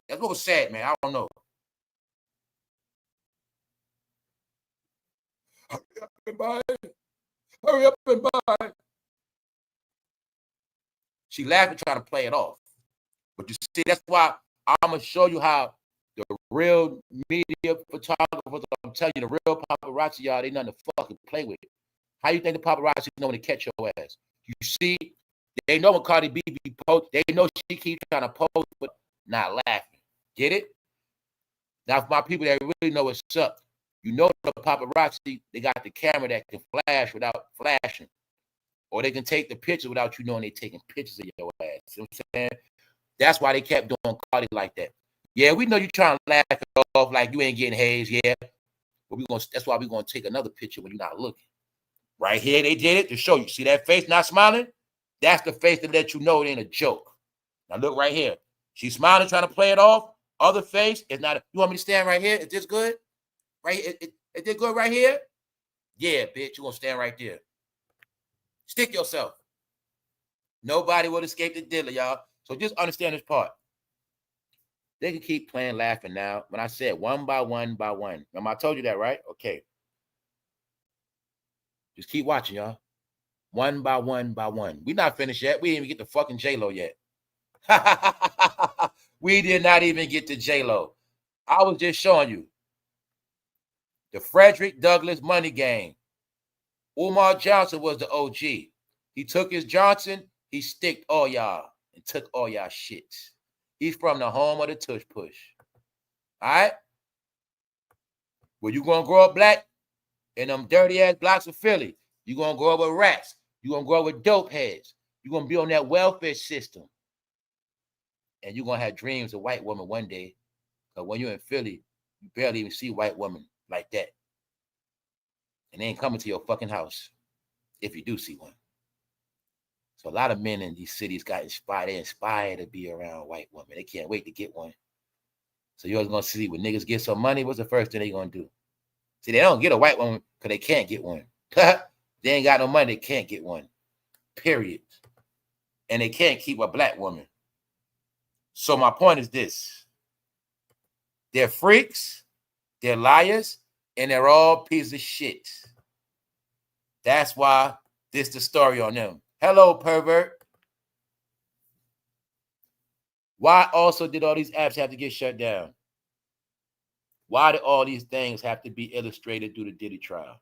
That's what was sad, man. I don't know. Hurry up and buy it. Hurry up and buy it. She laughed and tried to play it off. But you see, that's why I'm going to show you how the real media photographers, I'm telling you, the real paparazzi, y'all, they nothing to fucking play with. How you think the paparazzi know when to catch your ass? You see, they know when Cardi B post, they know she keeps trying to post, but not laughing. Get it? Now, for my people that really know what's up, you know the paparazzi, they got the camera that can flash without flashing. Or they can take the picture without you knowing they're taking pictures of your ass. You know what I'm saying? That's why they kept doing Cardi like that. Yeah, we know you trying to laugh it off like you ain't getting haze, yeah. But that's why we're going to take another picture when you're not looking. Right here, they did it to show you. See that face not smiling? That's the face that let you know it ain't a joke. Now look right here. She's smiling, trying to play it off. Other face is not. You want me to stand right here? Is this good? Right here? Is this good right here? Yeah, bitch. You gonna stand right there. Stick yourself. Nobody will escape the dealer, y'all. So just understand this part. They can keep playing laughing now. When I said one by one by one. Remember I told you that, right? Okay. Just keep watching, y'all. One by one by one. We're not finished yet. We didn't even get to fucking J-Lo yet. We did not even get to J-Lo. I was just showing you. The Frederick Douglass money game. Umar Johnson was the OG. He took his Johnson, he sticked all y'all and took all y'all shits. He's from the home of the tush push. All right? Well, you going to grow up black in them dirty-ass blocks of Philly. You're going to grow up with rats. You're going to grow up with dope heads. You're going to be on that welfare system. And you're going to have dreams of white women one day. Because when you're in Philly, you barely even see white women like that. And they ain't coming to your fucking house if you do see one. So a lot of men in these cities got inspired. They're inspired to be around white women. They can't wait to get one. So you're going to see when niggas get some money, what's the first thing they going to do? See, they don't get a white woman because they can't get one. They ain't got no money. They can't get one. Period. And they can't keep a black woman. So my point is this. They're freaks. They're liars. And they're all pieces of shit. That's why this is the story on them. Hello, pervert. Why also did all these apps have to get shut down? Why did all these things have to be illustrated through the Diddy trial?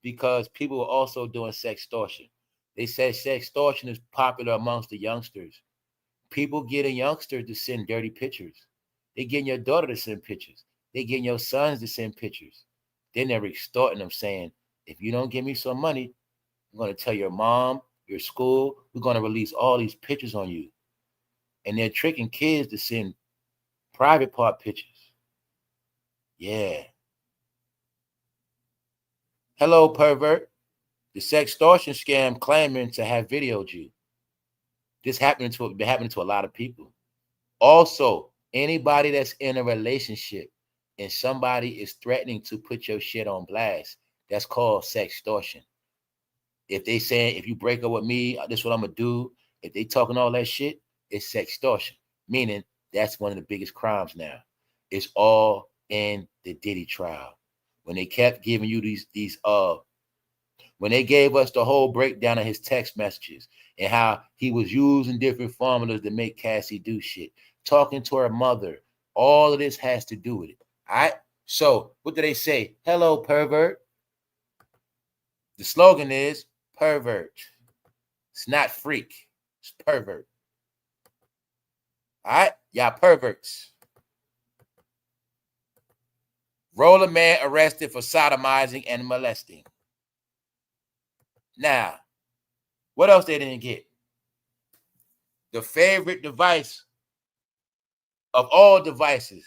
Because people were also doing sextortion. They said sextortion is popular amongst the youngsters. People getting youngsters to send dirty pictures. They getting your daughter to send pictures. They getting your sons to send pictures. Then they're extorting them saying, if you don't give me some money, I'm going to tell your mom, your school, we're going to release all these pictures on you. And they're tricking kids to send private part pictures. Yeah. Hello, pervert. The sextortion scam claiming to have videoed you. This been happening to a lot of people. Also, anybody that's in a relationship and somebody is threatening to put your shit on blast, that's called sextortion. If they saying, if you break up with me, this is what I'm going to do. If they talking all that shit, it's sextortion. Meaning that's one of the biggest crimes now. It's all in the Diddy trial. When they kept giving you when they gave us the whole breakdown of his text messages and how he was using different formulas to make Cassie do shit, talking to her mother, all of this has to do with it. All right? So what do they say? Hello, pervert. The slogan is pervert. It's not freak. It's pervert. All right? Y'all perverts. Roller man arrested for sodomizing and molesting. Now, what else they didn't get? The favorite device of all devices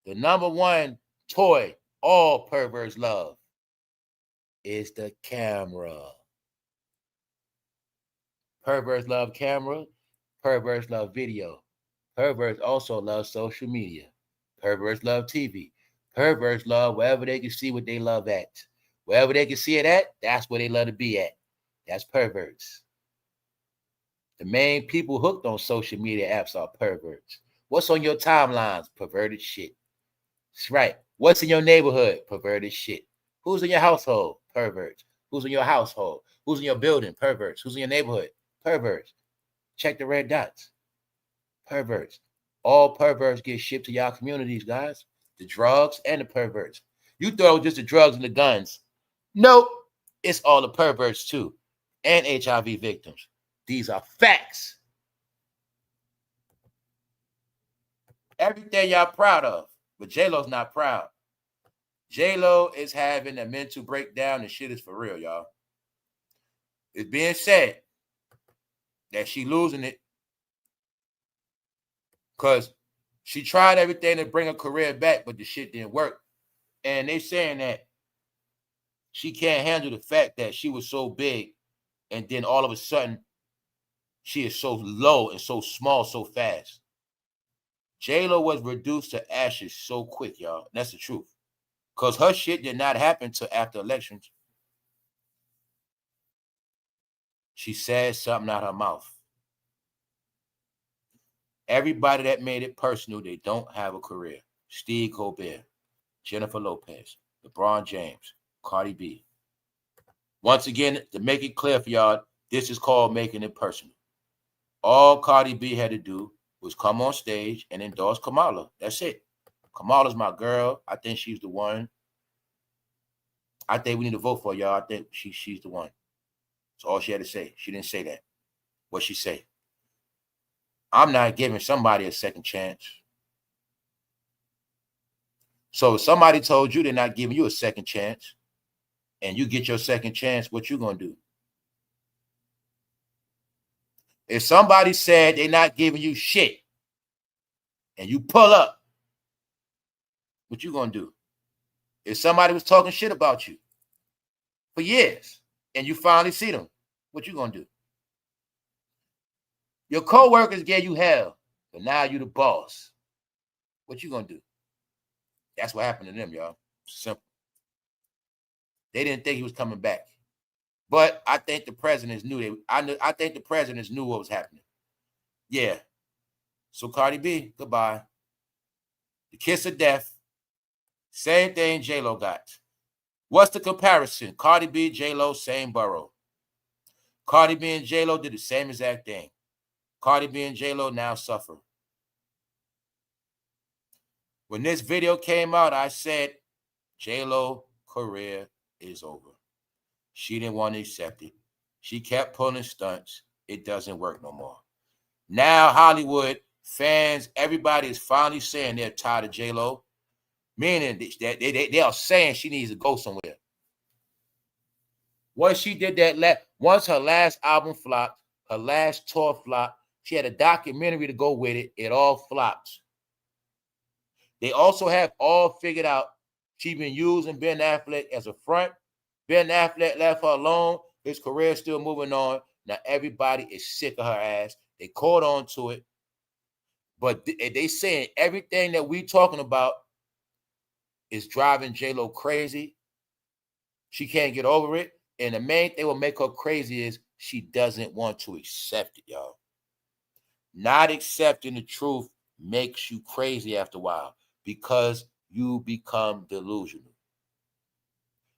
The number one toy all perverts love is the camera. Perverts love camera. Perverts love video. Perverts also love social media. Perverts love TV. Perverts love wherever they can see what they love at. Wherever they can see it at, that's where they love to be at. That's perverts. The main people hooked on social media apps are perverts. What's on your timelines? Perverted shit. That's right. What's in your neighborhood? Perverted shit. Who's in your household? Perverts. Who's in your household? Who's in your building? Perverts. Who's in your neighborhood? Perverts. Check the red dots. Perverts. All perverts get shipped to y'all communities, guys. The drugs and the perverts. You thought it was just the drugs and the guns. Nope. It's all the perverts too. And HIV victims. These are facts. Everything y'all proud of. But J-Lo's not proud. J-Lo is having a mental breakdown and shit is for real, y'all. It's being said that she losing it because she tried everything to bring her career back, but the shit didn't work. And they saying that she can't handle the fact that she was so big and then all of a sudden she is so low and so small so fast. J-Lo was reduced to ashes so quick, y'all. That's the truth. Because her shit did not happen till after elections. She said something out her mouth. Everybody that made it personal, they don't have a career. Steve Colbert, Jennifer Lopez, LeBron James, Cardi B. Once again, to make it clear for y'all, this is called making it personal. All Cardi B had to do was come on stage and endorse Kamala. That's it. Kamala's my girl. I think she's the one. I think we need to vote for y'all. I think she's the one. That's all she had to say. She didn't say that. What'd she say? I'm not giving somebody a second chance. So if somebody told you they're not giving you a second chance and you get your second chance, what you gonna do? If somebody said they're not giving you shit and you pull up, what you gonna do? If somebody was talking shit about you for years and you finally see them, what you gonna do? Your co-workers gave you hell, but now you the boss. What you gonna do? That's what happened to them, y'all. Simple. They didn't think he was coming back. But I think the presidents knew I think the presidents knew what was happening. Yeah. So Cardi B, goodbye. The kiss of death. Same thing J-Lo got. What's the comparison? Cardi B, J-Lo, same borough. Cardi B and J-Lo did the same exact thing. Cardi B and J-Lo now suffer. When this video came out, I said J-Lo career is over. She didn't want to accept it. She kept pulling stunts. It doesn't work no more. Now Hollywood fans, everybody is finally saying they're tired of J-Lo, meaning that they are saying she needs to go somewhere. Once she did that, once her last album flopped, her last tour flopped, she had a documentary to go with it. It all flopped. They also have all figured out she's been using Ben Affleck as a front. Ben Affleck left her alone. His career is still moving on. Now everybody is sick of her ass. They caught on to it. But they saying everything that we talking about is driving J-Lo crazy. She can't get over it. And the main thing will make her crazy is she doesn't want to accept it, y'all. Not accepting the truth makes you crazy after a while because you become delusional.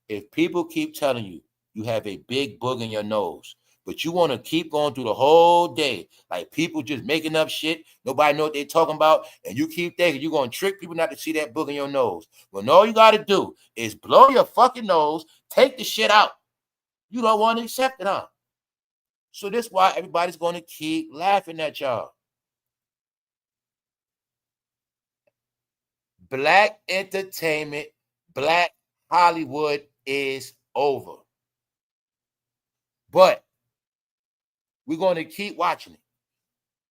If people keep telling you you have a big boog in your nose, but you want to keep going through the whole day, like people just making up shit, nobody know what they're talking about, and you keep thinking you're going to trick people not to see that boog in your nose. When all you got to do is blow your fucking nose, take the shit out. You don't want to accept it, huh? So this is why everybody's going to keep laughing at y'all. Black entertainment, Black Hollywood is over. But we're going to keep watching it.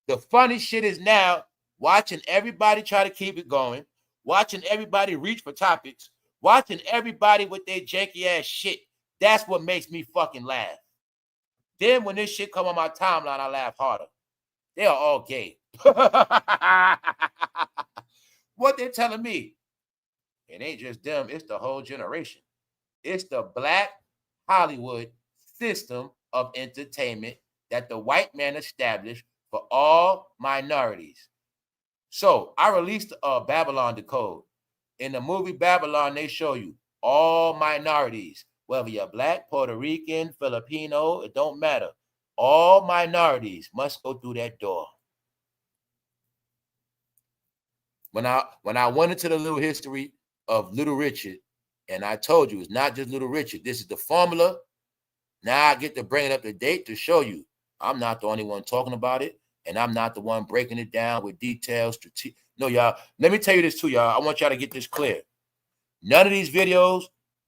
The funny shit is now watching everybody try to keep it going, watching everybody reach for topics, watching everybody with their janky ass shit. That's what makes me fucking laugh. Then when this shit come on my timeline, I laugh harder. They are all gay. What they're telling me, it ain't just them, it's the whole generation. It's the Black Hollywood system of entertainment that the white man established for all minorities. So I released Babylon Decode. In the movie Babylon, they show you all minorities, whether you're Black, Puerto Rican, Filipino, it don't matter. All minorities must go through that door. When I went into the little history of Little Richard, and I told you it's not just Little Richard, this is the formula. Now I get to bring it up to date to show you I'm not the only one talking about it, and I'm not the one breaking it down with details. No, y'all, let me tell you this too, y'all. I want y'all to get this clear. None of these videos,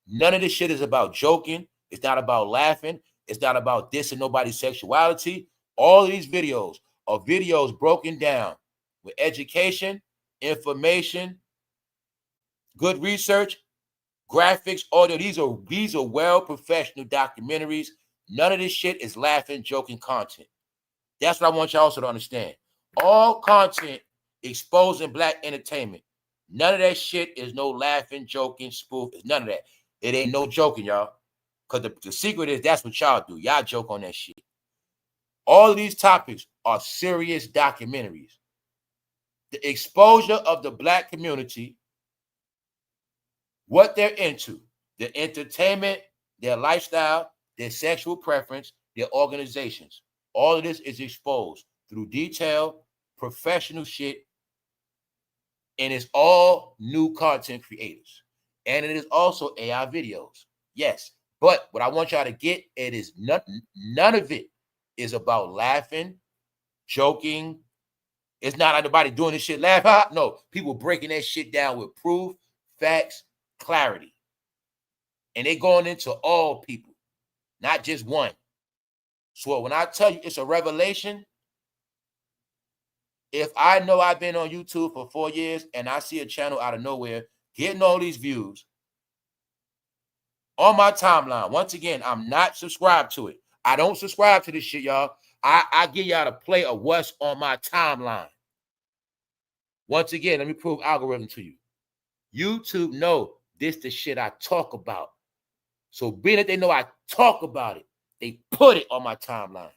none of this shit is about joking. It's not about laughing. It's not about dissing nobody's sexuality. All of these videos are videos broken down with education, information, good research, graphics, audio. These are well professional documentaries. None of this shit is laughing, joking content. That's what I want y'all also to understand. All content exposing Black entertainment. None of that shit is no laughing, joking, spoof. It's none of that. It ain't no joking, y'all. Because the secret is that's what y'all do. Y'all joke on that shit. All of these topics are serious documentaries. The exposure of the Black community, what they're into, their entertainment, their lifestyle, their sexual preference, their organizations. All of this is exposed through detailed, professional shit, and it's all new content creators. And it is also AI videos. Yes, but what I want y'all to get, it is none of it is about laughing, joking. It's not anybody doing this shit laugh. No, people breaking that shit down with proof, facts, clarity. And they going into all people, not just one. So when I tell you it's a revelation, if I know I've been on YouTube for 4 years and I see a channel out of nowhere getting all these views on my timeline, once again, I'm not subscribed to it. I don't subscribe to this shit, y'all. I give y'all a play of what's on my timeline. Once again, let me prove algorithm to you. YouTube know this the shit I talk about. So being that they know I talk about it, they put it on my timeline.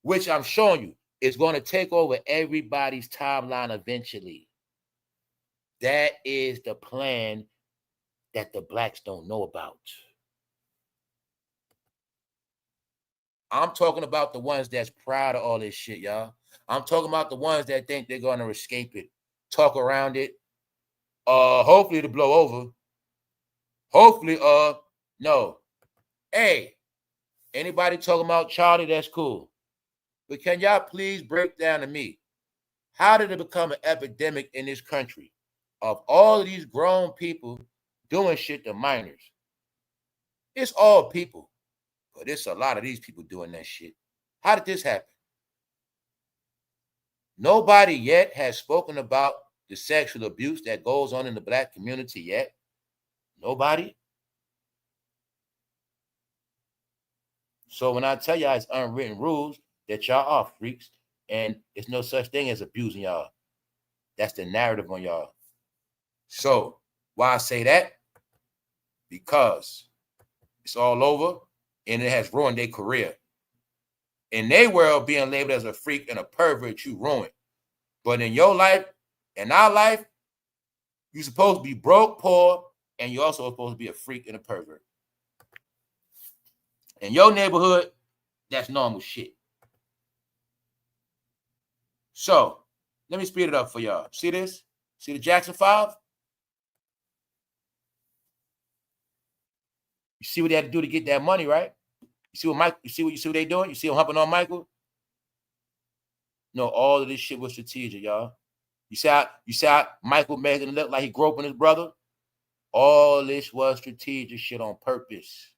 Which I'm showing you is going to take over everybody's timeline eventually. That is the plan that the Blacks don't know about. I'm talking about the ones that's proud of all this shit, y'all. I'm talking about the ones that think they're going to escape it, talk around it, hopefully to blow over. Hopefully, no. Hey, anybody talking about Charlie, that's cool. But can y'all please break down to me, how did it become an epidemic in this country of all of these grown people doing shit to minors? It's all people, but it's a lot of these people doing that shit. How did this happen? Nobody yet has spoken about the sexual abuse that goes on in the Black community yet. Nobody. So when I tell y'all it's unwritten rules that y'all are freaks and it's no such thing as abusing y'all. That's the narrative on y'all. So why I say that? Because it's all over and it has ruined their career. In their world, being labeled as a freak and a pervert, you ruin. But in your life, in our life, you're supposed to be broke, poor, and you're also supposed to be a freak and a pervert. In your neighborhood, that's normal shit. So let me speed it up for y'all. See this? See the Jackson 5? You see what they had to do to get that money, right? You see what Mike? You see what they doing? You see them humping on Michael? No, all of this shit was strategic, y'all. You see how Michael made it look like he groping his brother? All this was strategic shit on purpose.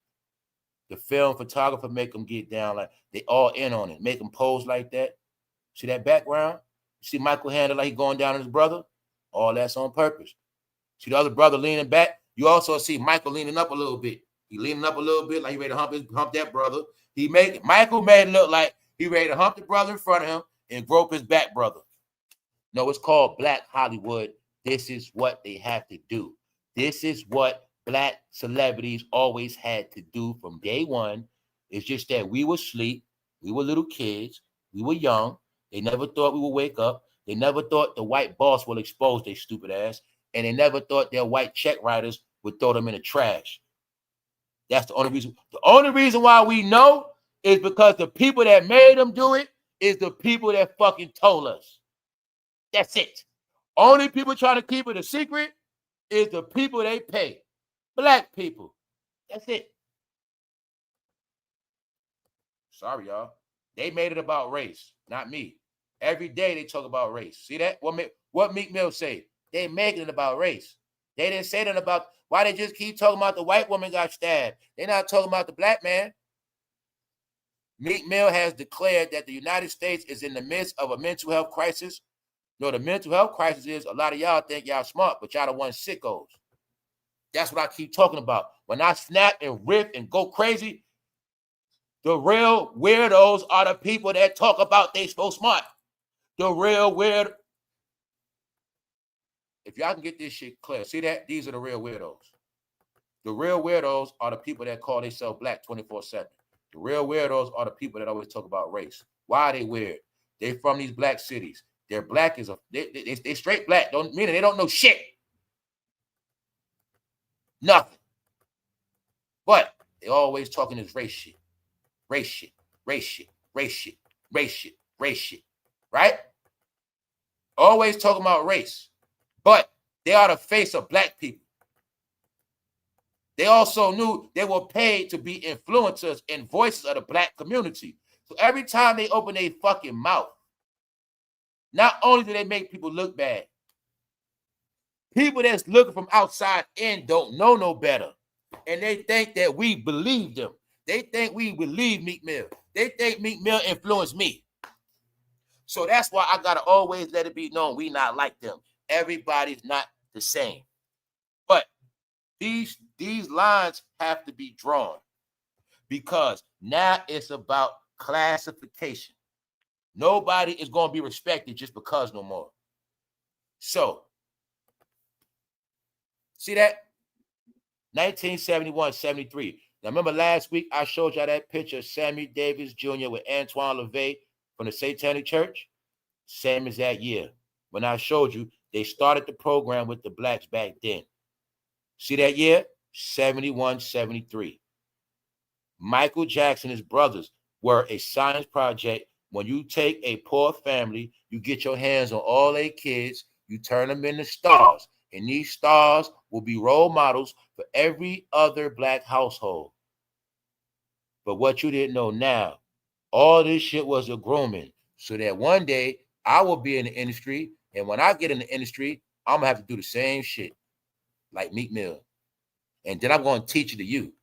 The film photographer make them get down like they all in on it. Make them pose like that. See that background? You see Michael handle like he going down on his brother? All that's on purpose. See the other brother leaning back? You also see Michael leaning up a little bit. He leaning up a little bit like he ready to hump that brother. Michael made it look like he ready to hump the brother in front of him and grope his back brother. No, it's called Black Hollywood. This is what they have to do. This is what Black celebrities always had to do from day one. It's just that we were asleep. We were little kids. We were young. They never thought we would wake up. They never thought the white boss will expose their stupid ass. And they never thought their white check writers would throw them in the trash. That's the only reason. The only reason why we know is because the people that made them do it is the people that fucking told us. That's it. Only people trying to keep it a secret is the people they pay. Black people. That's it. Sorry, y'all. They made it about race, not me. Every day they talk about race. See that? What Meek Mill say? They making it about race. They didn't say that about why they just keep talking about the white woman got stabbed. They're not talking about the black man. Meek Mill has declared that the United States is in the midst of a mental health crisis. No, the mental health crisis is a lot of y'all think y'all smart, but y'all the ones sickos. That's what I keep talking about. When I snap and rip and go crazy, the real weirdos are the people that talk about they so smart. The real weird. If y'all can get this shit clear, see that? These are the real weirdos. The real weirdos are the people that call themselves black 24/7. The real weirdos are the people that always talk about race. Why are they weird? They from these black cities. They're black as they straight black. Don't mean they don't know shit. Nothing. But they always talking this race shit. Race shit. Race shit. Race shit. Race shit. Race shit. Right? Always talking about race. But they are the face of black people. They also knew they were paid to be influencers and voices of the black community. So every time they open their fucking mouth, not only do they make people look bad, people that's looking from outside in don't know no better. And they think that we believe them. They think we believe Meek Mill. They think Meek Mill influenced me. So that's why I got to always let it be known we not like them. Everybody's not the same. But these lines have to be drawn because now it's about classification. Nobody is going to be respected just because no more. So, see that? 1971, 73. Now, remember last week I showed y'all that picture of Sammy Davis Jr. with Antoine LaVey from the Satanic Church? Same as that year. When I showed you, they started the program with the blacks back then. See that year? 71, 73. Michael Jackson and his brothers were a science project. When you take a poor family, you get your hands on all their kids, you turn them into stars. And these stars will be role models for every other black household. But what you didn't know now, all this shit was a grooming. So that one day I will be in the industry. And when I get in the industry, I'm going to have to do the same shit like Meek Mill. And then I'm going to teach it to you.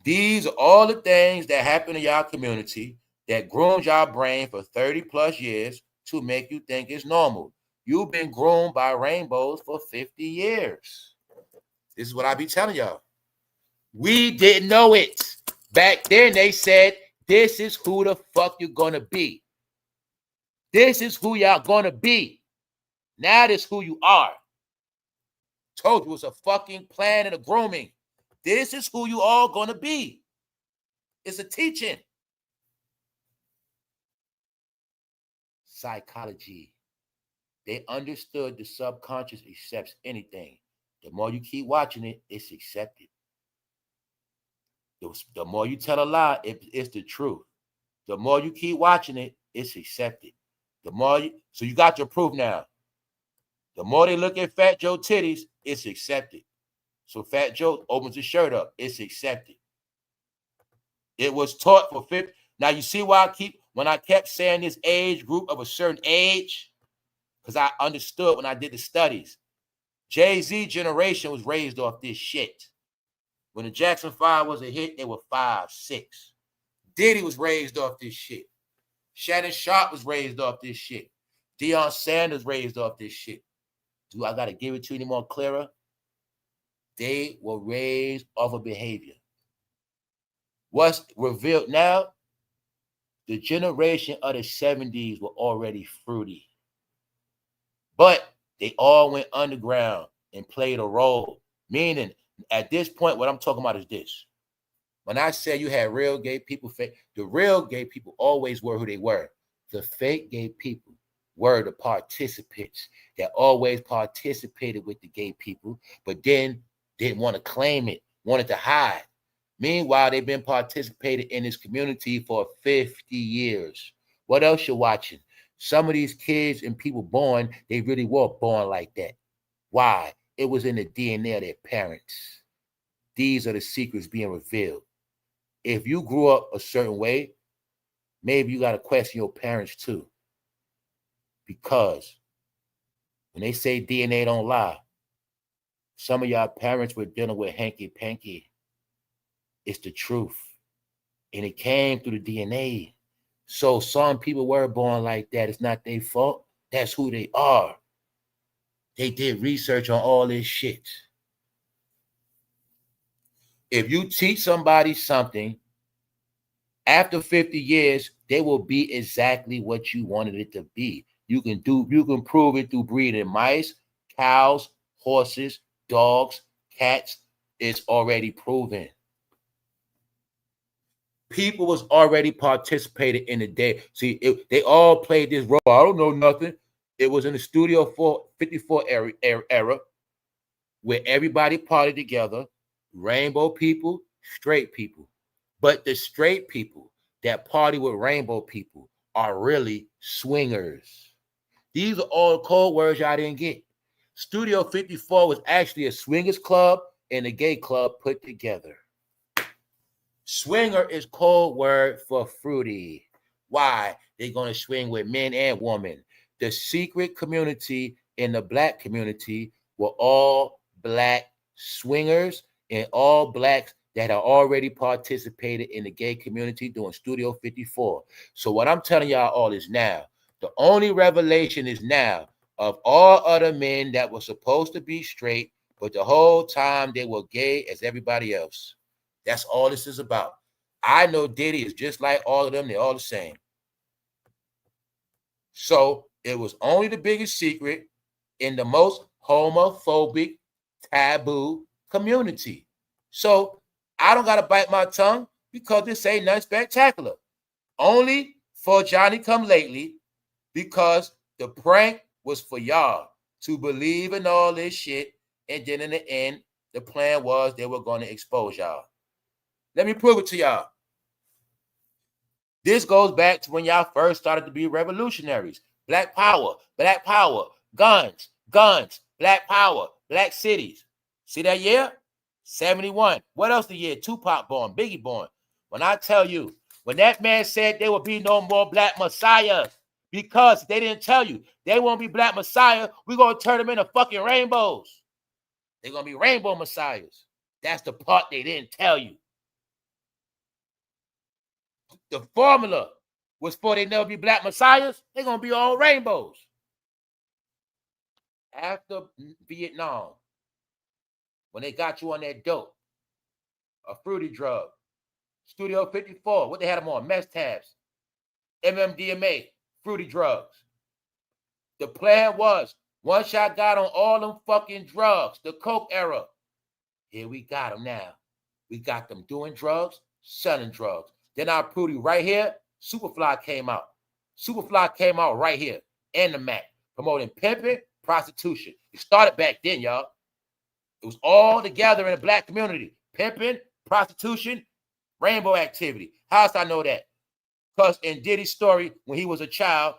These are all the things that happen in y'all community that groomed y'all brain for 30 plus years to make you think it's normal. You've been groomed by rainbows for 50 years. This is what I be telling y'all. We didn't know it. Back then they said, this is who the fuck you're going to be. This is who y'all going to be. Now this is who you are. Told you it's a fucking plan and a grooming. This is who you all going to be. It's a teaching. Psychology. They understood the subconscious accepts anything. The more you keep watching it, it's accepted. The more you tell a lie, it's the truth. The more you keep watching it, it's accepted. So you got your proof now. The more they look at fatjoe titties, it's accepted. So fatjoe opens his shirt up. It's accepted. It was taught for 50. Now you see why when I kept saying this age group of a certain age, because I understood when I did the studies. Jay-Z generation was raised off this shit. When the Jackson 5 was a hit, they were 5, 6. Diddy was raised off this shit. Shannonsharpe was raised off this shit. Deionsanders raised off this shit. Do I got to give it to you any more clearer? They were raised off of behavior. What's revealed now? The generation of the 70s were already fruity. But they all went underground and played a role. Meaning, at this point, what I'm talking about is this. When I say you had real gay people, the real gay people always were who they were. The fake gay people were the participants that always participated with the gay people, but then didn't want to claim it, wanted to hide. Meanwhile, they've been participating in this community for 50 years. What else you're watching? Some of these kids and people born, they really were born like that. Why? It was in the DNA of their parents. These are the secrets being revealed. If you grew up a certain way, maybe you got to question your parents too. Because when they say DNA don't lie, some of y'all parents were dealing with hanky-panky. It's the truth. And it came through the DNA. So some people were born like that. It's not their fault. That's who they are. They did research on all this shit. If you teach somebody something, after 50 years, they will be exactly what you wanted it to be. You can prove it through breeding mice, cows, horses, dogs, cats. It's already proven. People was already participating in the day. See, they all played this role. I don't know nothing. It was in the Studio 54 era where everybody partied together, rainbow people, straight people. But the straight people that party with rainbow people are really swingers. These are all code words y'all didn't get. Studio 54 was actually a swingers club and a gay club put together. Swinger is code word for fruity. Why? They're going to swing with men and women. The secret community in the black community were all black swingers and all blacks that are already participated in the gay community doing Studio 54. So what I'm telling y'all all is now, the only revelation is now of all other men that were supposed to be straight, but the whole time they were gay as everybody else. That's all this is about. I know Diddy is just like all of them. They're all the same. So it was only the biggest secret in the most homophobic, taboo community. So I don't got to bite my tongue because this ain't nothing spectacular. Only for Johnny come lately because the prank was for y'all to believe in all this shit. And then in the end, the plan was they were going to expose y'all. Let me prove it to y'all. This goes back to when y'all first started to be revolutionaries. Black power, guns, black power, black cities. See that year? 71. What else the year? Tupac born, Biggie born. When I tell you, when that man said there will be no more black messiahs, because they didn't tell you they won't be black messiah, we're going to turn them into fucking rainbows. They're going to be rainbow messiahs. That's the part they didn't tell you. The formula was for they never be black messiahs. They're going to be all rainbows. After Vietnam, when they got you on that dope, a fruity drug, Studio 54, what they had them on? Meth tabs, MMDMA, fruity drugs. The plan was, once y'all got on all them fucking drugs, the coke era, here we got them now. We got them doing drugs, selling drugs. Then our fruity right here, Superfly came out. Superfly came out right here, and the Mac, promoting pimping, prostitution. It started back then, y'all. It was all together in the black community. Pimping, prostitution, rainbow activity. How else I know that? Because in Diddy's story, when he was a child,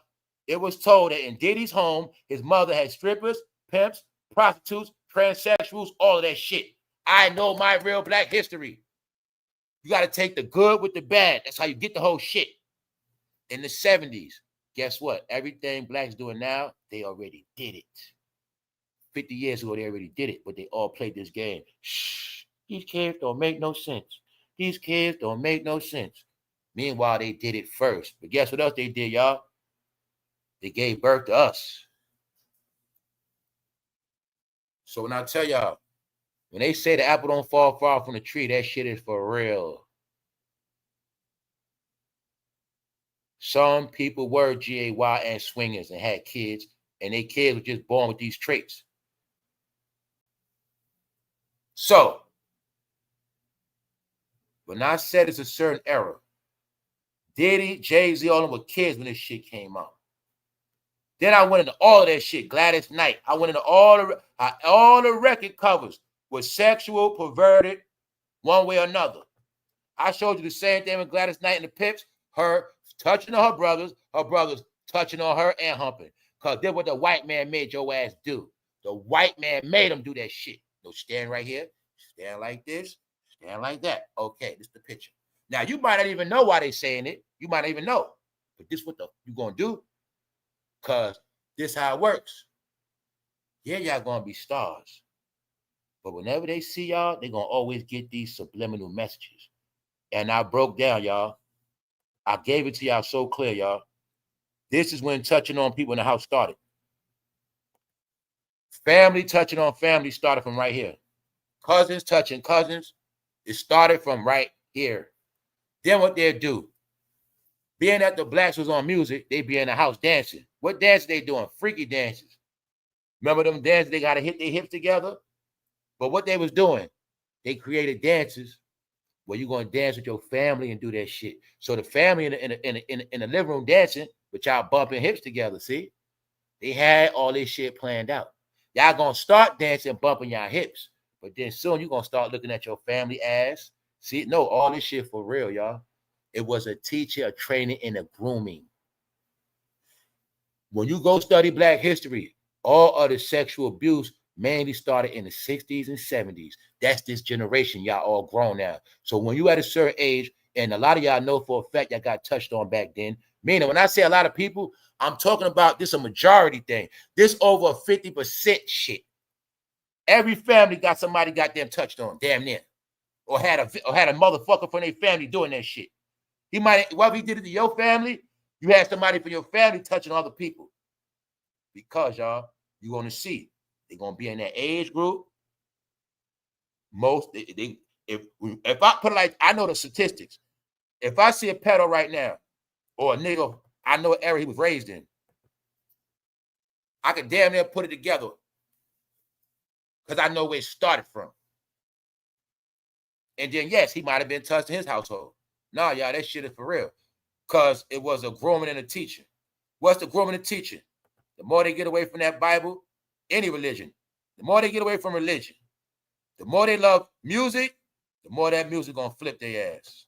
it was told that in Diddy's home, his mother had strippers, pimps, prostitutes, transsexuals, all of that shit. I know my real black history. You got to take the good with the bad. That's how you get the whole shit. In the 70s, guess what? Everything blacks doing now, they already did it. 50 years ago, they already did it, but they all played this game. Shh, these kids don't make no sense. These kids don't make no sense. Meanwhile, they did it first. But guess what else they did, y'all? They gave birth to us. So when I tell y'all, when they say the apple don't fall far from the tree, that shit is for real. Some people were GAY and swingers and had kids, and their kids were just born with these traits. So, when I said it's a certain era, Diddy, Jay-Z, all of them were kids when this shit came out. Then I went into all of that shit. Gladys Knight. I went into all the record covers were sexual, perverted, one way or another. I showed you the same thing with Gladys Knight and the Pips. Her touching on her brothers touching on her and humping. Because that's what the white man made your ass do. The white man made them do that shit. So stand right here, stand like this, stand like that. Okay, this is the picture. Now, you might not even know why they saying it. You might not even know. But this is what you going to do. Because this is how it works. Yeah, y'all going to be stars. But whenever they see y'all, they're going to always get these subliminal messages. And I broke down, y'all. I gave it to y'all so clear, y'all. This is when touching on people in the house started. Family touching on family started from right here. Cousins touching cousins. It started from right here. Then what they'd do, being that the blacks was on music, they be in the house dancing. What dances they doing? Freaky dances. Remember them dances? They got to hit their hips together. But what they was doing, they created dances where you're going to dance with your family and do that shit. So the family in the living room dancing, but y'all bumping hips together, see? They had all this shit planned out. Y'all going to start dancing, bumping y'all hips. But then soon you're going to start looking at your family ass. See, no, all this shit for real, y'all. It was a teacher, a training, and a grooming. When you go study Black history, all of the sexual abuse mainly started in the 60s and 70s. That's this generation. Y'all all grown now. So when you at a certain age, and a lot of y'all know for a fact y'all got touched on back then, meaning when I say a lot of people, I'm talking about this a majority thing. This over 50% shit. Every family got somebody got them touched on, damn near. Or had a motherfucker from their family doing that shit. He might, whether he did it to your family, you had somebody from your family touching other people. Because, y'all, you're going to see, they're going to be in that age group. Most, if I put it like, I know the statistics. If I see a pedo right now, or a nigga, I know what area he was raised in, I could damn near put it together because I know where it started from. And then, yes, he might have been touched in his household. No, y'all, that shit is for real. Because it was a grooming and a teaching. What's the grooming and teaching? The more they get away from that Bible, any religion, the more they get away from religion, the more they love music, the more that music going to flip their ass.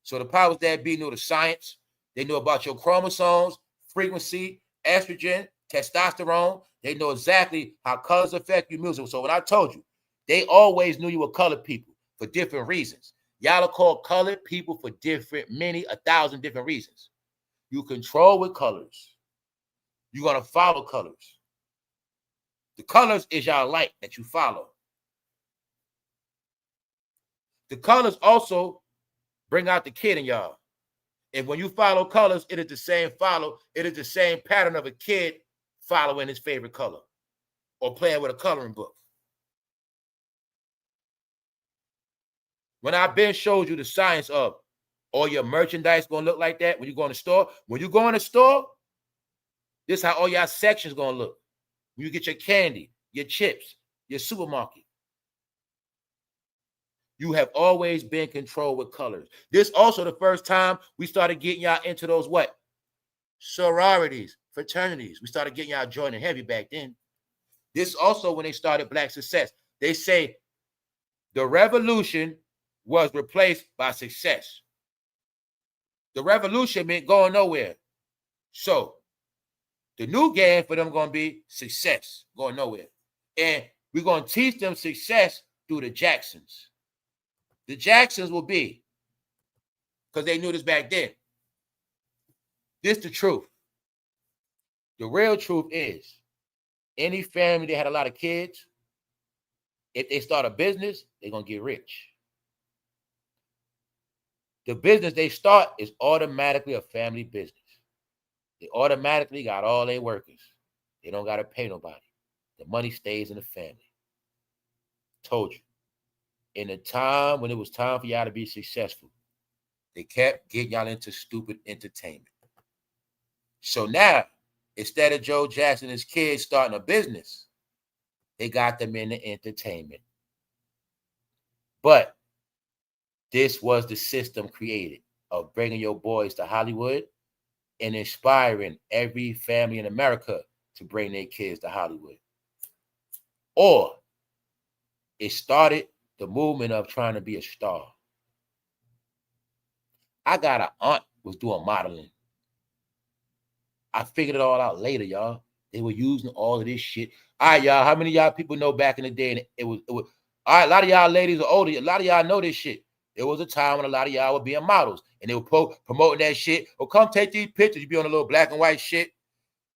So the powers that be knew the science. They knew about your chromosomes, frequency, estrogen, testosterone. They know exactly how colors affect your music. So when I told you, they always knew you were colored people for different reasons. Y'all are called colored people for many, 1,000 different reasons. You control with colors. You're going to follow colors. The colors is y'all light that you follow. The colors also bring out the kid in y'all. And when you follow colors, it is the same pattern of a kid following his favorite color or playing with a coloring book. When I've been showed you the science of all your merchandise going to look like that when you go in the store. When you go in the store, this is how all your sections going to look. When you get your candy, your chips, your supermarket. You have always been controlled with colors. This also the first time we started getting y'all into those what? Sororities, fraternities. We started getting y'all joining heavy back then. This also when they started Black success. They say the revolution was replaced by success. The revolution meant going nowhere. So the new game for them going to be success, going nowhere. And we're going to teach them success through the Jacksons. The Jacksons will be, because they knew this back then. This the truth. The real truth is, any family that had a lot of kids, if they start a business, they're going to get rich. the business they start is automatically a family business. They automatically got all their workers. They don't got to pay nobody. The money stays in the family. Told you. In the time when it was time for y'all to be successful, they kept getting y'all into stupid entertainment. So now, instead of Joe Jackson and his kids starting a business, they got them in the entertainment. But this was the system created of bringing your boys to Hollywood and inspiring every family in America to bring their kids to Hollywood. Or it started the movement of trying to be a star. I got an aunt was doing modeling. I figured it all out later, y'all. They were using all of this shit. All right, y'all. How many of y'all people know back in the day? And it was all right. A lot of y'all ladies are older. A lot of y'all know this shit. There was a time when a lot of y'all were being models, and they were promoting that shit. Oh, come take these pictures. You be on a little black and white shit.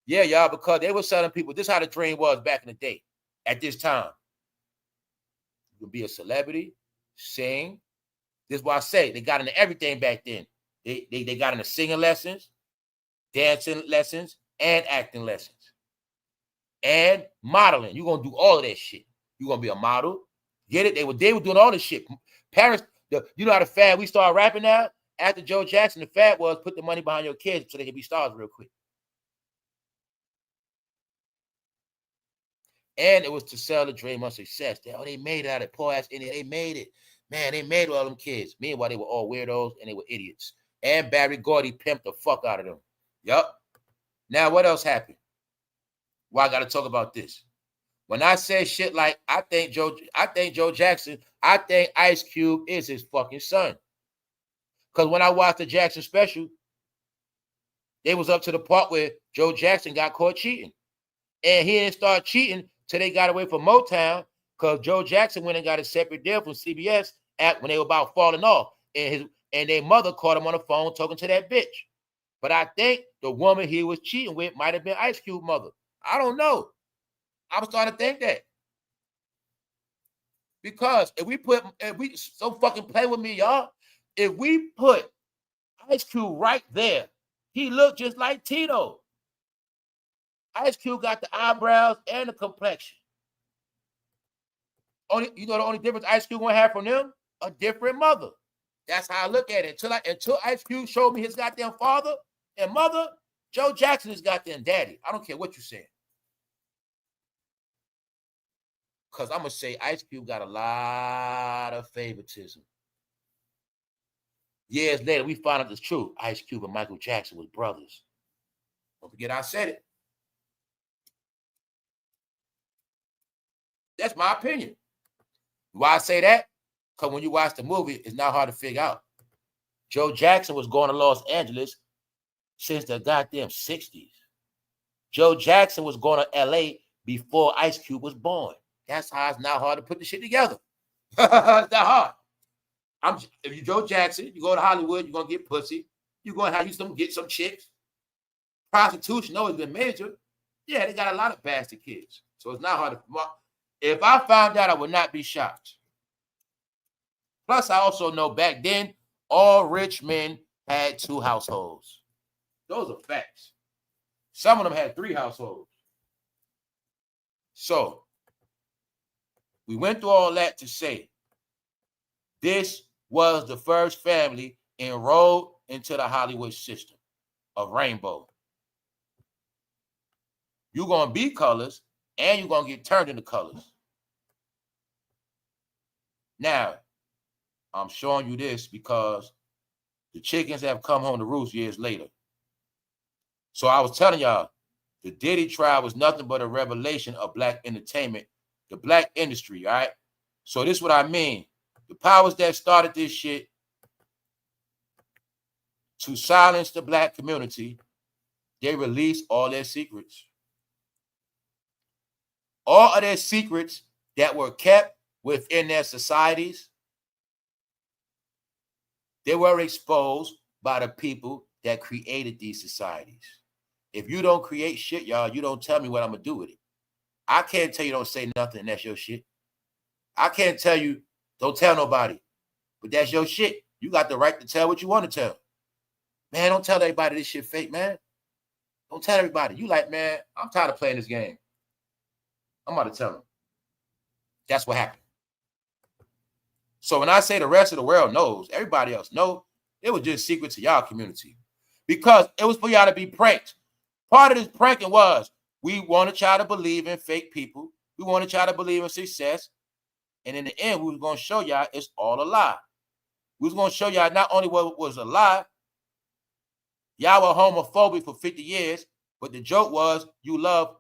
Yeah, y'all, because they were selling people. This is how the dream was back in the day. At this time, you could be a celebrity, sing. This is why I say they got into everything back then. They got into singing lessons, dancing lessons, and acting lessons. And modeling. You're going to do all of that shit. You're going to be a model. Get it? They were doing all this shit. Parents, you know how the fad, we start rapping now? After Joe Jackson, the fad was put the money behind your kids so they can be stars real quick. And it was to sell the dream of success. They made it out of poor ass Indian. They made it. Man, they made all them kids. Meanwhile, they were all weirdos and they were idiots. And Barry Gordy pimped the fuck out of them. Yup. Now, what else happened? Well, I got to talk about this. When I say shit like, I think Joe Jackson, I think Ice Cube is his fucking son. Because when I watched the Jackson special, they was up to the part where Joe Jackson got caught cheating. And he didn't start cheating till they got away from Motown, because Joe Jackson went and got a separate deal from CBS when they were about falling off. And their mother caught him on the phone talking to that bitch. But I think the woman he was cheating with might have been Ice Cube's mother. I don't know. I was starting to think that. Because if we so fucking play with me, y'all. If we put Ice Cube right there, he looked just like Tito. Ice Cube got the eyebrows and the complexion. You know the only difference Ice Cube gonna have from them? A different mother. That's how I look at it. Until Ice Cube showed me his goddamn father and mother, Joe Jackson is goddamn daddy. I don't care what you're saying. Because I'm going to say Ice Cube got a lot of favoritism. Years later, we found out the truth. Ice Cube and Michael Jackson was brothers. Don't forget I said it. That's my opinion. Why I say that? Because when you watch the movie, it's not hard to figure out. Joe Jackson was going to Los Angeles since the goddamn 60s. Joe Jackson was going to LA before Ice Cube was born. That's how it's not hard to put the shit together. It's not hard. If you're Joe Jackson, you go to Hollywood, you're going to get pussy. You're going to have get some chicks. Prostitution always been major. Yeah, they got a lot of bastard kids. So it's not hard to... If I found out, I would not be shocked. Plus, I also know back then, all rich men had 2 households. Those are facts. Some of them had 3 households. So, we went through all that to say this was the first family enrolled into the Hollywood system of rainbow. You're going to be colors and you're going to get turned into colors. Now, I'm showing you this because the chickens have come home to roost years later. So I was telling y'all, the Diddy trial was nothing but a revelation of black entertainment, the black industry, all right? So this is what I mean. The powers that started this shit to silence the black community, they released all their secrets. All of their secrets that were kept within their societies, they were exposed by the people that created these societies. If you don't create shit, y'all, you don't tell me what I'm going to do with it. I can't tell you don't say nothing, and that's your shit. I can't tell you don't tell nobody, but that's your shit. You got the right to tell what you want to tell. Man, don't tell everybody this shit fake, man. Don't tell everybody. You like, man, I'm tired of playing this game. I'm about to tell them. That's what happened. So when I say the rest of the world knows, everybody else knows, it was just secret to y'all community. Because it was for y'all to be pranked. Part of this pranking was we wanted y'all to believe in fake people. We wanted y'all to believe in success. And in the end, we was going to show y'all it's all a lie. We was going to show y'all not only what was a lie, y'all were homophobic for 50 years, but the joke was you love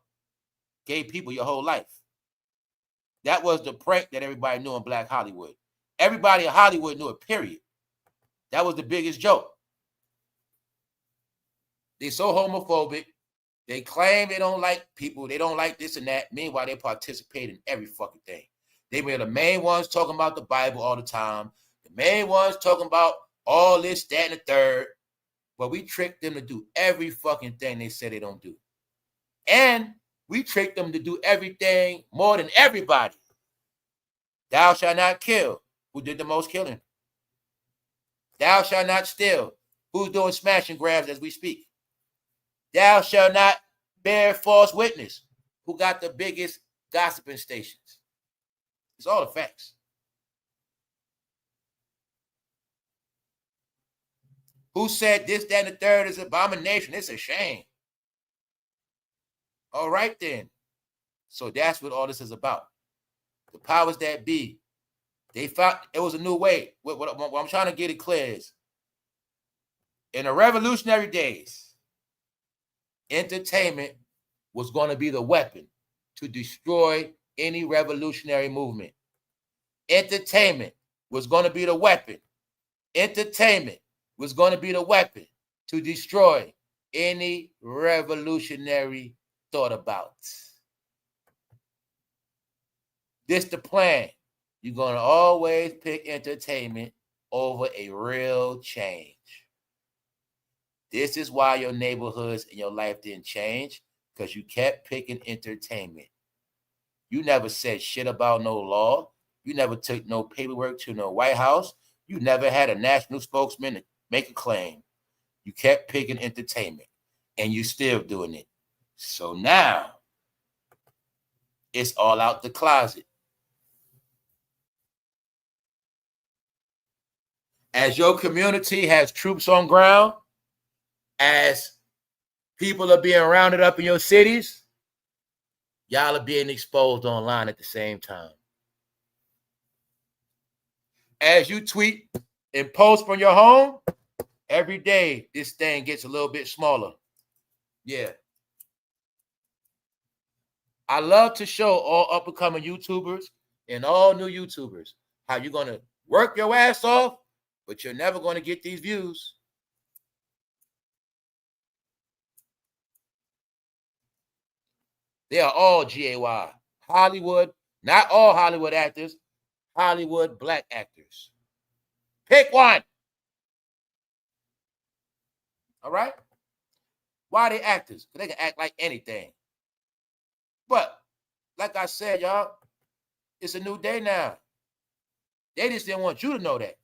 gay people your whole life. That was the prank that everybody knew in Black Hollywood. Everybody in Hollywood knew it, period. That was the biggest joke. They're so homophobic. They claim they don't like people. They don't like this and that. Meanwhile, they participate in every fucking thing. They were the main ones talking about the Bible all the time. The main ones talking about all this, that, and the third. But we tricked them to do every fucking thing they said they don't do. And we tricked them to do everything more than everybody. Thou shalt not kill. Who did the most killing? Thou shalt not steal. Who's doing smash and grabs as we speak? Thou shalt not bear false witness. Who got the biggest gossiping stations? It's all the facts. Who said this, that, and the third is abomination? It's a shame. All right, then. So that's what all this is about. The powers that be, they found it was a new way. What I'm trying to get it clear is, in the revolutionary days, entertainment was going to be the weapon to destroy any revolutionary movement. Entertainment was going to be the weapon. Entertainment was going to be the weapon to destroy any revolutionary thought about. This the plan. You're going to always pick entertainment over a real change. This is why your neighborhoods and your life didn't change, because you kept picking entertainment. You never said shit about no law. You never took no paperwork to no White House. You never had a national spokesman to make a claim. You kept picking entertainment, and you still doing it. So now, it's all out the closet. As your community has troops on ground, as people are being rounded up in your cities, y'all are being exposed online at the same time. As you tweet and post from your home, every day this thing gets a little bit smaller. Yeah. I love to show all up-and-coming YouTubers and all new YouTubers how you're going to work your ass off, but you're never going to get these views. They are all GAY. Hollywood, not all Hollywood actors, Hollywood black actors. Pick one. All right? Why are they actors? Because they can act like anything. But, like I said, y'all, it's a new day now. They just didn't want you to know that.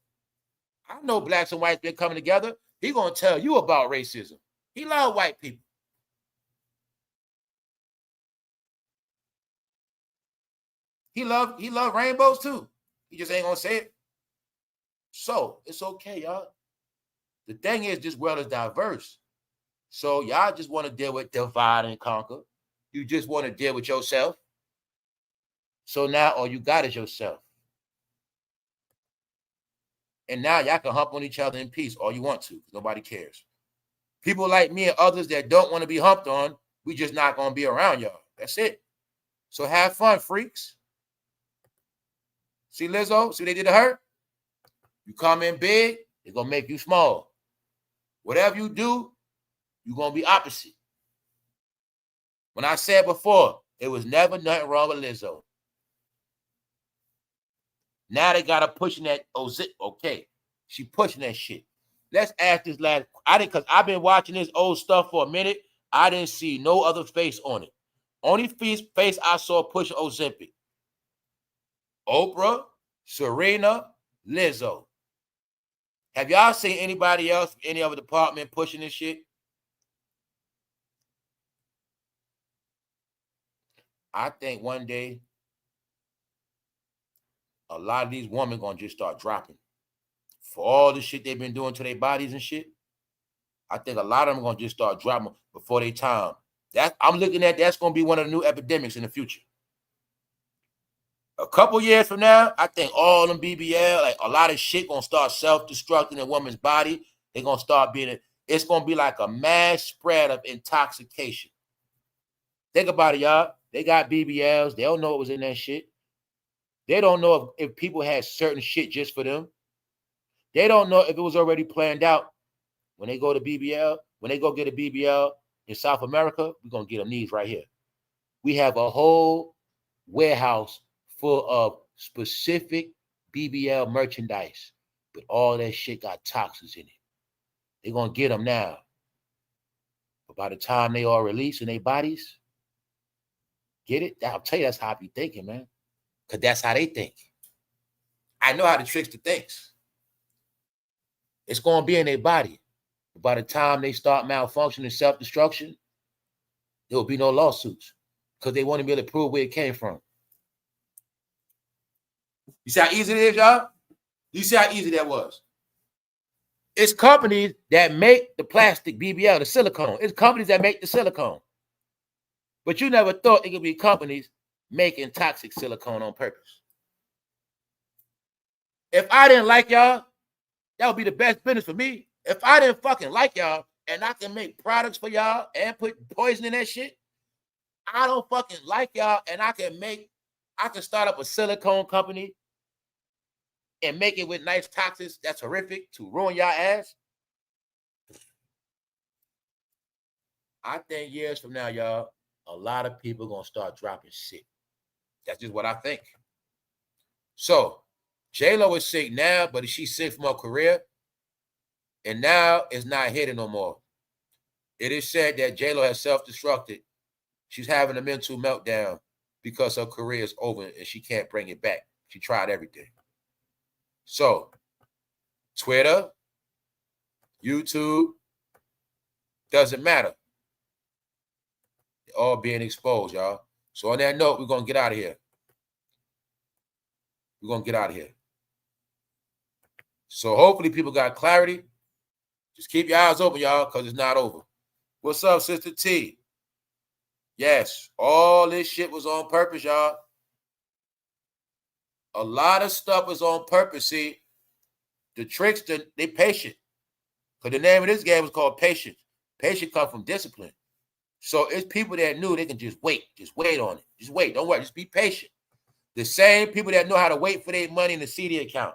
I know blacks and whites been coming together. He gonna tell you about racism. He love white people. He love rainbows too. He just ain't gonna say it. So it's okay, y'all. The thing is, this world is diverse. So y'all just want to deal with divide and conquer. You just want to deal with yourself. So now all you got is yourself. And now y'all can hump on each other in peace all you want to. Nobody cares. People like me and others that don't want to be humped on, we just not going to be around y'all. That's it. So have fun, freaks. See Lizzo? See what they did to her? You come in big, they're going to make you small. Whatever you do, you're going to be opposite. When I said before, it was never nothing wrong with Lizzo. Now they got her pushing that. Okay, she pushing that shit. Let's ask this last. Because I've been watching this old stuff for a minute. I didn't see no other face on it. Only face I saw pushing Ozempic. Oprah, Serena, Lizzo. Have y'all seen anybody else, any other department pushing this shit? I think one day a lot of these women gonna just start dropping for all the shit they've been doing to their bodies and shit. I think a lot of them are gonna just start dropping before their time. I'm looking at that's gonna be one of the new epidemics in the future. A couple years from now, I think all them BBL, like a lot of shit gonna start self-destructing in a woman's body. They're gonna start being it's gonna be like a mass spread of intoxication. Think about it, y'all. They got BBLs, they don't know what was in that shit. They don't know if people had certain shit just for them. They don't know if it was already planned out. When they go to BBL, when they go get a BBL in South America, we're going to get them these right here. We have a whole warehouse full of specific BBL merchandise, but all that shit got toxins in it. They're going to get them now. But by the time they all release in their bodies, get it? I'll tell you, that's how I be thinking, man. Because that's how they think. I know how the trickster thinks. It's going to be in their body. But by the time they start malfunctioning, self-destruction, there will be no lawsuits because they won't even be able to prove where it came from. You see how easy it is, y'all? You see how easy that was? It's companies that make the plastic BBL, the silicone. It's companies that make the silicone. But you never thought it could be companies making toxic silicone on purpose. If I didn't like y'all, that would be the best business for me. If I didn't fucking like y'all and I can make products for y'all and put poison in that shit, I don't fucking like y'all and I can start up a silicone company and make it with nice toxins that's horrific to ruin y'all ass. I think years from now, y'all, a lot of people gonna start dropping shit. That's just what I think. So, J-Lo is sick now, but she's sick from her career, and now it's not hitting no more. It is said that J-Lo has self-destructed. She's having a mental meltdown because her career is over and she can't bring it back. She tried everything. So, Twitter, YouTube, doesn't matter. They're all being exposed, y'all. So on that note, we're going to get out of here. We're going to get out of here. So hopefully people got clarity. Just keep your eyes open, y'all, because it's not over. What's up, Sister T? Yes, all this shit was on purpose, y'all. A lot of stuff was on purpose. See, the trickster, they patient. Because the name of this game is called patience. Patience comes from discipline. So it's people that knew they can just wait on it. Just wait, don't worry, just be patient. The same people that know how to wait for their money in the CD account.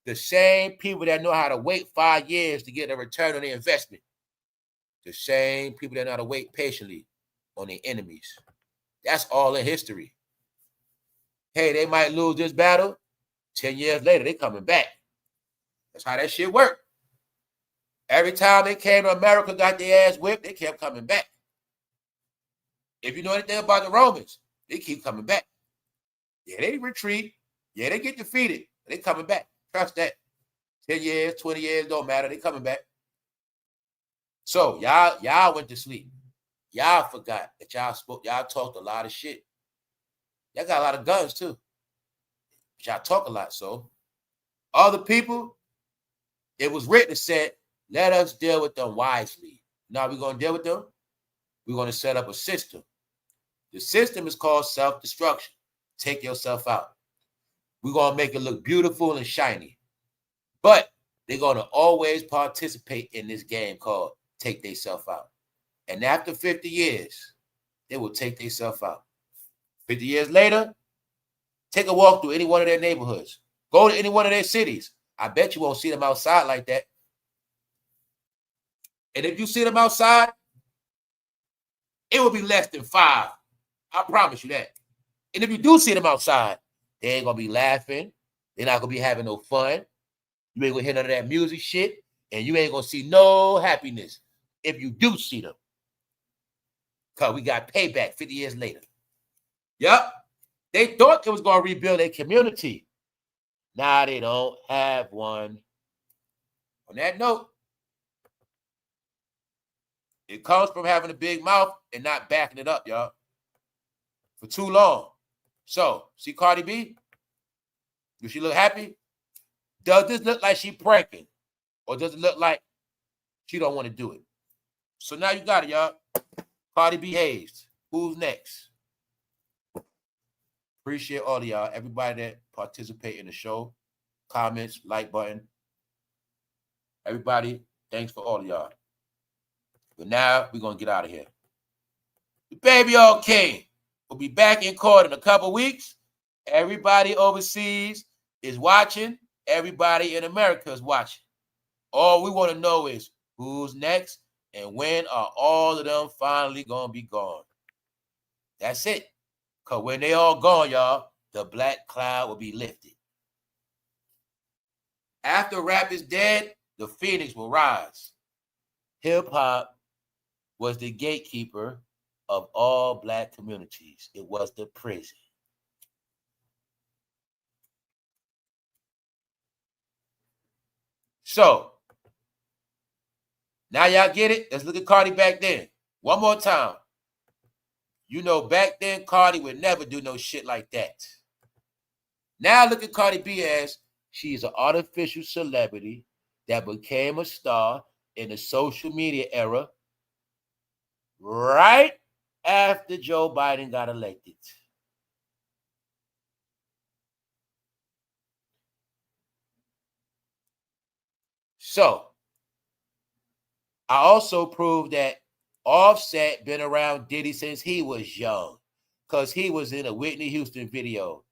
The same people that know how to wait 5 years to get a return on their investment. The same people that know how to wait patiently on their enemies. That's all in history. Hey, they might lose this battle. 10 years later, they coming back. That's how that shit worked. Every time they came to America, got their ass whipped, they kept coming back. If you know anything about the Romans, they keep coming back. Yeah, they retreat. Yeah, they get defeated. They coming back. Trust that. 10 years, 20 years, don't matter. They coming back. So y'all went to sleep. Y'all forgot that y'all talked a lot of shit. Y'all got a lot of guns too. But y'all talk a lot. So other people, it was written and said, let us deal with them wisely. Now we're going to deal with them. We're going to set up a system. The system is called self-destruction. Take yourself out. We're going to make it look beautiful and shiny. But they're going to always participate in this game called take themselves out. And after 50 years, they will take themselves out. 50 years later, take a walk through any one of their neighborhoods. Go to any one of their cities. I bet you won't see them outside like that. And if you see them outside, it will be less than 5. I promise you that. And if you do see them outside, they ain't going to be laughing. They're not going to be having no fun. You ain't going to hear none of that music shit. And you ain't going to see no happiness if you do see them. Because we got payback 50 years later. Yep. They thought they was going to rebuild a community. Now they don't have one. On that note, it comes from having a big mouth and not backing it up, y'all, for too long. So, see Cardi B? Does she look happy? Does this look like she pranking? Or does it look like she don't want to do it? So now you got it, y'all. Cardi behaves. Who's next? Appreciate all of y'all. Everybody that participate in the show. Comments, like button. Everybody, thanks for all of y'all. But now we're going to get out of here. The baby all came. We'll be back in court in a couple weeks. Everybody overseas is watching. Everybody in America is watching. All we want to know is who's next and when are all of them finally going to be gone. That's it. Because when they all gone, y'all, the black cloud will be lifted. After rap is dead, the phoenix will rise. Hip-hop was the gatekeeper of all black communities. It was the prison. So, now y'all get it? Let's look at Cardi back then. One more time. You know, back then, Cardi would never do no shit like that. Now look at Cardi B as she's an artificial celebrity that became a star in the social media era right after Joe Biden got elected. So, I also proved that Offset been around Diddy since he was young, because he was in a Whitney Houston video,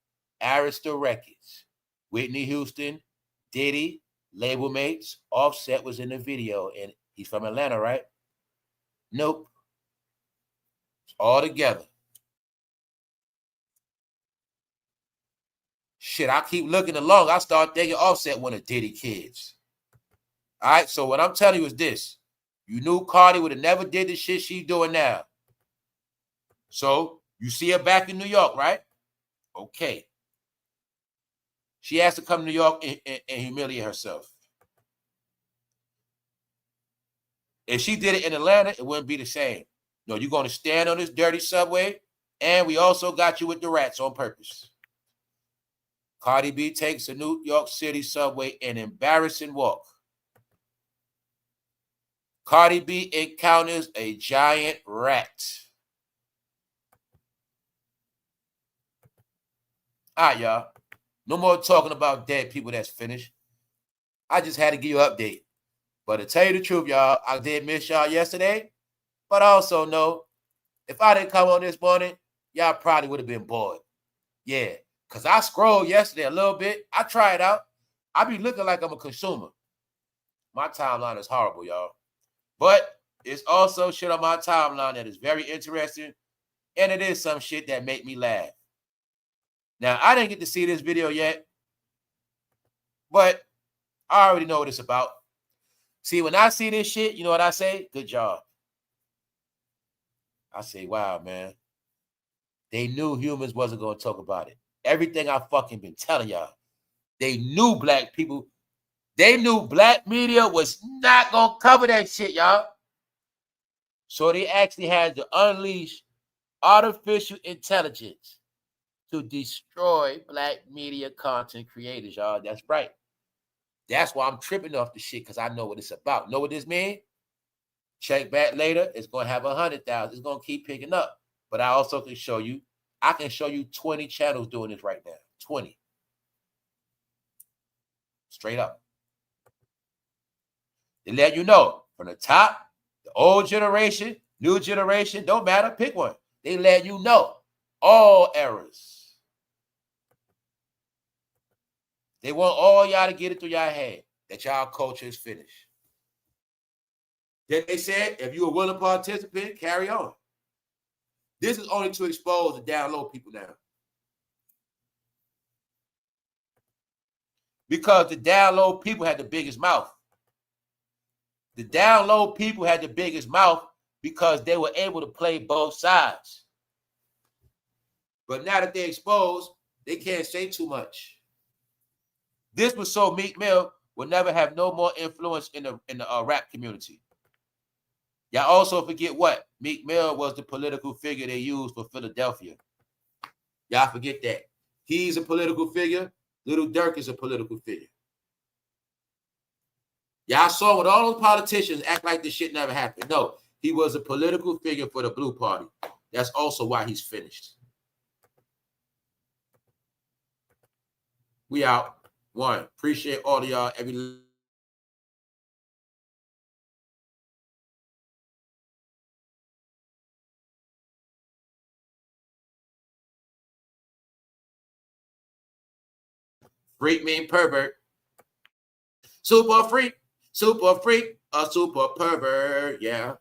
Arista Records. Whitney Houston, Diddy, label mates, Offset was in the video, and he's from Atlanta, right? Nope. It's all together. Shit, I keep looking along. I start thinking Offset one of Diddy kids. All right, so what I'm telling you is this. You knew Cardi would have never did the shit she's doing now. So you see her back in New York, right? Okay. She has to come to New York and humiliate herself. If she did it in Atlanta, it wouldn't be the same. No, you're going to stand on this dirty subway, and we also got you with the rats on purpose. Cardi B takes the New York City subway an embarrassing walk. Cardi B encounters a giant rat. All right, y'all. No more talking about dead people. That's finished. I just had to give you an update. But to tell you the truth, y'all, I did miss y'all yesterday. But I also know if I didn't come on this morning, y'all probably would have been bored. Yeah, because I scrolled yesterday a little bit. I tried it out. I be looking like I'm a consumer. My timeline is horrible, y'all. But it's also shit on my timeline that is very interesting, and it is some shit that make me laugh. Now, I didn't get to see this video yet, but I already know what it's about. See, when I see this shit, you know what I say? Good job. I say, wow, man. They knew humans wasn't going to talk about it. Everything I fucking been telling y'all. They knew black people. They knew black media was not going to cover that shit, y'all. So they actually had to unleash artificial intelligence to destroy black media content creators, y'all. That's right. That's why I'm tripping off the shit, because I know what it's about. Know what this means? Check back later. It's going to have 100,000. It's going to keep picking up. But I also can show you, I can show you 20 channels doing this right now. 20. Straight up. They let you know from the top, the old generation, new generation, don't matter, pick one. They let you know all errors. They want all y'all to get it through y'all head that y'all culture is finished. Then they said, if you're a willing participant, carry on. This is only to expose and download people now. Because the download people had the biggest mouth. The download people had the biggest mouth because they were able to play both sides. But now that they're exposed, they can't say too much. This was so Meek Mill will never have no more influence in the rap community. Y'all also forget what? Meek Mill was the political figure they used for Philadelphia. Y'all forget that. He's a political figure. Little Durk is a political figure. Y'all saw what all those politicians act like this shit never happened. No, he was a political figure for the Blue Party. That's also why he's finished. We out. One. Appreciate all of y'all. Freak mean pervert. Super freak, a super pervert, yeah.